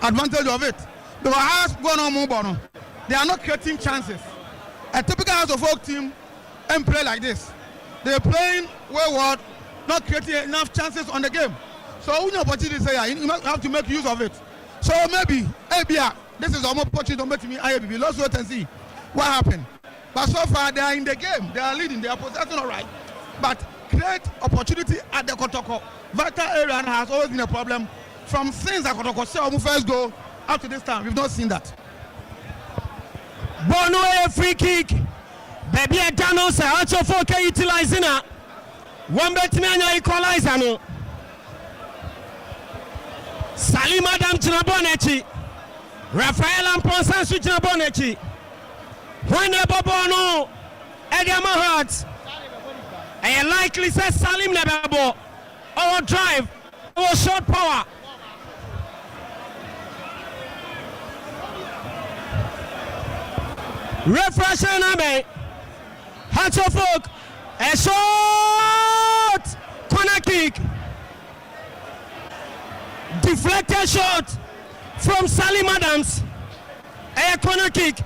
advantage of it. Because has gone on move. They are not creating chances. A typical House of Folk team and play like this. They're playing wayward, not creating enough chances on the game. So when your opportunity say you have to make use of it. So maybe this is almost opportunity to make me IABB. Let's wait and see what happened. But so far they are in the game. They are leading. They are possessing all right. But create opportunity at the Kotoko. Vital area has always been a problem. From since the Kotoko saw first goal up to this time, we've not seen that. Bono a free kick. Baby a Dano say also for utilizing her. One betting equalizer no. Salim Adam Chinabonechi. Rafael Amponsan Suchinabonechi. When the Bobono Edema Hearts. And likely says Salim Nebabo. Our drive. Our short power. Refreshing Abe. Hearts of Folk. A shot. Corner kick. deflected shot from Salim Adams. A corner kick.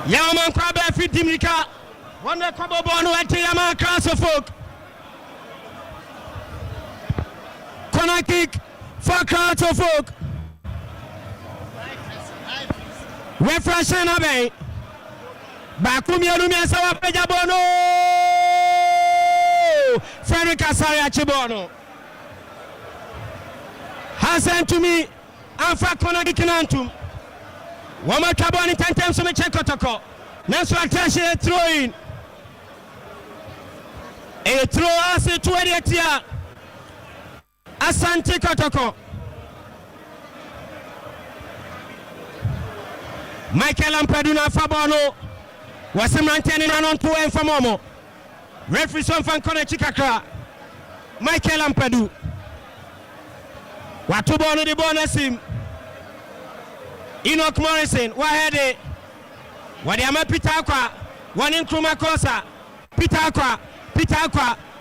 Yaman Krabe fit Dimika. One the Kwabo Bono at Yaman Krasofok. Corner kick for Krasofok. Refreshing Abbey. Bakumi Alumia Sawa Pejabono. Frederick Asaya Chibono. Hasan to me. Alpha Corner Kikanantum. One more trouble in 10 times to me check Kotoko. Next one, Tashi throw in. A throw as a 28 year. Asante Kotoko. Michael Ampeduna Fabono was a maintaining on 2 and for Momo. Referee son fan Kone Chikakra. Michael Ampedu. Watubono the bonus him. Enoch Morrison, Wahede, Wadiama Pitakwa, one in Kruma Kosa, Pitakwa,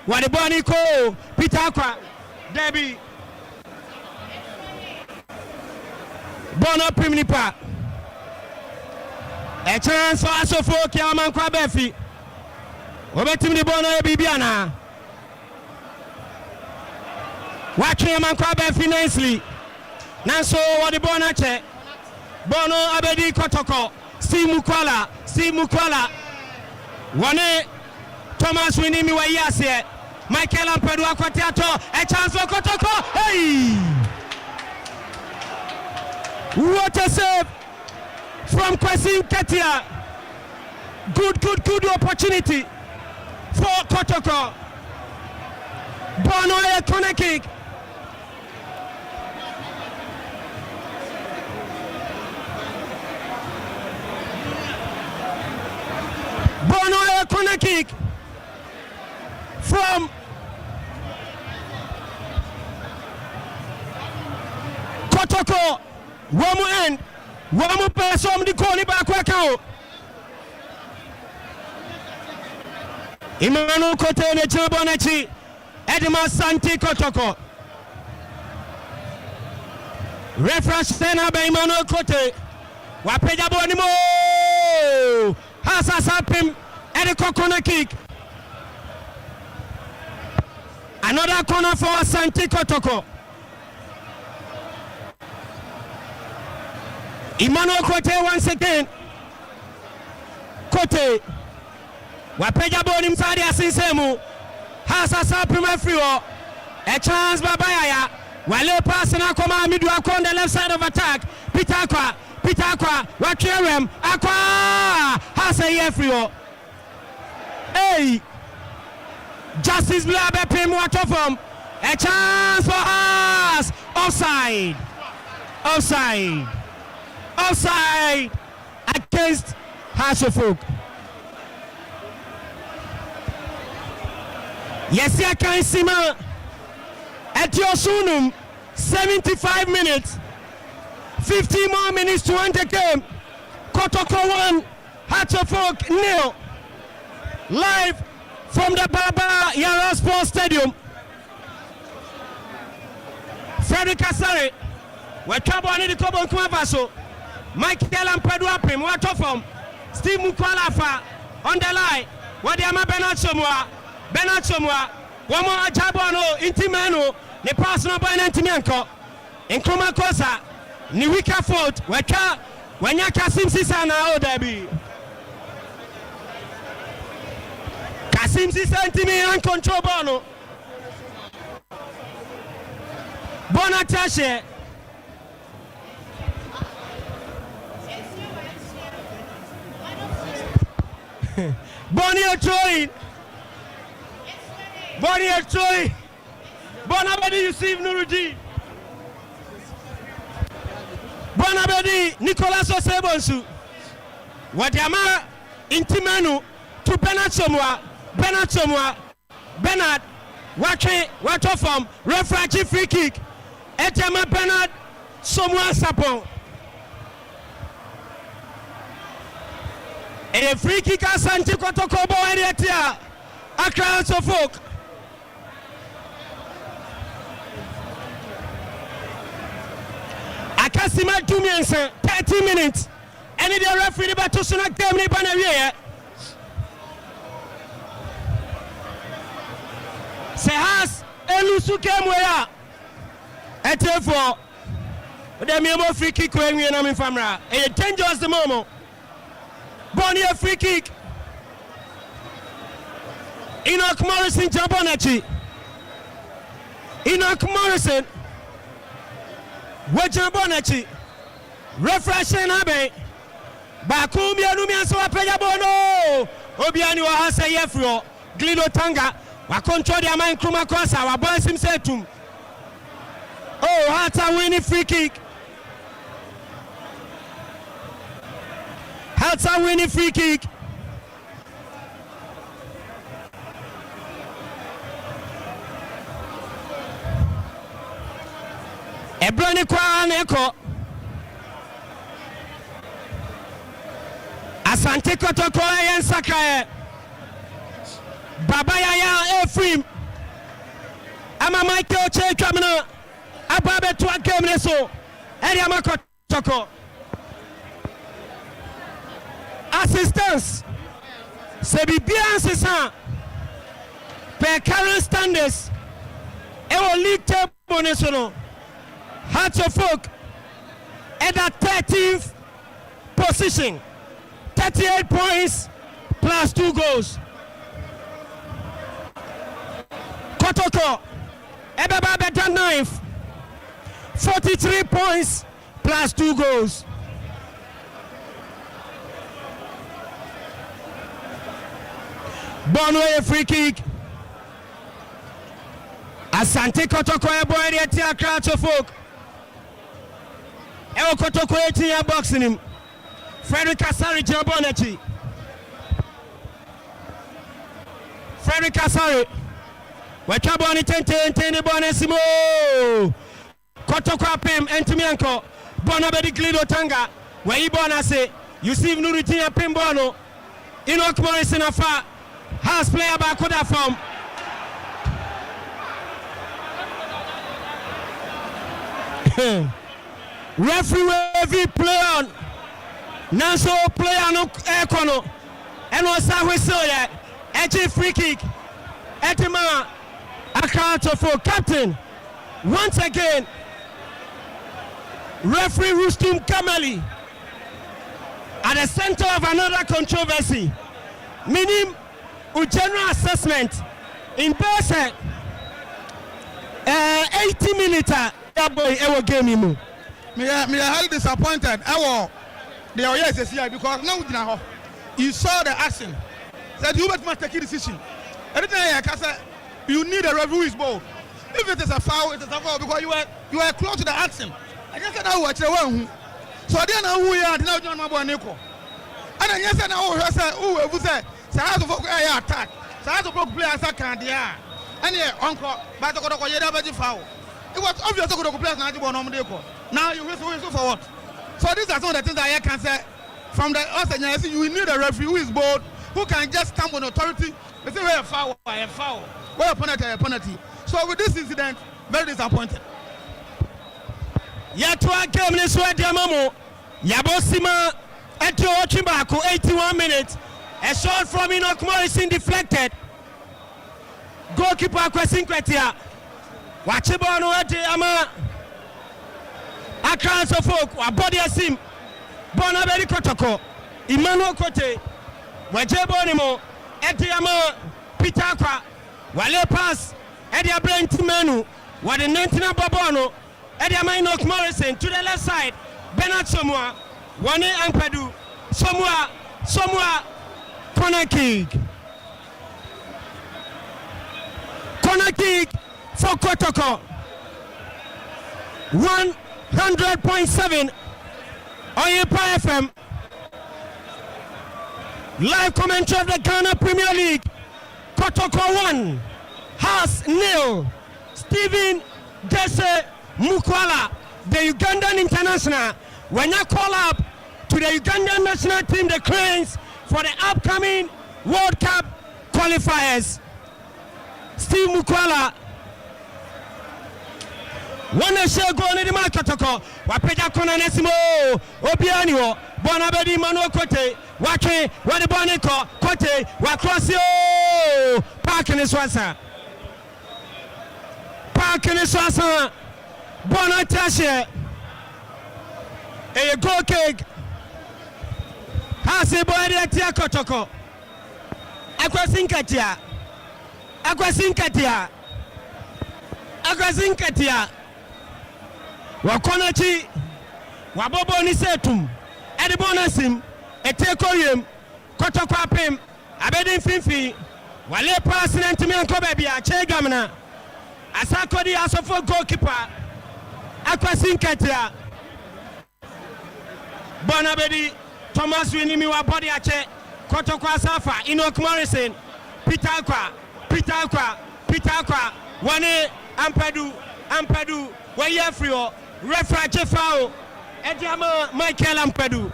Wadiboni Ko, Pitakwa, Debbie, Bono Primnipa, a chance for us of Kiaman Kwabefi, Obetim the Bono Bibiana, watching Yaman Kwabefi nicely, Nanso Wadibonache. Bono Abedi Kotoko, Steve Mukwala, Wane Thomas Winimi Wayase, Michael Ampedua Kwatiato, a chance for Kotoko. Hey! What a save from Kwasim Katia. Good opportunity for Kotoko. Bono a corner kick. Bono a corner kick from Kotoko. One more end. One more person the corner back workout. Imano Kote ne Chibonachi. Edema Asante Kotoko. Refresh Sena by Imano Kote. Wapeja Bonimo. Hasasapim and a corner kick. Another corner for Asante Kotoko. Emmanuel Kote once again. Kote. Wapeja Bonim Sadi Asinsemu. Hasasapim Afrio. A chance Babayaya. Wale passing a command midway on the left side of attack. Pitakwa, Wakirem, Aqua, has a Yefrio. Hey, Justice Blabe Pim Watofum, a chance for us. Offside against Hasselfolk. Yes, I can see my at your sunum 75 minutes. 15 more minutes to end the game. Kotoko 1, Hasselfolk 0. Live from the Baba Yara Sports Stadium. Frederick Asare, we're trouble on the Kobo Kwavaso. Michael Ampedua Pim, what of him? Steve Mukwalafa on the line. What the Ama Bernard Somwa, one more Ajabono, Intimano, the personal by Nantimianko, in Kruma Kosa. Ni wika fault weka wanya Kasim Sisa na o dabi Kasim Sisa ntimi an control ball bona tashe Bonnie Troy Bonabedi Yusuf Nuruddin Bonabedi Nicolas Osebonsu Wadiama Intimanu to Bernard Somwa Bernard Watofam referee free kick Etiama Bernard Somwa Sapon a free kick Asante Kotoko Boetia Accra Suffolk. Akasima Dumiense 30 minutes. Any the referee about to suna game ni bana se has elusu game where etefo the me free kick when we na me famra e dangerous the moment. Bonnie a free kick. Enoch Morrison Jabonachi. Enoch Morrison Wajabonachi. Refreshing Abbey. Bakumi Anumia so Pejabono. Obiani wa Hasa Yefro. Glido Tanga. Wa control their mind Kruma Kosa. Wa boys himself to. Oh, Hata winning free kick. Hata winning free kick. Ebrani kwa neko. Asante Kotoko yen sakaye. Baba Yaya Efrim. Ama Michael Che Kamina. Ababe to game neso. Eri ama Kotoko. Assistance. Sebi bien c'est ça. Per current standards. Ewo league table neso. Hearts of Folk at the 13th position, 38 points plus 2 goals. Kotoko, Ebeba better 9th, 43 points plus 2 goals. Bonway free kick. Asante Kotoko eboy the tia Hearts of Folk. Ewo Kotoko etia boxing him. Frederick Asari Jabonachi. Frederick Asari. Wekaboni tente bonesimo. Kotoko apem entimianko. Bona bedi glido tanga. We ibona say you see Nuriti apem bono. Enoch Morrison afa. House player ba koda form. Referee wavy play on. Nanso player no ekono. Eno sa whistle ya. Echi free kick. Etima account for captain. Once again. Referee Rustum Kamali at the center of another controversy. Meaning a general assessment in person 80 minutes that boy ever game him. Me are highly disappointed. They are yes because now you saw the action. Said you must take a decision. Everything I can say, you need a referee is bold. If it is a foul, it is a foul because you are close to the action. I just said I watch the one. So I didn't know who you are. Now John Mabo Nico. And I just said who say so how to focus attack. So how to focus players can there. And yeah, uncle, but the Kotoko Yeda foul. It was obvious to go to players now you whistle for what? So these are some of the things that I can say from the us. You need a referee who is bold, who can just stamp on authority. They say we're a foul, we're a penalty. So with this incident, very disappointed. Yatwa game ni so dia mamo. Yabosima eto Chimbako 81 minutes. A shot from Enoch Morrison deflected. Goalkeeper Kwesin Kwetia. Wachibo no ete ama Account of Folk, a body asim. Bona Beri Kotoko. Emmanuel Kote. Wajebonimo. Ete ama Pitakwa. Wale pass. Ede Abraham Timanu. What the 19 Babono. Ede ama Enoch Morrison to the left side. Bernard Somua. Wane Ampadu. Somua. Corner kick. Corner kick for Kotoko. 100.7 on Empire FM. Live commentary of the Ghana Premier League. Kotoko 1, Haas 0. Stephen Dese Mukwala, the Ugandan international, when you call up to the Ugandan national team, the Cranes, for the upcoming World Cup qualifiers. Steve Mukwala. One share go on the market. Wapeja Konanesimo, Obianio, Bonabedi Mano Cote, Wake, Wadibonico, Cote, Wacrossio, Park in the Swassa. Park in the Swassa, Bonatashe, a go cake. Has a boy at Kotoko. Aquasinkatia, Aquasinkatia, Aquasinkatia. Wakonachi wabobo ni setum edibonasim etekorium Kotoko apem abedin finfi wale pass na ntimi anko ba bia chegamna asakodi asofo goalkeeper Akwasinkatia Bonabedi Thomas Winimi wa body ache Kotoko asafa Enoch Morrison Peter Akwa wane Ampadu waye free referee Chefao Ediama Michael Ampadu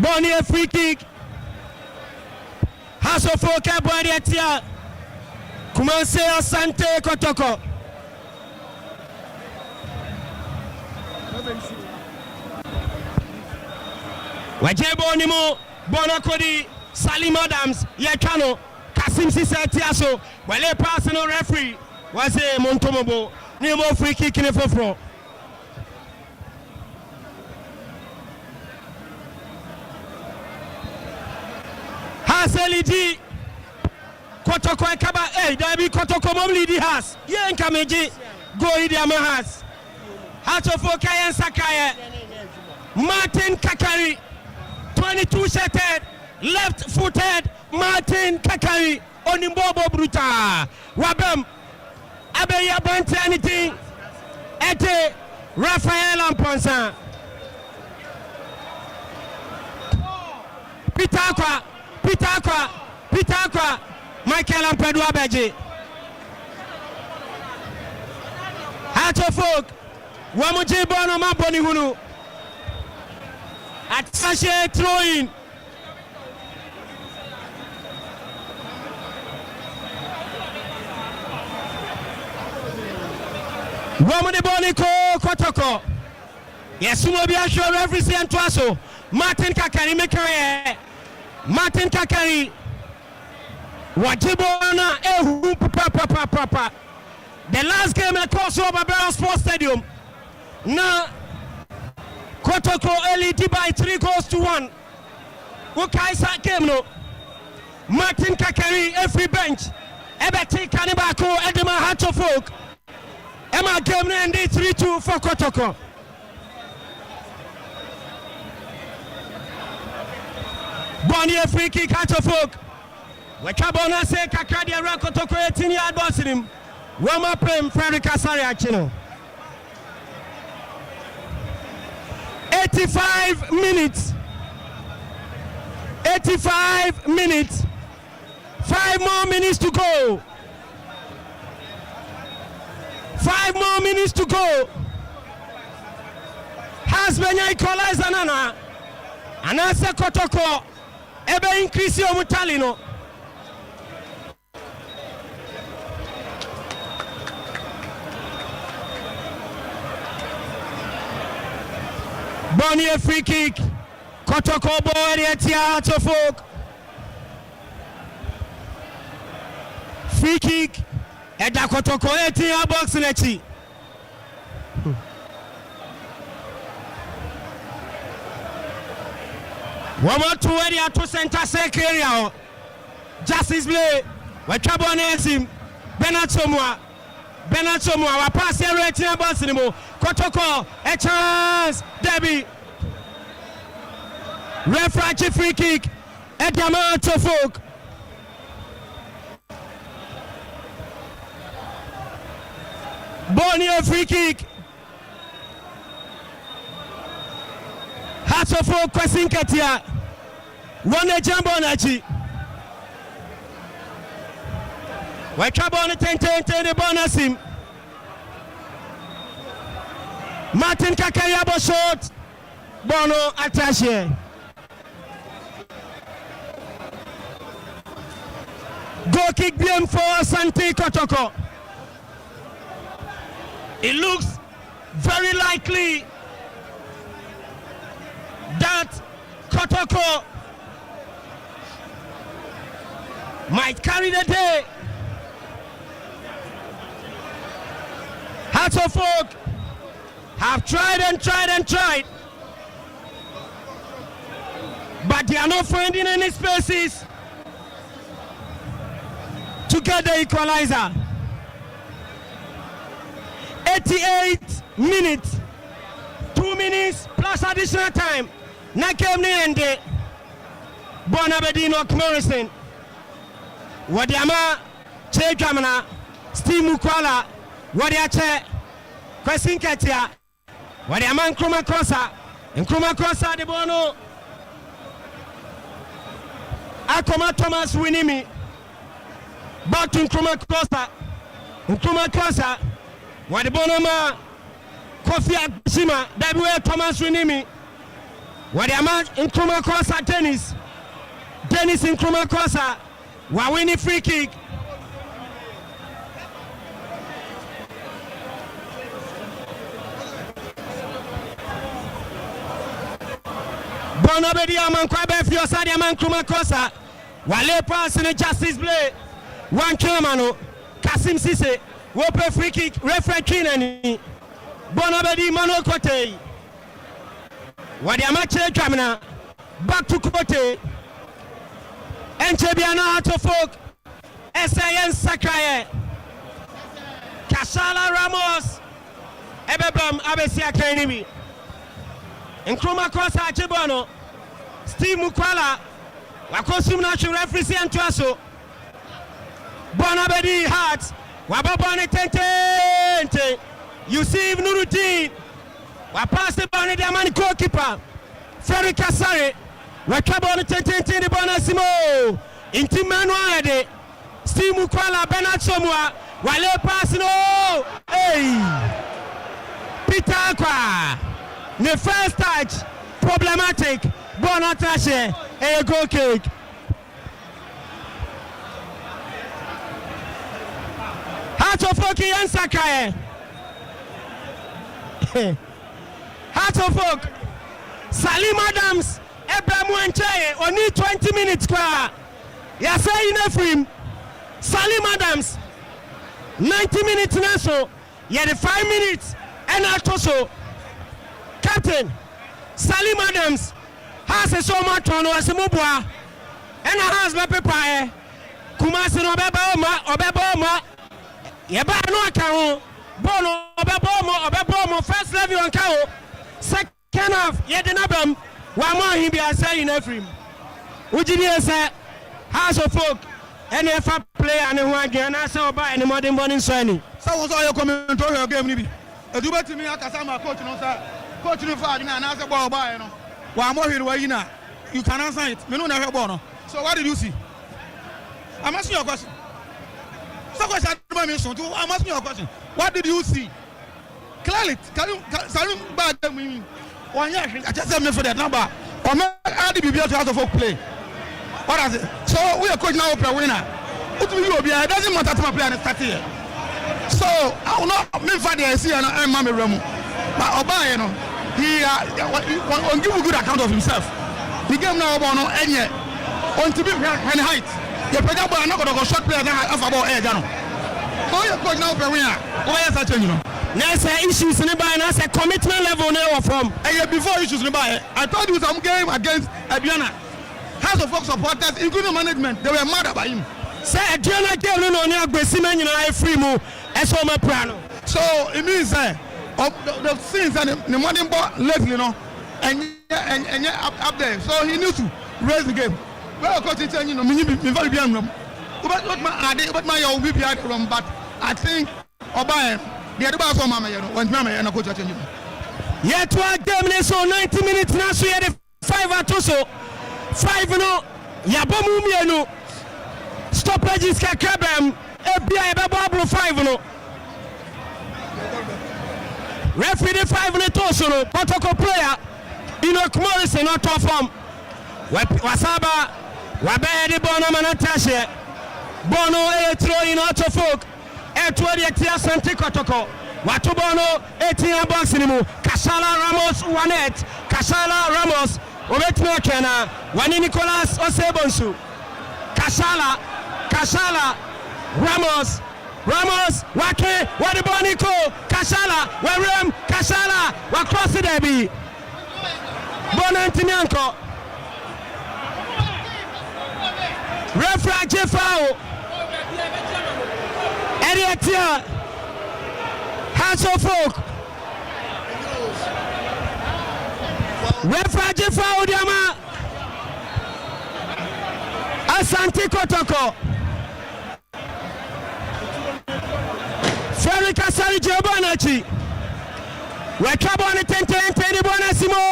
Bonnie a free kick Hasofoka Boadiatia Kumase Asante Kotoko Wajebo Nimo Bonakodi Salim Adams Yekano Kasim Sisatiaso wale personal referee was a Montomobo Nemo free kick in the forefront. Haseliji Kotoko Kaba Dabi Kotoko Momlidi has Yen Kameji go Idiama has Hatofo Kayan Sakaya Martin Kakari 22-shirted left-footed Martin Kakari Onimbobo Bruta Wabem Abeya Banti anything Ete Raphael Amponsa Pitakwa Michael Ampadu Abeji Hatofok Wamuji Bono Maboni Hunu at Sasha throwing Woman Boniko Kotoko. Yes, you will be assured every day and twice. Martin Kakari make career. Martin Kakari. Wajibona Ehu Papa. The last game at Kosovo Barrel Sports Stadium. Now Kotoko LED by 3-1. Ukaisa game no. Martin Kakari every bench. Ebeti Kanibako Edema Hatofok. Emma game and 3-2 for Kotoko. Bonnie free kick Hatofok. Wekabona say Kakadia Kotoko 18-yard boss in him. Wama Prem Frederick Asari Achino. 85 minutes. 85 minutes. 5 more minutes to go. 5 more minutes to go. Has Benya equalize Anana. Anasa Kotoko. Ebe increase your mutalino. Bonnie a free kick. Kotoko boy at folk. Free kick. Eda Kotoko 18 box in echi. One more to area to center second area. Justice play. We trouble on him. Bernard Somwa. We pass here 18 box in the Kotoko a chance. Debbie. Referee free kick. Eda to folk. Bonnie free kick. Hatofo Kwasinkatia. One jumbo nachi. We trouble on the 10 the bonus him. Martin Kakayabo short. Bono attache. goal kick game for Asante Kotoko. It looks very likely that Kotoko might carry the day. Hearts of Oak have tried and tried and tried, but they are not finding any spaces to get the equalizer. 88 minutes, 2 minutes plus additional time. Nakem Niende, Bonabedino Morrison, Wadiama, Che Jamana, Steve Mukwala, Wadiache, Kwasin Katia, Wadiama Nkrumah Kosa, Nkrumah Kosa de Bono, Akoma Thomas Winimi, back to Nkrumah Kosa, Wadibonoma, Kofi Abishima, Dabuwe Thomas Winimi, Wadiama Nkrumah Kosa Dennis Nkrumah Kosa, Wawini free kick. Bonabedi Amankwabe Fiosadi Nkrumah Kosa, Wale pass in a justice play. One Kemano, Kasim Sise, Wope free kick, referee Kinani, Bonabedi Mano Kote, Wadiamache Kamina, back to Kote, and Chebiana Atofok, SAN Sakaye, Kashala Ramos, Ebebam Abesia Kenimi, Nkrumah Kosa Chebono, Steve Mukwala, Wakosum National Referee and Tuaso. Bonabedi Hearts, Wababone Tente, Yusuf Nuruddin, Wapass the Bonnie Diamond goalkeeper, Ferry Kasare, Wakabone Tente, the Bonasimo, Interim Manuade, Steve Mukwala, Bernard Somwa, Wale pass no, hey, Peter Aqua, the first touch, problematic, Bonatashe, a goal kick. Heart of Oak and Sakaye. Heart of Oak. Salim Adams. Abraham Wanchaye. Only 20 minutes. Yes, Interim. Salim Adams. 90 minutes now. So, yeah, the 5 minutes. And also, Captain Salim Adams has a so much on was a mobile. And a house my paper. Kumasi Obeba. Yeba no account, Bono, Obebomo, first level on cow, second half, yet another, one more he be a saying Interim. Would you say, House of Folk, NFA player and one again, I saw by any modern morning signing. So was all your commentary game, Nibi. A duet to me, Akasama coach, coach in fact, and answer ball by, one more here, you can answer it. You know, never born. So what did you see? I'm asking you a question. I'm asking you a question. What did you see? Clearly, can you bad them? 1 year, I just said me for that number. Or how did you be able to have folk play? What is it? So we are coaching now for a winner. What will you be? It doesn't matter to my player and start here. So I will not mean for the IC and Mammy Remo. But Oba, he will give a good account of himself. The game now on any on to be any height. The Pegabo are not going to go short player than about air. Oh, you're coach now for winner. Why is that changing? There's issues in the buy and that's a commitment level now from. And before issues in the buy, I told you some game against Abiana. House of Fox supporters, including management, they were mad about him. Say Abiana game no near Bessiman, you know, I free move as all my plano. So it means the scenes and the morning ball left, you know, and up there. So he needs to raise the game. Well, coach is saying, you know, me very young. But I think Oba, the other boss of Mama, when Mama and a coach attending. Yet to our game, so 90 minutes now, so you had 5 at also. 5 no, Yabomu no. Stoppages Kakabam, FBI Babablo 5 no. Referee 5 no Toso, Kotoko player, Enoch Morrison not off form. Wasaba, Wabedi Bonam and Natasha. Bono a throw in out of folk. Etwadi etia Asante Kotoko. Watu Bono etia box nimu. Kasala Ramos Wanet. Kasala Ramos. Obetme Kena. Wani Nicolas Osebonsu. Kasala Ramos Wake Wadiboniko Kasala Warem Kasala Wacross the Derby Bonantinyanko Refra Jeffao Erietia House of Folk Refra Jeffao Diama Asante Kotoko Ferry Kasari Jabanachi Wakabon Tente Bonasimo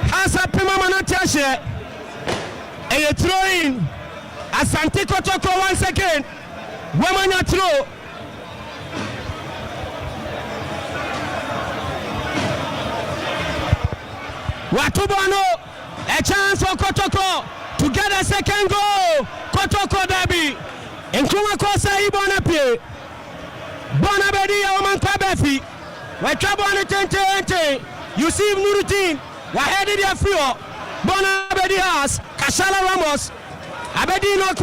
Hasa Pima Manatashe a throw in Asante Kotoko once again Woman throw Watubano, a chance for Kotoko to get a second goal. Kotoko Derby. Nkuma Kosa Ibonape. Bonabedi Oman Kabefi. Wakabone Tente. Yusuf Nuruddin. Wahedi Diafio. Bonabedi has. Kashala Ramos. Abedi Nok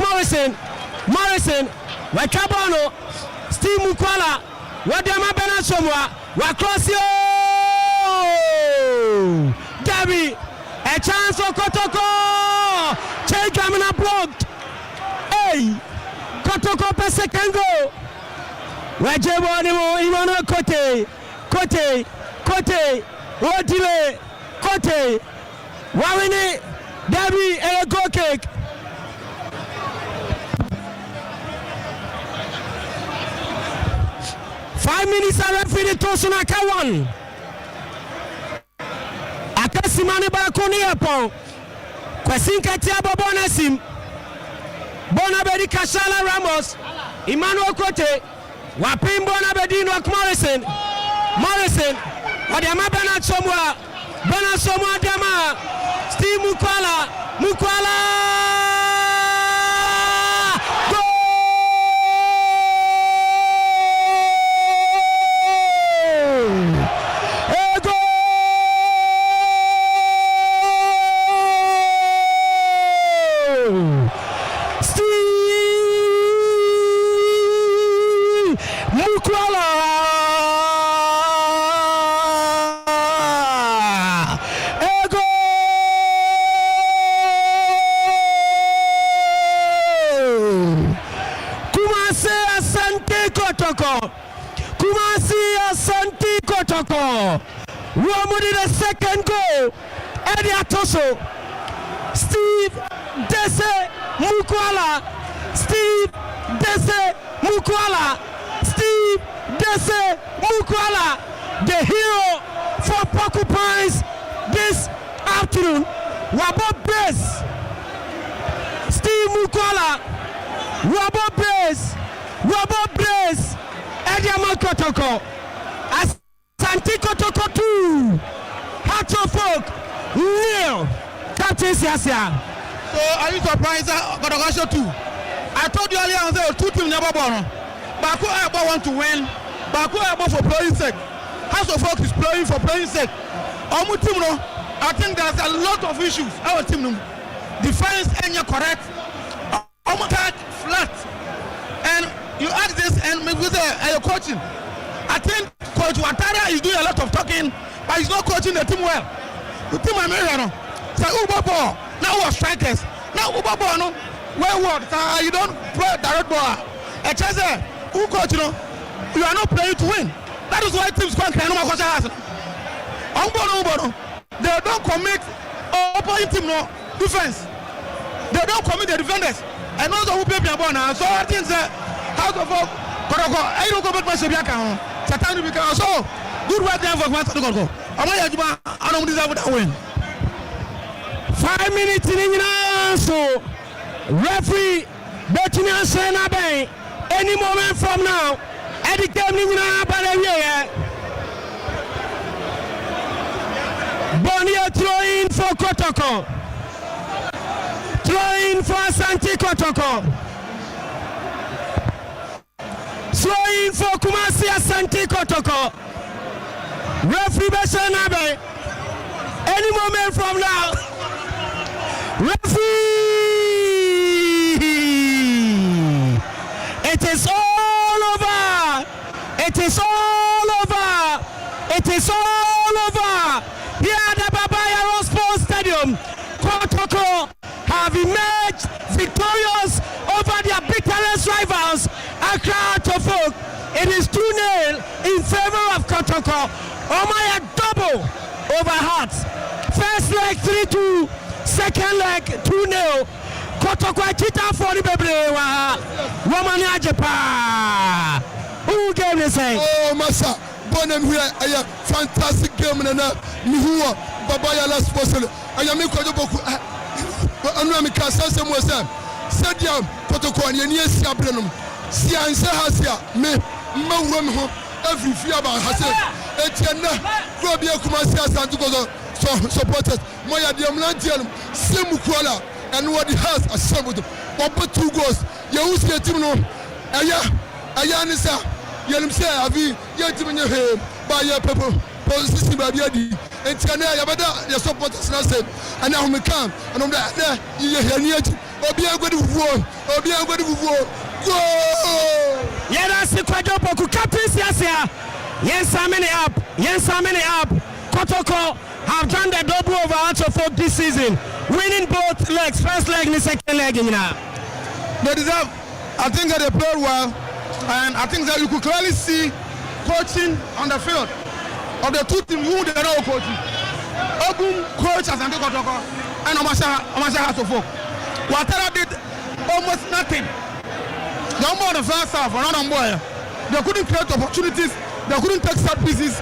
Morrison. Wakabono. Steve Mukwala. Wadama Benasomwa. Wakrosio. Derby, a chance for Kotoko. Change Gamina blocked. Hey, Kotoko per second goal. Wajebonimo Ivano Kote, Odile, Kote, Wawini, Derby, a goal kick. Five minutes are referee Tosunaka one. Akasimani bakoni hapo Kwasinka Tiabo Bonasim Bonabedi Kashala Ramos Emmanuel Kote Wapim Bonabedi Nok Morrison Wadiama Bernard Somwa Dama Steve Mukwala Asante Kotoko. Romudi the second goal. Eddie Atoso. Steve Dese Mukwala. The hero for Porcupines this afternoon. Wabo Brace. Steve Mukwala. Wabo Brace. Eddie Kotoko. Asante Kotoko 2. Hearts of Folk. Nil. Captain Siasia. So are you surprised that Kotoko show 2? I told you earlier on that 2 teams never won. Baku Ebo want to win. Baku Ebo for playing sake. House of Folk is playing for playing sake. Omu team no. I think there's a lot of issues. Our team no. Defense and you're correct. Omu flat. And you ask this and maybe you're coaching. I think Coach Watara is doing a lot of talking, but he's not coaching the team well. The team American, say Uber ball. Now we're strikers. Now Uber ball no. Wayward. You don't play direct ball. A chance who coach you know. You are not playing to win. That is why teams can't no more coach has. They don't commit opposing team no defense. They don't commit the defenders. And also who play ball now. So I think that how to vote. I don't go back to Biaka. Satani because so good work there for Kotoko. I don't deserve that win. 5 minutes in so referee Bettina Senabe any moment from now Eddie Kemina Bonnier throw in for for Kotoko. Throwing for Asante Kotoko. Throwing for Kumasi Asante Kotoko. Referee Beshanabe. Any moment from now. Referee. It is all over. It is all over. It is all over. Here at the Babaya Sports Stadium, Kotoko have emerged victorious over their bitterest rivals, Accra Tofok. It is 2-0 in favor of Kotoko. Omaya double over Hearts. First leg 3-2, second leg 2-0. Kotoko Chita for the Bebrewa. Womania Japa. Who game they say? Oh, Massa. Bonham here, a fantastic game and Nihua, Babaya last possible. I am in Kodoboku. I'm not a Sam was them. Sadiam, Kotoko, and yes, Yabrenum. Siansa Hasia, me, Mawam, every fear about Hasan. Etienne, Robia Kumasia Santuko, supporters, Moya Diamlantian, Simukola, and what he has assembled. Papa 2 goals. Yahusia Timno, Ayanisa. Yelim say avi yetimenya he ba ye people position ba biadi entiana yabada ye supporters na say ana hum kan anom da ye hani ati obi agodi fufuo go yera si kwajo poku captain siasia yen samene up Kotoko have done the double over out of this season, winning both legs, first leg and second leg. They deserve. I think that they played well. And I think that you could clearly see coaching on the field of the two teams who they are coaching. Ogun coach Asante Kotoko and Omasha Hasofo. Watara did almost nothing. The number on the first half, another boy. They couldn't create opportunities, they couldn't take set pieces,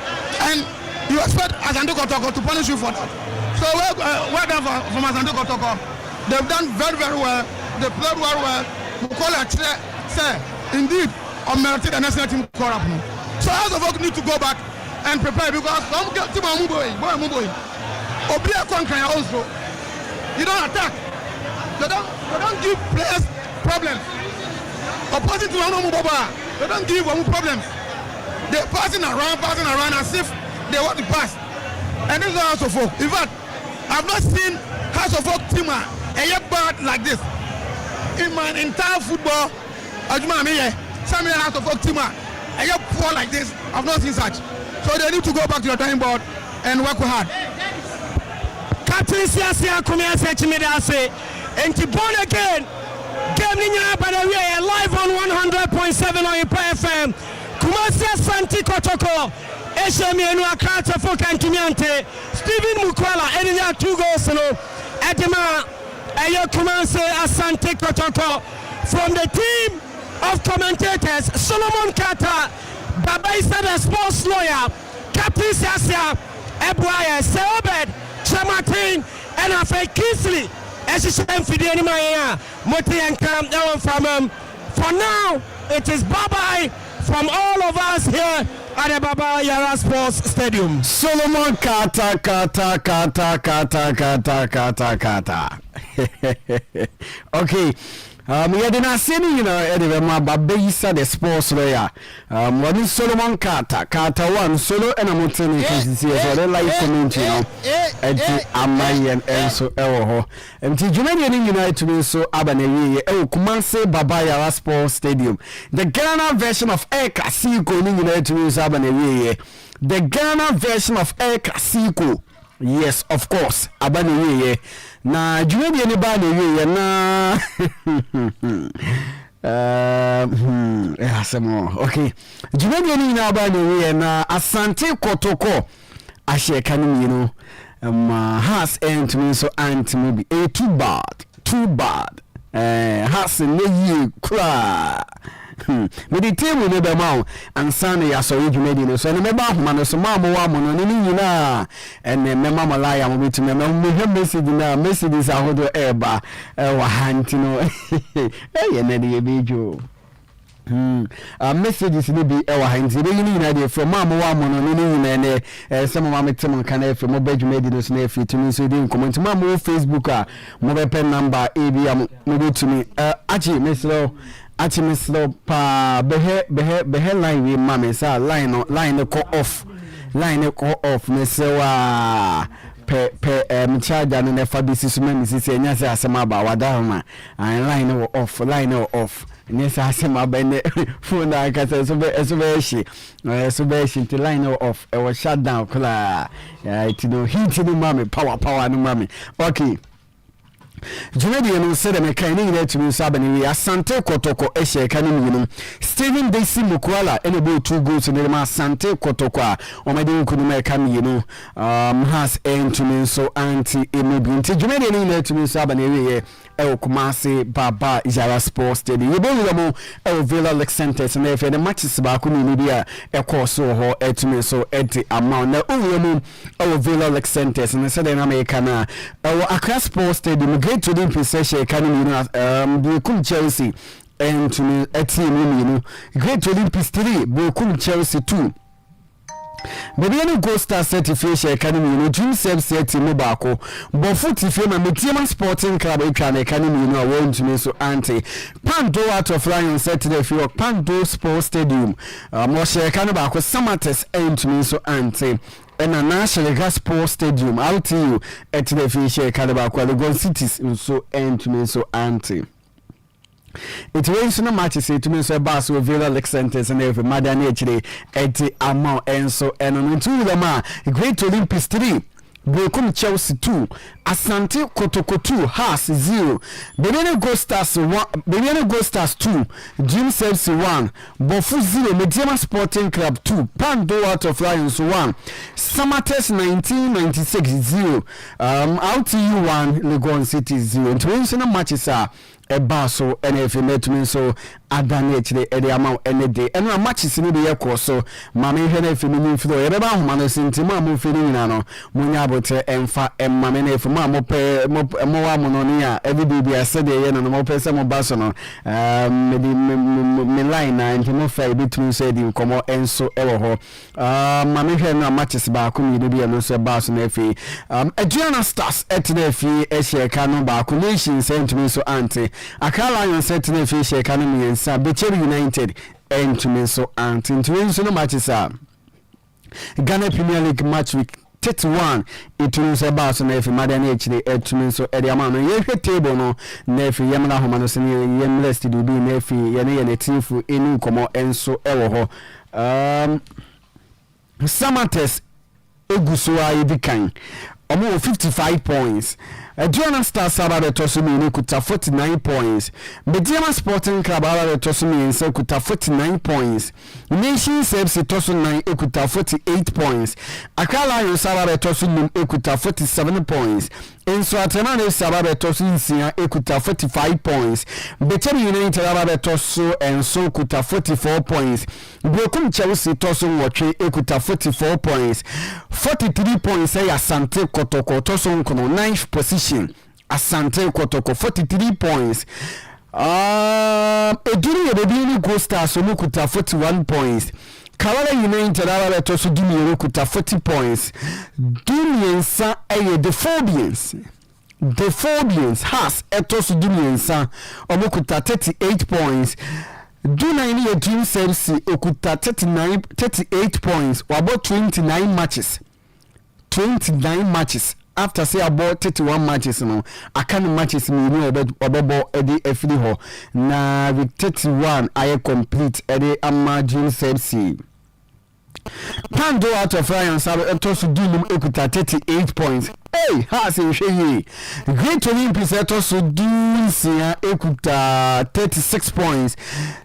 and you expect Asante Kotoko to punish you for that. So well done from Asante Kotoko. They've done very, very well. They played well. Mukola say, indeed, on merited the national team corrupt. So House of Oak need to go back and prepare because some team are moving. Obia Kwankran also. You don't attack. They don't give players problems. Opposing to Wano Mubaba, they don't give one problems. They're passing around as if they want to pass. And this is House of Oak. In fact, I've not seen House of Oak team a bad like this. In my entire football, some House of Oak team a poor like this. I've not seen such. So they need to go back to the drawing board and work hard. Captain Siasia Kumia Chimedase and born again. Game Nina Badawi live on 100.7 on FM. Kumasi Asante Kotoko. Eshemienu Akata Foka Kimiante. Stephen Mukwala Enya 2 goals no. Edema Ayo Kumasi Asante Kotoko from the team of commentators Solomon Carter, Baba Isa the sports lawyer, Captain Siasia, Ebuaya, Seobed, Chamatin, and Afe Kinsley. As you say, Moti and Cam down from for now, it is bye-bye from all of us here at the Baba Yara Sports Stadium. Solomon Kata. Okay. We had in seni, anyway, my Babaisa the sports lawyer. What is Solomon Kata 1 solo and a mountain so they like community, and Amayan and so and Jumanian United to be so Abanese, Kumase Babaya Sports Stadium. The Ghana version of Air Clasico United to be Abanese. The Ghana version of Air Clasico. Yes, of course, Abanese. Na jumebi anybody we na okay jumebi anybody we na Asante Kotoko ashe kanu has end me so anti maybe too bad has ne kra me the team we be ma ansana ya so jumebi no so na me ba homa no so ma mo wa mo no ni nyina and me mama laya mo bitime me message na messages ahodo eba wa hanti no na de bejo messages ni bi ewa ha nti be yini na de from mama wa mo no ni nyina ne some mama tem kan na from bedroom edi no so na fi tumi so di comment mama wo Facebook a mo be pen number ebi am mo go tumi achi meslo pa behe line we mama sa line ko off mesewa pe charger no na fa bi sisu mami sisi enya se asema ba wada ma line wo off enya se asema ba ne phone na ka se so be shi the line off e was shut down kula it no heat no mami power no mami okay Jumedi no said me kan ni to me sabani we Asante Kotoko ehye kan ni no Steven Desi Mukwala ene bo 2 goals in the Asante Kotoko a o me de kunu me kan ni no has to me so anti imobinti Jumedi ni to me sabani we e Kumasi Baba Ijara Sports Stadium ye bo mo e Villa Lake Center na e the matches ba ko ni bia e course so ho to me so enti amount na o mo e Villa Lake Center na said na me kana e Accra Sports Stadium to the Olympics can you Chelsea and to me a team Great Olympics 3 Bokum Chelsea 2 Baby no go star certification academy dream self set mobako but foot if you Metima Sporting Club academy award to me so anti Pando out of Lion Saturday if you Pando Sports Stadium Moshe Kanabako Samates and to me so anti and a National Gas Sports Stadium out to you at the fish Canada Qualigon cities so end to me so anti. It rains no matches to me so bass with Villa Lake Centers and every Madden HD at the amount and so and on to the Great Olympics 3. Bokum Chelsea 2, Asante Kotoko 2, Haas 0, Benene Go Stars 2, Dream Chelsea 1, Bofu 0, Mediama Sporting Club 2, Pando out of Lions 1, Samates 1996 0, LTU 1, Legon City 0. International matches are a basso and if you met me so adane chile e de amount any day and na matches ni be yakọ so mama hwe na fini flow e be ba homa no sintima mo fini nyina no munya abote emfa mama na efu ma mo pe mo wa mo no nia every day be ase de ye no mo pe se mo basso no me line na ntimo fa be tunu say di komo enso e wo ho mama hwe na matches ba ko ni be no so basso na efi Adriana Stars etna efi e sheka no ba ko nation sentiment so anti Akala Lions etna efi sheka no mi Becher United and to me so and into so no matches are Ghana Premier League match week 31 it means about so if Madden HD to me so the amount ye table no na fi yamla homa no se yem list do be na fi ye ne team fu enu komo enso ewo ho Samates eguso ayi dikan omo 55 points Adriana Stars Sabado Tosumi kuta 49 points. Mediama Sporting Club Abado Tosumi and kuta 49 points. Nation Sebsi Tosunai ekuta 48 points. Accra Lions Sabado Tosumi ekuta 47 points. Enso Atemane Sabado Tosunsia ekuta 45 points. Better United Abado Tosu and so kuta 44 points. Bokum Chelsea Tosun Watch ekuta 44 points. 43 points say Asante Kotoko Tosun kono 9th position. Asante Kotoko 43 points. Eduri Ebeni Go Stars Omukuta 41 points. Kawala United Araba Tosu Dumi Okuta 40 points. Dumiensa eye the Phobians has Etosu Dumiensa Omukuta 38 points. Dunaini a Dream Chelsea Okuta 38 points. About 29 matches. 29 matches. After say about 31 matches no akano matches me no obebo edi efiri ho na with 31 I complete edi Dream Chelsea Pando out of Lions have to do them ekuta 38 points. Hey, has in Shey. Great Olympics to do sia ekuta 36 points.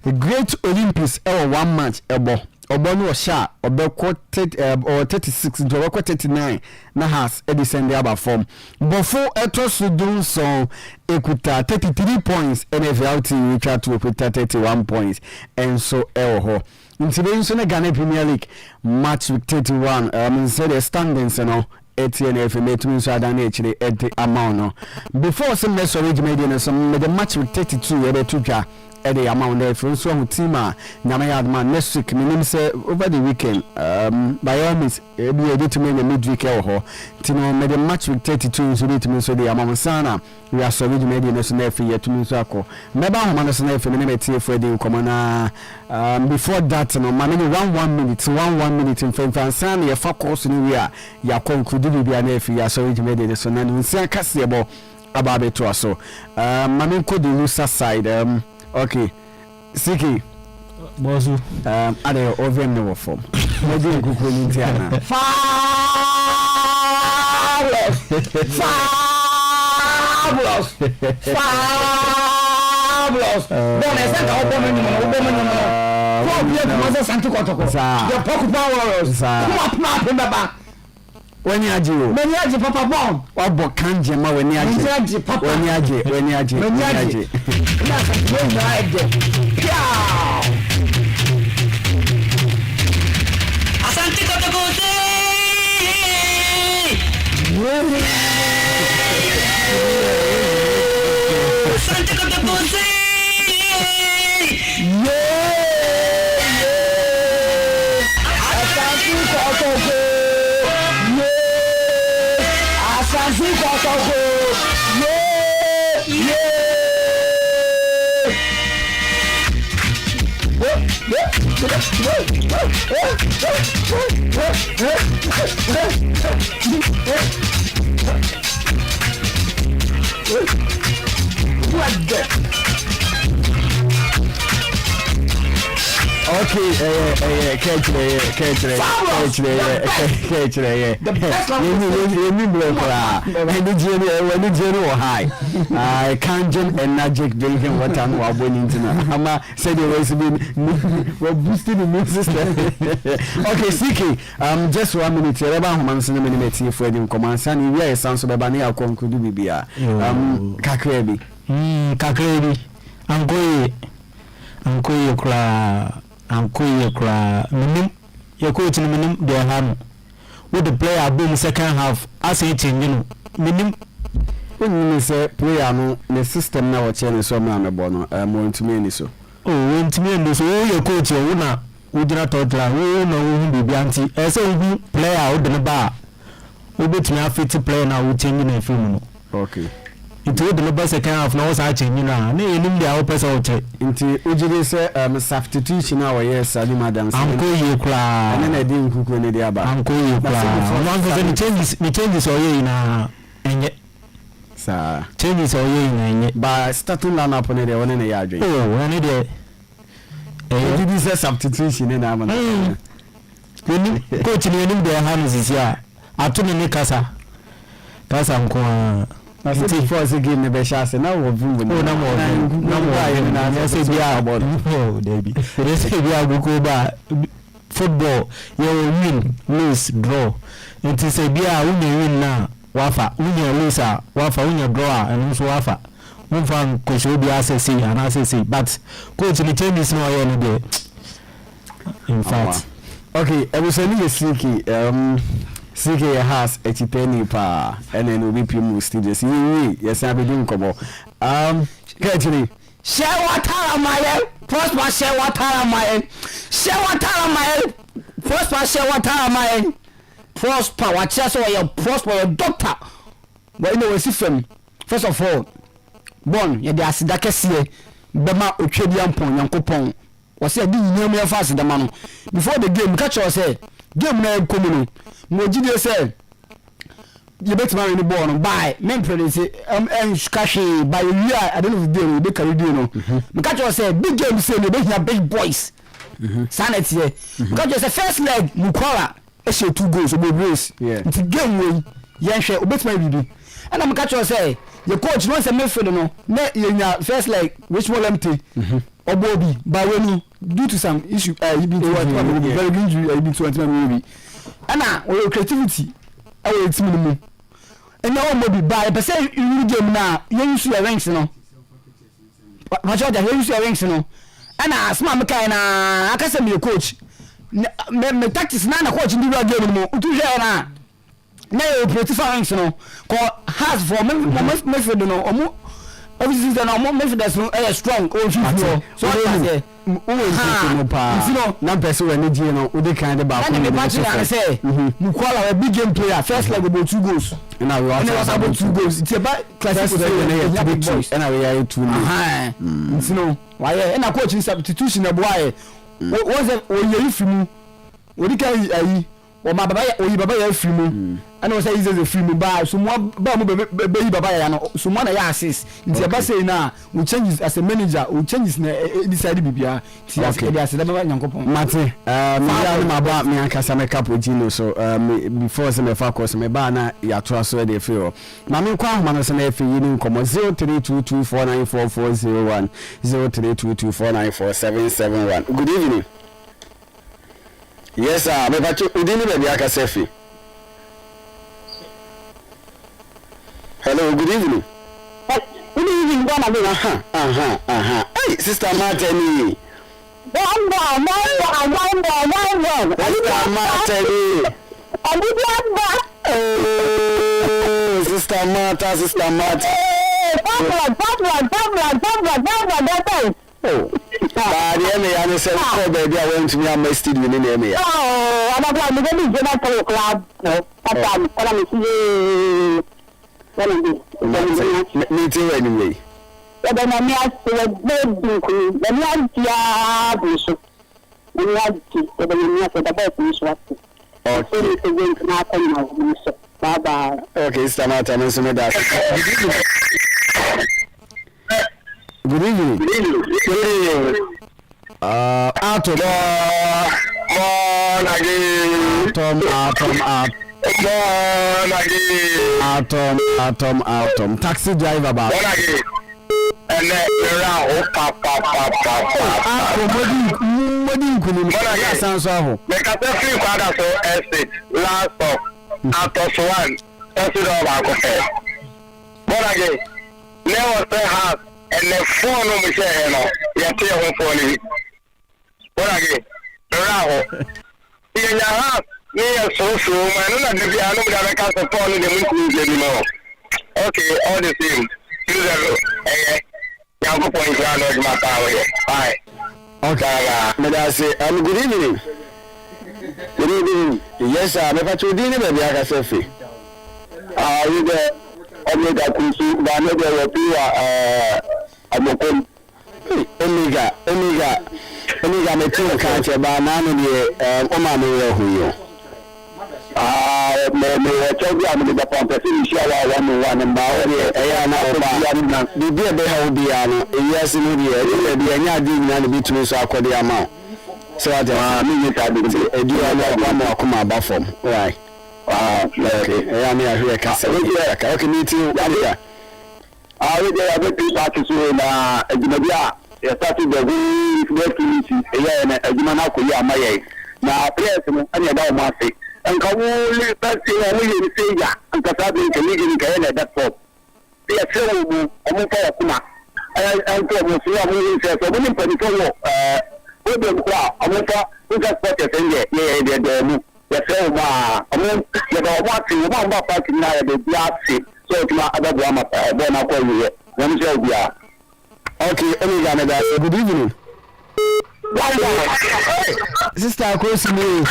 The Great Olympics one match ebo. Obono sha obekọ 36 into obekọ 39 na has edisend aba form before etosu dun so ekuta 33 points NFLT which are to ekuta 31 points and so ho incident so na Ghana Premier League match with 31 say the standings no ATNF meeting so adane actually at the amount no before some message media some the match with 32 ebe tuja the amount there for so team nyama next week meaning say over the weekend by all means be able to make a midweek ho tino me the match week 32 so it means so the amount sana we are so we made the national free to means so meba ho national free me tie for the common before that no man 1 minute in fan ya fa course ni we ya conclude bi bia na free so we made the so na nsia kase bo ababe to so man ko the loser side okay Siki Bozu ade ovem no form mo di kuku ni tiana fabulous bon ese ka obo no ko bi e mo se Asante Kotoko the Porcupine Warriors kuma baba wani aje o mani aje papa bon obo kanje ma wani aje papa wani aje na sa no na aje Asante Kotoko Asante Kotoko Okay, catch the best I can't jump and magic drinking water and we're winning tonight. Ama said the race we're boosting the immune system. Okay, Siki, just 1 minute. Reba human cinema minute for the command. Sani, we are sans of Bania conclude bibia. Kakrebi. Ankoye kra minim ye coach ni minim de ham with the player boom second half as it change no minim when say player no the system na wo chene so ma me bo no mo ntumi ni so ntumi ni so ye coach wo na wo dina totla wo na wo hu bi anti e say wo player wo de ba wo betumi afiti player na wo change na film no okay into the number second half na was change na enim dia wo pesa wo che into ujide say substitution na wo yes ali madam ankoye kra na di nkuku ne dia ba ankoye kra no say changes oye na enye sa changes oye na enye ba starting lineup ne dia woni ne ya adwe woni de ujide say substitution na amana woni coach ni enim dia hanu sisia atune ne kasa nko na say before say game ne be chance na wo vumbu na mo na say bia about Debbie they say bia go ba football you win lose draw it is a bia win na wafa win lose wafa win draw and so wafa won fan coach obi assess and assess but coach ni changes no here no there in fact okay I was saying Siki CK has a chipeni pa and then we pimu studios yes I be doing kobo actually share water my prosper share water my prosper share water my prosper what so your prosper your doctor but you know we see film first of all born ye dey asida kese bema otwedi ampon yankopon we say di nyam ya fast da no before the game catch us say game na komuno mo jide say you bet man the ball no buy men pray say kashi by you I don't know the day we be carry do no me catch us say big game say no be here big boys sanity here catch us say first leg Mukwara e say 2 goals obo brace it's game we yen hwe obet man bibi and am catch us say your coach no say midfield no na yenya first leg which one empty obobi by when due to some issue he been very good injury he been to maybe ana o creativity our team no and now obobi by per say you game na you use your ranks no what you use your ranks no ana asma me kai na akasa me coach me tactics na coach ndi game no utu hwe na you creative ranks no ko has for me no Obviously the normal Memphis no strong o fi fio. So I say no pa. Na person we need you know, we dey kind ba ko. Na me match na say Mukwala a big game player first leg about 2 goals. And we was about 2 goals. It's about classic boys. And we are 2. You know, why and a coach substitution na boy. Was o ye fi mu. Odi kan ayi o ma baba ya fi mu. And was say is a free mobile so mo ba mo be baba ya no so mo na ya assist nti eba say na we changes as a manager we changes na decide bibia ti as e dey as baba nyankopon mate me ya ma ba me akasa me cappuccino so before say me fa course me ba na ya to aso e dey feel na me kwa homa no say na e fi yini nkomo 0322494401 0322494771 good evening. Yes sir me ba che udini be bia akasa fi. Hello, good evening. Good evening, Bonnie. Hey, Sister Martini. Sister Martini. Oh, Sister Marta. Oh, I said, oh, baby, I went to me and my studio in the area. Oh, I'm going to the club. Meeting anyway. But then I asked the baby, then I bishop. Then I asked the bishop. Okay. Okay, Stamata, and some of that. Good evening. Atom. Atom. Taxi driver back. And then sounds so. Make a free father so estate last of Atos 1. That's it all about okay. But again, never say house and the phone no me say no. You tell home phone. But again, Raho. In your house, me so man, not the piano that I can't phone in the moon anymore. Okay, all the same. Bye. Okay, may I say, good evening. Good evening. Yes, sir. Me pacho dini baby aka sefi. You the Omega Kusi, but no there were Amokom. Omega me tin ka che ba na no de o ma me we huyo. Me check ya me da pompe si sia wa namba o ya na o ba bibi be ha obi ya no yes no de anya di na bi tumi so akode ama. So I me you ta bi edu ya na akoma ba form. Right. Okay. Ya me ahwe ka se. Okay, meeting ya. We dey have to start to na ejumabia ya start the we ya na ejuma na ko ya amaye. Na press no anya da o ma se. And come only that's the say ya and Kasabi can you get that for. They are terrible, Kuma. And to see a says, so when you with the crowd, Amuka, who just put a thing, the Selma, among the watching one more parking now, the Biasi, so it's not other drama, then I'll call you. Let me show you. Okay, Omega, good evening. Sister, of course, me.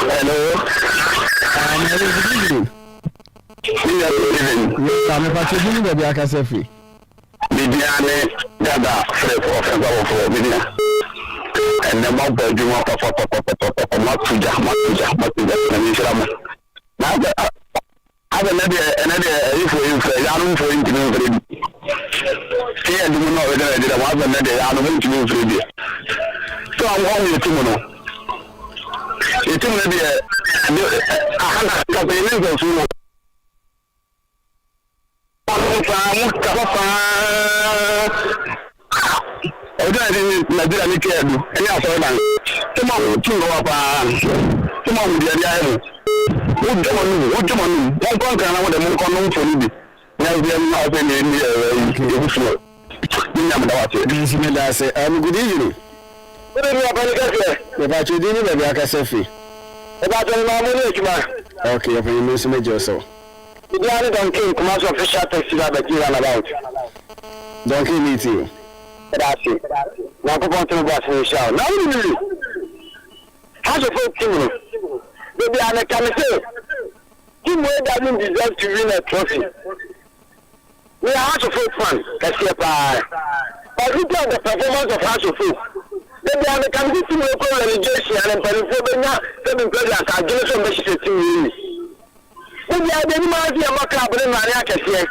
Hello. Good evening. I'm about to do the Akasefi. Bidiane, Dada, for Bidia. And the mouth of Juma for Matuja, now, I have another if for interview. See, I do not know whether I did a one another animal to me. So I'm only a kimono. It may be a hundred of you. I didn't care. Any other man. Tomorrow, tomorrow, the other. What do you want? One point can I want a more common for me. Now, we are not in the good evening. What are you about you didn't baby Akasefi? about your mom? Okay, if you miss me, Joseph. The other donkey commercial official taxi that you run about. Donkey meeting. That's it. Now go on to the bus and shout. Now really. How's your folk team? Maybe I can say. Team where doesn't deserve to win a trophy. We are House of Folk fans. That's your pie. But look at the performance of House of Folk. Maybe I can be team local relegation and Pennsylvania 7 players are doing some messages to me. Maybe I didn't mind the Amaka Brene Maria Cassia.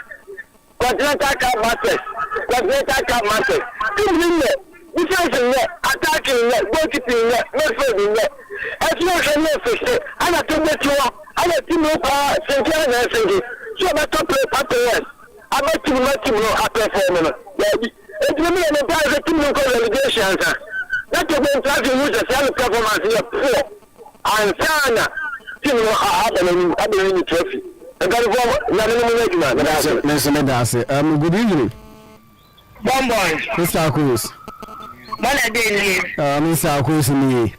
Continental Cup Masters. Continental Cup Masters. Team in there. Defense in there. Attacking in there. Goalkeeping in there. Midfield in there. As much as you fish, I'm a team that you are. I'm a team of St. Clair and Helsinki. So I'm a top player. I'm a team after 4 minutes. It's me and the private team local relegation, sir. Not to be trying to use the same performance here poor. And Sana, team have a trophy. And that is what good evening. Bon boy. Mr. Akus. What are they? Mr. Akus me.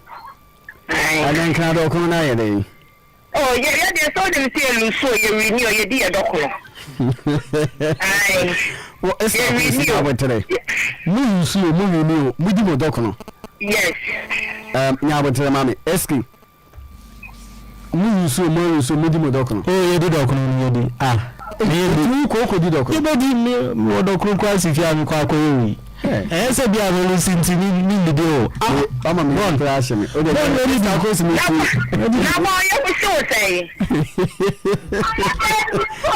And then can I come now day? Oh, yeah, they saw them say so you renew your dear doctor. Well, it's not today. Move doctor. Yes. Now but mommy, Eski. Move so medium doctor. Oh, you did doctor, you did. Ah, you cocoa did doctor. You did more doctor class if you have a quack. I said, be a listen to me video. I'm a man for asking me. Okay, now I am so say.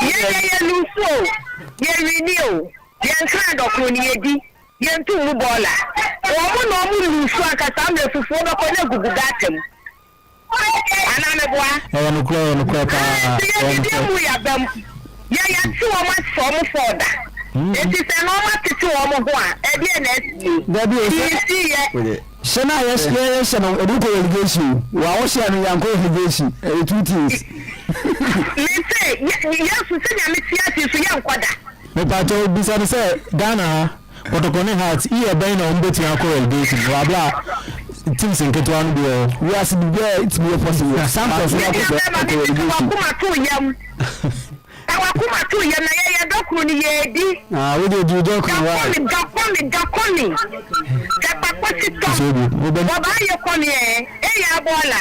Yeah, lose so. Yeah, renew. Yeah, kind of Kuniedi. Yeah, two Mubola. Oh, no, lose so I can sound the full of a good datum. And I'm a boy. I'm a crow on the crap. Yeah, too much for me for that. It is a normal to There be a Shana, yes, and a local relegation. Wow, sharing young relegation. 2 things. Let's say, yes, we say, I'm a young quadra. But I told besides Ghana, what a corner has ear bane on betting our relegation, blah blah. Things in Ketuan beer. We are to be there, it's more possible. Some person I kuma tu ya na ya doku ni yedi. We do doku right. Dakoni. Kapakoti to. Baba ye komi ya bola.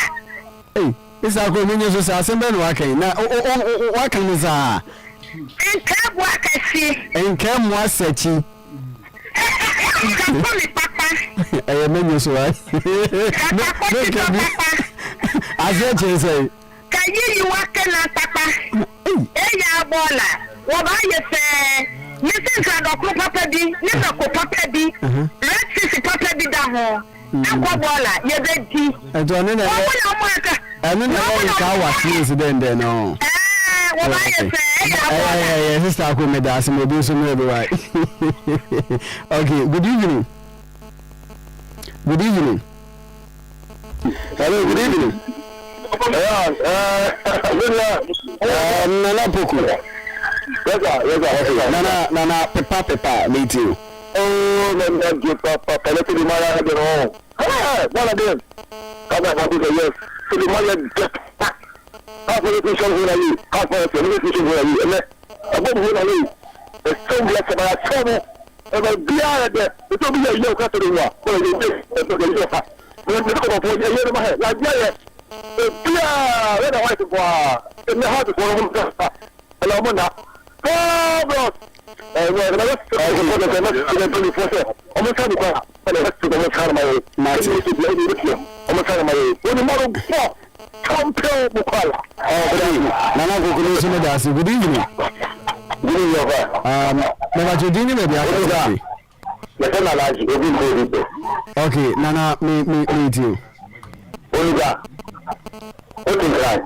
Hey, this are going to say assemble working. Now what can is En ka waka si. En kam wasechi. Dakoni papa. I mean so right. Kapakoti papa. As you say. Kayi waka na papa. Eya bola wo ba ye se ni senka dokro papa bi ni doko papa bi red fish papa bi da ho akwa bola ye be di ejo ni na enu na ye ka wa serious den no wo ba ye se eya bola yeah sister ko me da se me bi so me be right. Okay, good evening. Hello, good evening. Nana Poku. Yes, Nana Pepa, meet you. Oh, let me Papa, let me Mara get home. One of them. Come back, yes. To the Maya, half of the mission who are you, half of the mission who are you, and above who are you. It's so blessed about trouble, and I'll be out of there. It will be a young country. What do you think? It's a young country. When you look for a year of my head, like, yeah. Yeah, let the white boy in the heart of one. Hello, Mona. Oh, bro. Well, let's go to the 24th. Almost had to but let's go to my match. Almost had my when the model four. Compel Mukala. Oh, Nana, good evening. Good evening. Never to dinner, maybe I can. Okay, Nana, meet you. Oliver. What is that?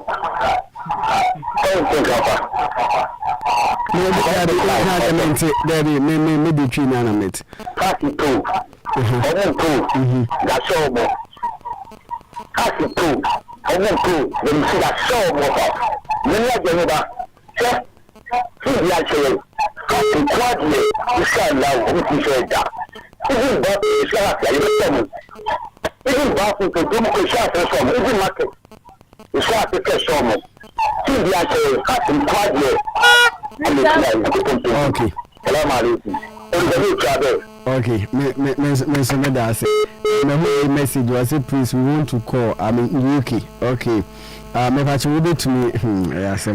Maybe between animate. That's all. That's two. I want to. When you see that show, when you are the he's actually quietly. You can't allow what you said that. Even that is even bathroom to do my shot or something, even market. It's hard to catch someone. Okay. Okay, me that's it. My message was please we want to call. I'm in UK. Okay. Me patch will be to me. Yes,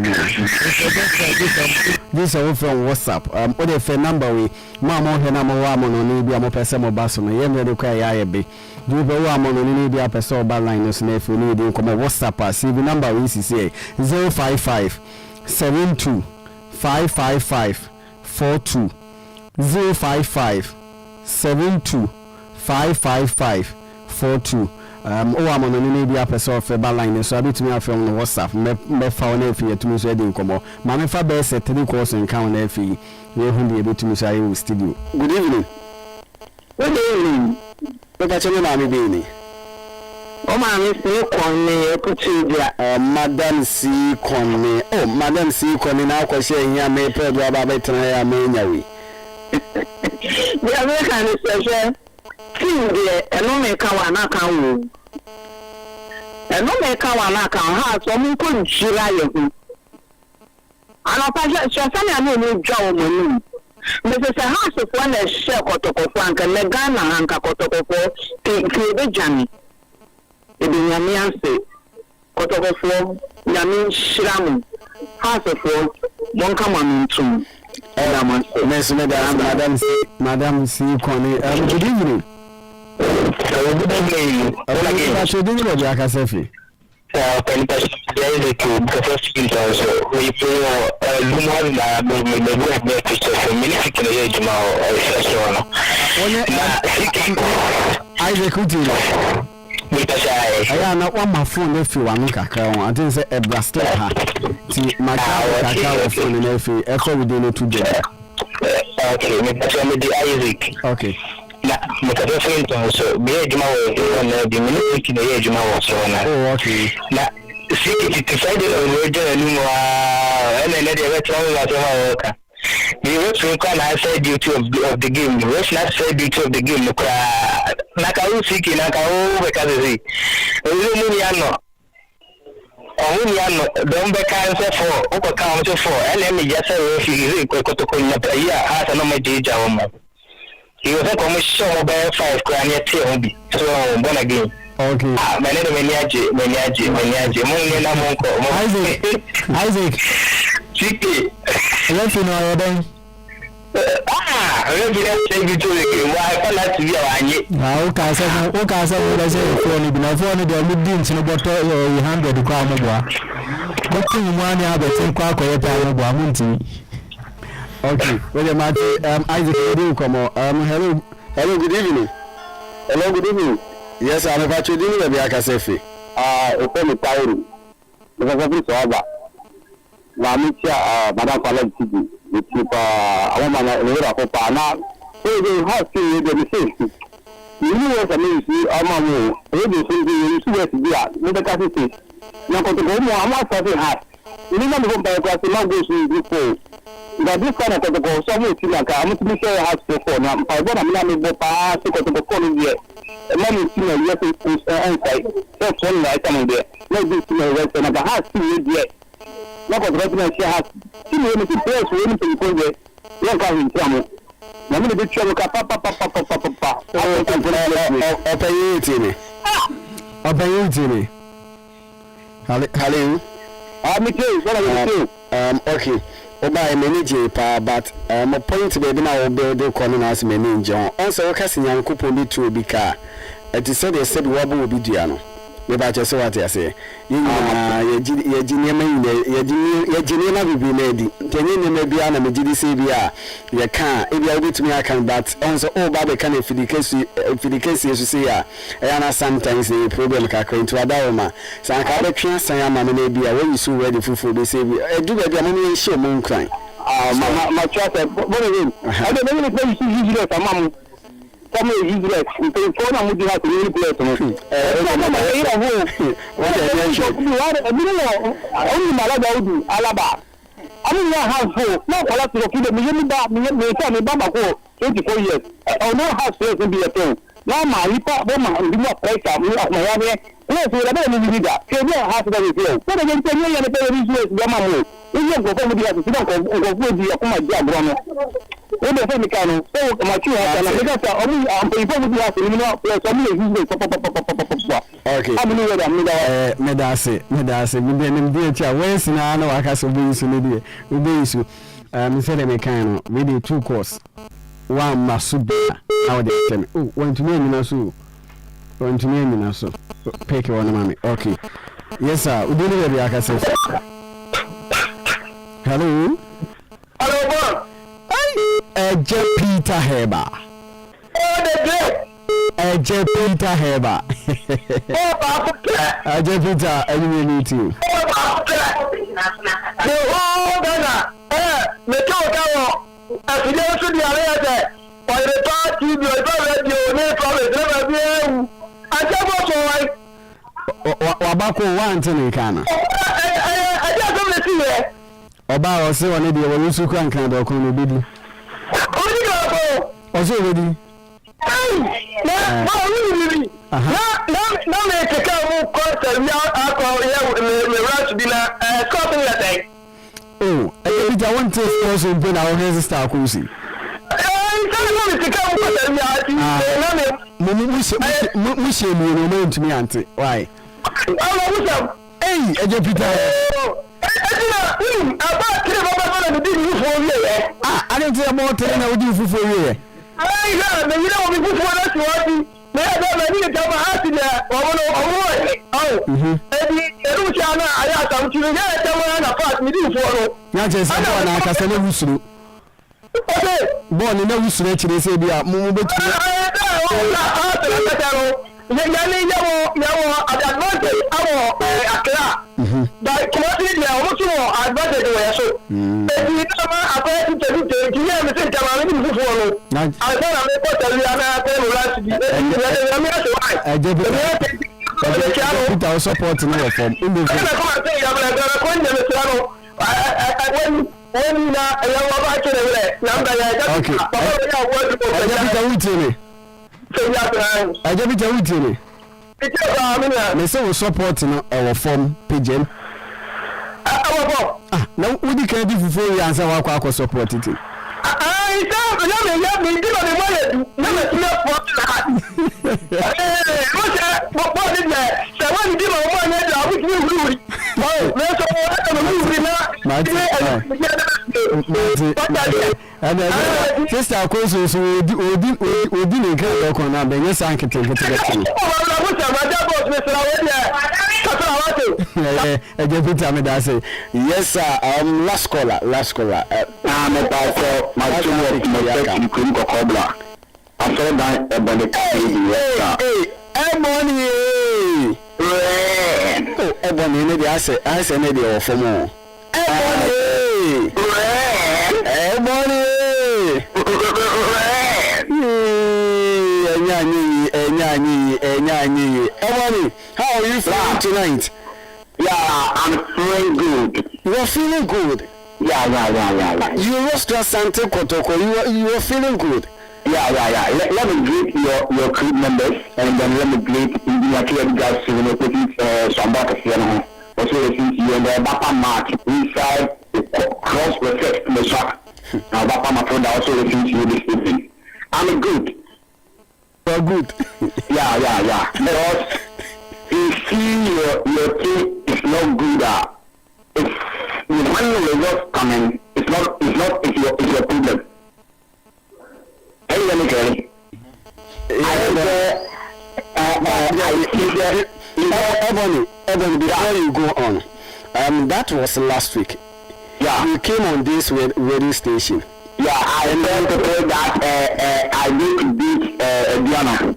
this is from WhatsApp. What if a number we mama he na mo wa mo no ni bia mo pese mo ba so no ye me de kwa ya be. Do be wa mo no ni bia pese oba line no so na efu ni de come WhatsApp as the number we see 055 72 555 42 055 72 555 42 o wa mo no ni bia pese of ba line so abetumi afem no WhatsApp me fa na efi etumi so edin komo ma me fa be set 3 course nkan na efi we hu de ebetumi so ayi studio. Good evening. Good evening. Baba chene na me be ni. O ma mi si konne ekuti dia madam si konne. Oh madam si konne na akwahye hia me pedo aba betena ya me nyawi. Ya me kan se tin de eno me ka wa na kan wo. Eno me ka wa na kan ha so mu ko njira ye hu. Ana pa so sani anu ni dwa wo mu. Me se ha so fo na she kotokofo anka me Ghana anka kotokofo ti be jani. Ebi nyame anse kotokofo nyame shiramu ha so fo mon ka manuntum. Madam C. Connie, good evening. Good evening. What's your dinner, Jack? I say, I am not one my phone if you want to I didn't say a blaster. My car phone if you ever we didn't today. Okay, Isaac. Okay. So be a Juma the minute in the Juma was oh, okay. Now, see, it's decided on the and then the worker. The rest require I said duty of the game. The rest not said duty of the game. Naka Siki Naka because don't be cancer for over council for and let me just say if you has a number DJ. He was a commission about 5 grand yet, so born again. Okay. My name is Isaac. Chicky. What you know then? I didn't take you to the game. Why I like to be on okay, so what I say for you, but for the Ludins in about 100 crown. What do you want to have a 10 crack or a okay, well, Isaac, come on. Hello, good evening. Hello, good evening. Yes, I'm about to do the Biakasefi. Open the power. Because of this, Madam Palette, the people, I want my now. So they have to do the same. You know what I mean? I'm you see what to be at. Let the castle now, go to home, I'm not having hat. You know, the home by class, not go to before. That this kind of protocol, some thing like I'm to be sure I have to phone. I'm not able to pass the protocol yet. A man is seen a yes inside. That's one night I'm there. No, this is a rest and I have seen it yet. Not a resident she has seen him to place for to go there. Don't come in trouble. I'm going to be trouble. Papa. Hello. Okay. Oba manage pa but my point be na o build corner as manage on also kasi nyankopon bi to bi ka it is said they said wo bo bi dua no me ba che so what you say ye jinema bibi na di tenye nema bia na me gidi se bia ye ka e bia obi tumi aka but also o ba be kan efidikesi so say ya na sometimes the problem ka kwa into adawoma san ka be twa san ya ma na bia when you so ready fufu be say bia e du ba bia mo ye hye mo nkran ma twa say bo ne I don't know if you use it amam some useless in phone am do have to really play no only malaga udu alaba ami ya have for no kala to kido me yemi ba me say me baba ko 24 years or no house place be a thing normal nipa boma ndi mo pressure mo ya be no so la be ni bida ke bi ha so da be so so de nte ni ya ne pe bi so be ma mo ni ngo ko mo dia so ngo di akoma di agro no o de fe mi ka no so ma chi ha na me ka sa o mi am pe fo mo dia so ni no so mi e hi so okay amini we da mi da me da se mi de nem die cha we sina na wa ka so bi so ni die u bi so me say me kan no we dey 2 course one masuba how they tell me oh want to me so pick one mami okay yes sir we do know aka say hello boss Eje Peter Heba oh the great Eje Peter Heba oh ba Eje Peter any meet you oh ba the whole Ghana me to afide osu di are yete for the party the radio ne problem never be ewu ajabo so wai wabako want ni kana ajabo le tiye oba o se woni de wo yusu kan kan do kon obedi oni go o se obedi na me take am ko se ya akọ ya me rush bi na something like that oh I want to also bring our sister Akusi. We share me to me auntie. Why? Hey, Eje Peter. I don't say about telling I would do for you. Me ada na ni jama hati na edu chana aya ta mtini ya jama na pass mi di foro ya je se bo na aka se na wusuru bo ni na wusuru chire se bia mu betu advantage awo akra da community ya o so advantage we so ebi na ma akwa ti ya me se jama mi di foro I don't know what to do. I put our support in our form. Sister Koso so odi ne kan ko na be nyesa nkete Eje Peter me da say yes sir last caller me pa so ma chumo mo ku ko kobla aso dan e bone money ebony ne dey ase ne dey ofomo ebony enyanyi ebony how are you feeling tonight? Yeah, I'm feeling good. You're feeling good? Yeah. You lost your Asante Kotoko. You are feeling good? Yeah. Let me greet your crew members, and then let me greet the Akira guys to put some back here. Also, listen to you and the Bapa Mark inside cross reflect in the shop. Now, Bapa my friend also listen to you this evening. I'm good. You're good. Yeah. Because you see your team is not good. It's when the results coming, it's your problem. Are you okay? Ebony, before you go on, that was last week. Yeah. You came on this radio station. Yeah, I remember to say that I need to beat Diana.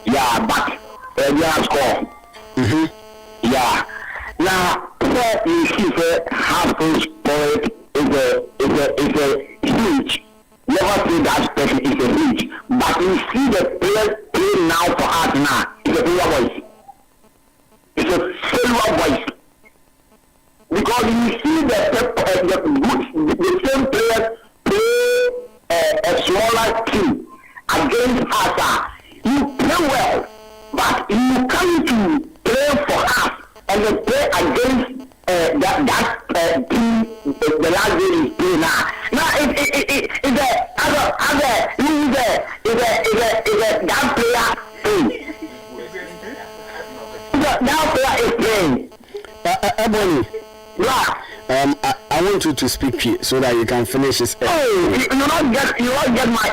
Yeah, but Diana score. Yeah. Now, what you see half spoiled is a huge. Never say that person is a huge. But you see the players play now for us now. It's a failure voice. It's a failure voice. Because you see the same players play a smaller team against us. You play well, but you come to play for us and then play against that team the last day is playing now. Now it's a that player thing. That player is playing. Ebony. Yeah. I want you to speak here so that you can finish this. Oh, you not get my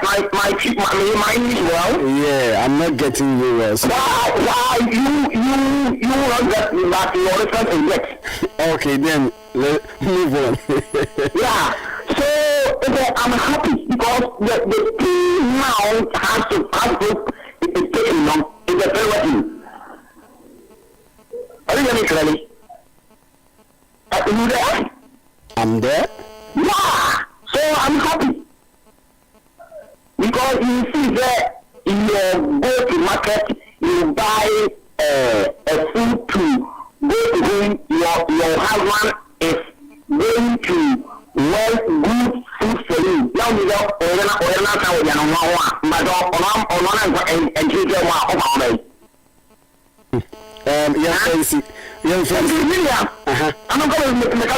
English well. Yeah, I'm not getting you well. So. Why you not get that you understand English? Okay, then move on. Yeah. So I'm happy because the team now has to it's taking long. It's a very team. Are you getting clearly? Are you there? I'm there. Yeah. So I'm happy because you see that you go to market, you buy a food to go to home. Your husband is going to well good food for you. Now you know young friends. I'm not going to make a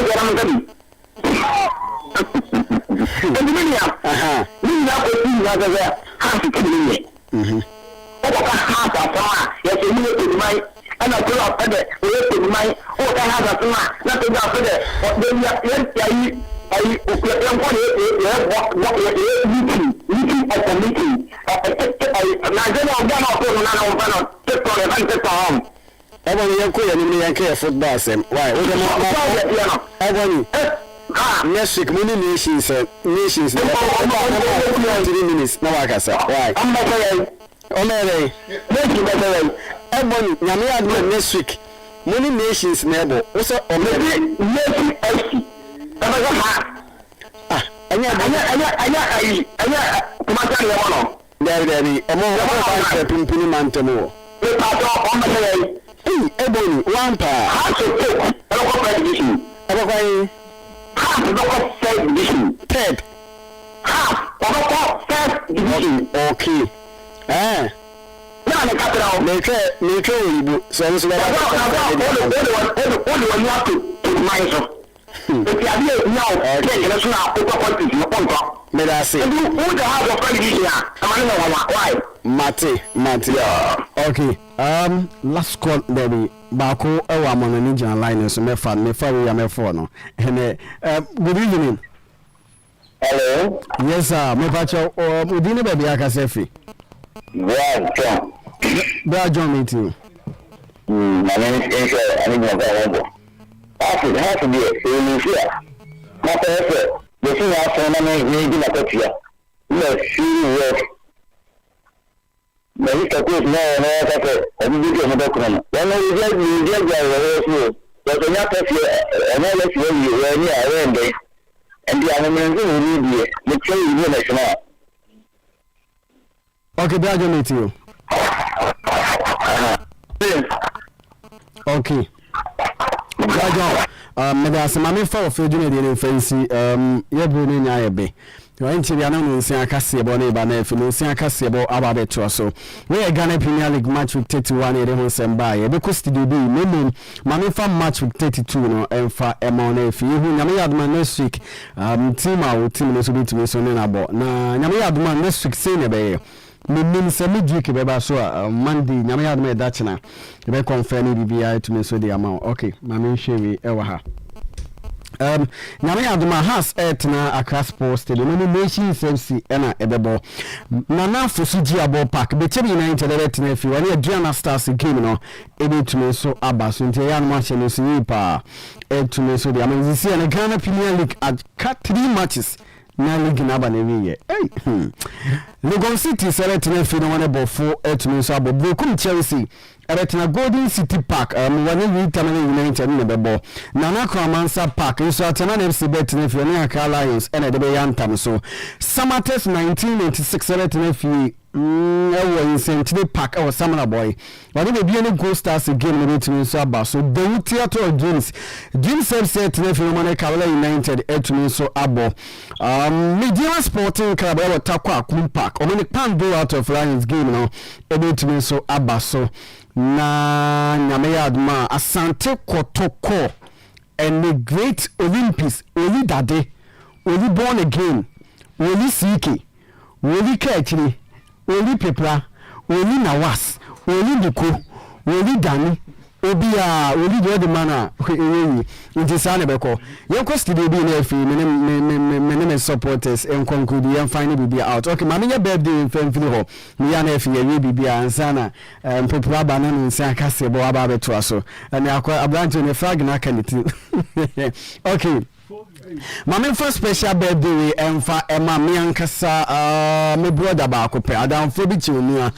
Next week, many nations, 3 minutes. No, I can say. Why? Next week, many nations, neighbor. Also, maybe half division. Third. Half first division. Okay. Now the capital. Make so you have to mind so. If you are now, international paper quantity, no point. May I say? Who the house of division? Why? Mate. Yeah. Okay. Last call, baby. Bako ewa mono ni jana line so me fa we am for no. And good evening. Hello. Yes sir, me pa cho udini baby aka sefi. Yeah, John. Bra John meeting. My name is Insha, I need to go. Has to be a here. My person, the thing I found me na kotia. No, she mais il faut non ça fait on dit que on doit comment on a déjà donc on a fait on a laissé venir à rendre et puis on a même dit le pays est national. Okay, that you meet you. Okay. Madam, mama for feeding the fancy ye bruni nya be. You ain't here no nsia akase bo na ba na afi no nsia akase bo ababe to so. We Ghana Premier League match week 31 e de ho semba ye be ko studio bi meme mama for match week 32 no emfa ema na afi hu nyame yaduma next week team no so bitimi so na bo na nyame yaduma next week say ne be me say midweek be ba so Monday nyame yaduma e da chena e be confirm ni bibia to me so the amount. Okay mama hwewe e wa ha nyame aduma has etna Accra Sports Stadium no nation FC na ebebo nana fosuji abo park bechebi United etna fi wani Adriana Stars game no ebetumi so aba so ntia ya no match no so pa etumi so the amazisi and Ghana Premier League at 3 matches na league na aba na wiye Legon City etna fi no one bofo etumi so abo Brokum Chelsea Eretina Golden City Park wani Interim United ne bebo Nana Kramansa Park so atena na FC bet ne fi ne Accra Lions ene de be yantam so Samates 1996 eretina fi in Century Park or Samana Boy. But if you go stars again, we to so about so the theater of dreams. Dreams said to the Philomena Carolina United to so abo. Media Sporting Club or Takwa Kum Park or many pan do out of Lions game now. Able to so abaso na Namayadma Asante Kotoko and the great Olympics Oli Dade Oli born again Oli Siki Oli Kachiri Oli Pepra Oli Nawas Oli Duko Oli Dani Obia Oli the other manner it is Sanabeko. Your question will be in every many supporters and conclude and finally be out. Okay, Mamma birthday in Fenfiho. Mianefi, Bibi and Sana and Pepra Banan and Sankase Boababe Tuaso. And I acquire a branch in a flag and I can okay. Mama first special birthday and for Emma Miankasa my brother Bakope Adam Fobichi Unia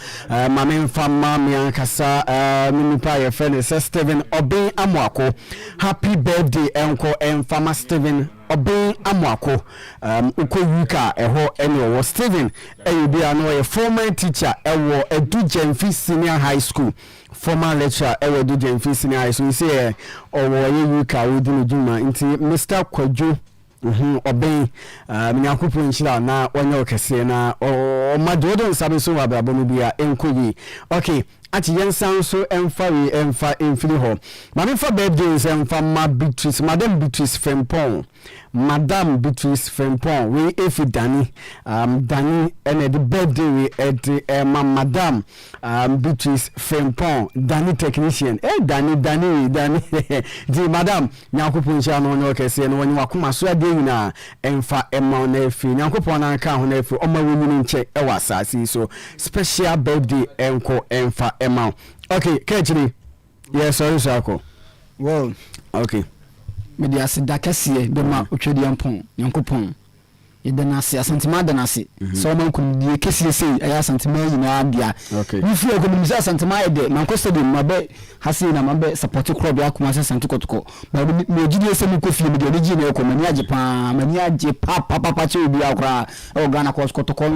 Mama Fama Miankasa Minipa friend Steven Obey Amwako happy birthday uncle and Fama Steven Obey Amwako Uko Yuka eho eno Steven be a former teacher ewo Edu Senior High School former lecturer ewo Edu Senior High School we say owo Yuka wudi juma nti Mr. Kwadwo obey minyakupu nchira na onye okese na o madodo nsabe so wababo no bia enkoyi okay ati yensan so emfa emfiri ho mame for birthdays emfa Madam Beatrice Frempong we efi Dani Dani ene the birthday we at Madam Beatrice Frempong Dani technician Dani di madam nyakupu nchira no onye okese no onye wakoma so ade na emfa emma na efi nyakupu na aka ho na efi oma wonyini nche ewa asasi so special birthday enko emfa emma. Okay, Kechiri. Yes, sorry, Sako. Well, okay. Media Sidakasie, the ma Uchedi Ampon, Yankopon. Idanasi, Asantima Danasi. So man could be kissing say, I Santima in Adia. Okay. If you could miss Santima, Mancosta de Mabe, Hasina Mabe, supported Club Yakumasa Asante Kotoko. But Mojidi Semukofi, the original Comania Japan, Mania Japa, Papa Pachu, Biakra, or Ghana Kos Kotoko,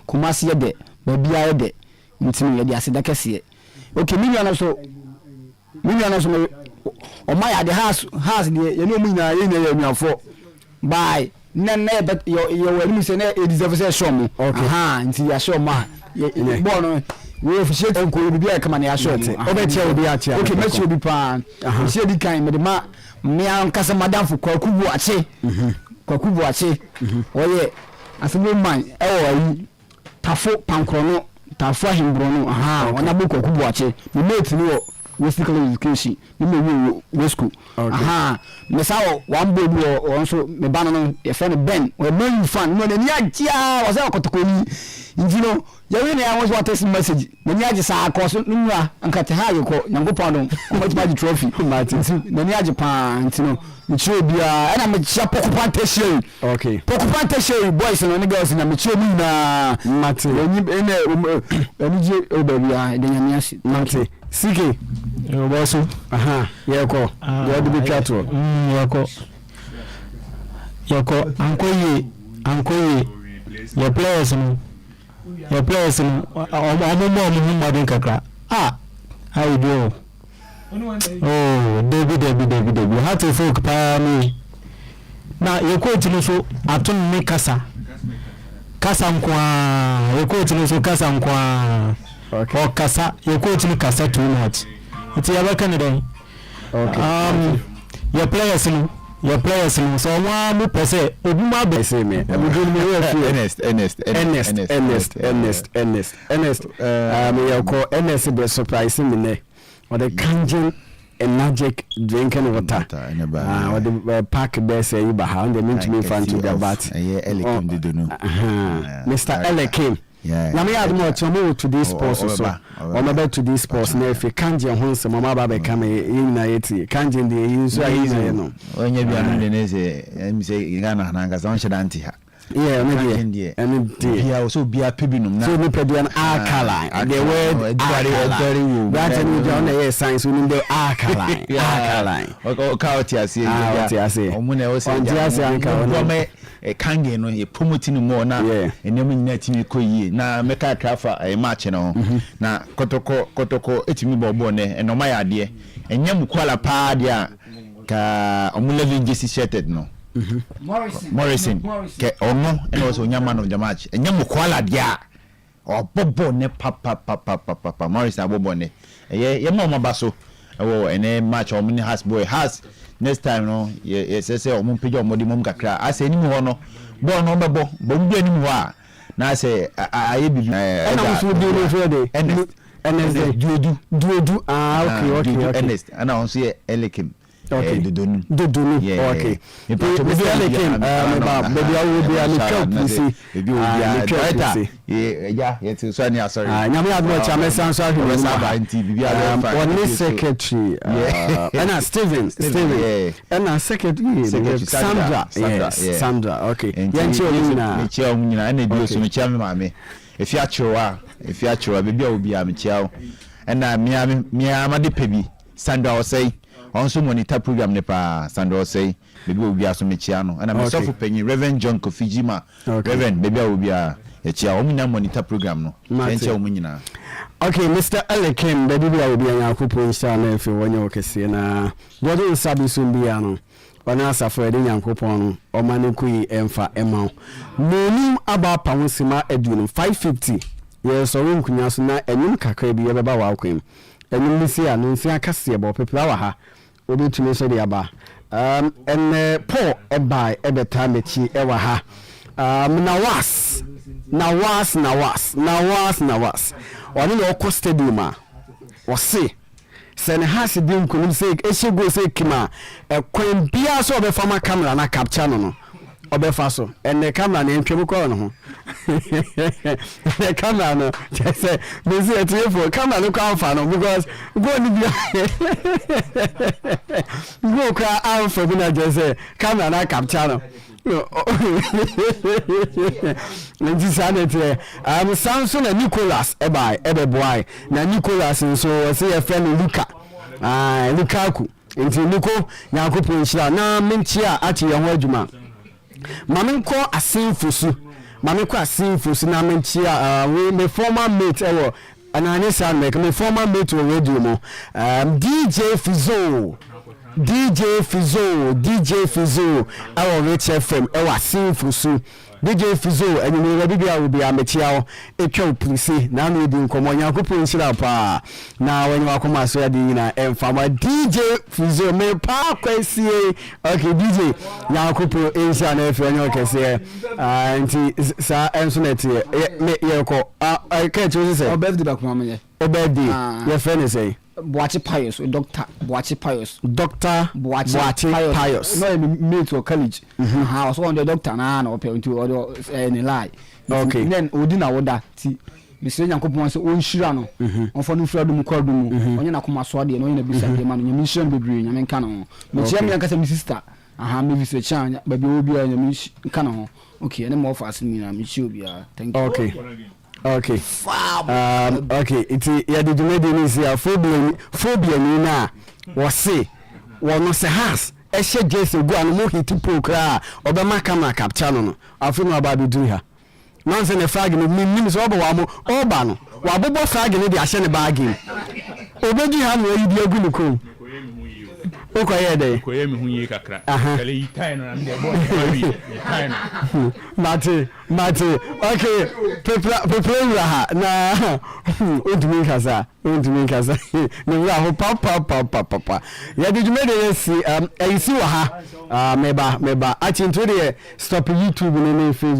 Kumasi Yede, Babia Yede, Intimate Sidakasie. Okay, million also on my the house the you know me na you for by none but your enemy say it deserves a show me okay nti ya show ma born we officiate enko bi come na ya show te obetia obi atia okay match obi pa she di kan me ma me an kasa madam for kwakubu ache oye asemo man e wo tafo pankrono tafo himbrono wana boko kubu ache me mate ni wo physical education me we school me sawo wan bobu o so me banano e fe Ben we man fan no ni agia o se okotokoni njino ya we na ya wo text message na ni agi sa akoso nwa ankate ha yeko nyankopon no match trophy martin na ni agi pa ntino michio bia na mechia pokupante shey okay pokupante shey boys no girls na michio mi na mate eni je obabia de nyamiasi mate sike boso yeko ya dubi piato yeko ankoye your players omo modern kakra how you do oh David how to folk pa me na your coach no so atun me kasa nkwa your coach no so kasa nkwa okay kasa your coach no kasa too much it's your Canada okay your players no so one mu pese obuma be say me Ernest me call Ernest be surprising me or the Kangen energetic drinking water or the pack be say you behind the mean to me fan to the bat Mr. Ele came na me add more to this sports so or maybe to this sports na if Kangen ho se mama ba be come in na yeti Kangen dey use so no onye bia no dey say em say Ghana na ngasa on shedanti ha Yeah, maybe. And yeah, also be a pibinum. So we put an alkaline. The word alkaline. That and we don't science we the alkaline. Alkaline. Okay, I see. I see. Omune also. A kange no ye promoting more na enemu net mi koyi na meka trafa e match no na kotoko etimi bobo ne enoma ya de enyam kwala pa dia ka omule jesi shirted no Morrison ke ono ene was onyama no the match enyam kwala dia obobo ne papa Morrison abobo ne ye mama baso ene match omuni has boy has next time no ye say o mun pejo omodi mum kakra ase ni ho no bo no bebo bo ndu ani ho a na say aye bi na so bi no so de and duodu okay honest ana on say elekim dodonu okay maybe elekim maybe I will be an account see maybe we be director yeah so any sorry nyame admo cha me san so ahwe one secretary and Steven and secretary Sandra okay yanchi omina and ebi so me chia me mame if you actual baby obi am chia and me amade pebi Sandra o say also monitor program ne pa Sandra say baby obi aso me chia no and am so for penny Reverend John Kofijima Reverend baby obi a chia omina monitor program no yanchi omunyina. Okay, Mr. Elekim, baby will be an akupo inshallah if you want your kesi na bodo sabi sumbiano ona safo de yankopon o manekui emfa ema monim aba pawonsima adunu 550 ye so runkunya so na enyum kakra bi ye beba wa akwem enyum nisi anu nsi akase bo pepla wa ha obetumi so de aba en Paul ebai ebeta mechi ewa ha nawas oni no ko stadium a wo se sen has di nkunum se eshego se kima ekwen bia so obefa ma camera na capture no obefa so and the camera na entwem ko no ho the camera no just say me see it for camera no come fa no because go ni bia go ka alpha bi na just say camera na capture no Samson and Nicholas ebe boy na Nicholas so say a friend Lukaku nti Nico Yakopo nshira na mentia ati ye ho adwuma mamenko asinfusu na mentia we me former mate ewo ananye san me former mate we radio mo DJ Fizo our Rich FM ewa sinfusu DJ Fizo enyi we bibia will be amechia etwa polisi na no di nkomo Yakopo nshira pa na wenyi wakoma so ya di na emfama DJ Fizo me pa kwasie okay DJ Yakopo nshira na efe onye okese anti sa ensonet ye ko ka choose say birthday back mama ye birthday your friend say Boachi Pius, Doctor Boachi Pius. No, me to college. I was on the doctor now, or to any lie. Okay. Then Udina Woda, Mr. Yankopon, so Shirano, on for Nufradum Cordum, on Yanakuma Swadi, and on the Bissell, the man, your mission be green, and canon. But Jamie and sister, maybe it's a chance, but you will be a mission canon. Okay, and more fast me, I'm sure. Thank you. Okay. Okay. It's ya did you do this here phobia ni na was say one say has e she Jesse go and mo hit program obema camera capture no afi no aba do her man say the flag no nim so obo wa mo oba no wa bobo flag no dey ahye ne bag obeji ha no yi di agu no ko okoye dey koye mi hunye kakra kale yi tai no na me bo tai no Mate okay people ha na undumi kasa ne wa ho papa ya did you make it see wa ha meba achi into the stop YouTube and Facebook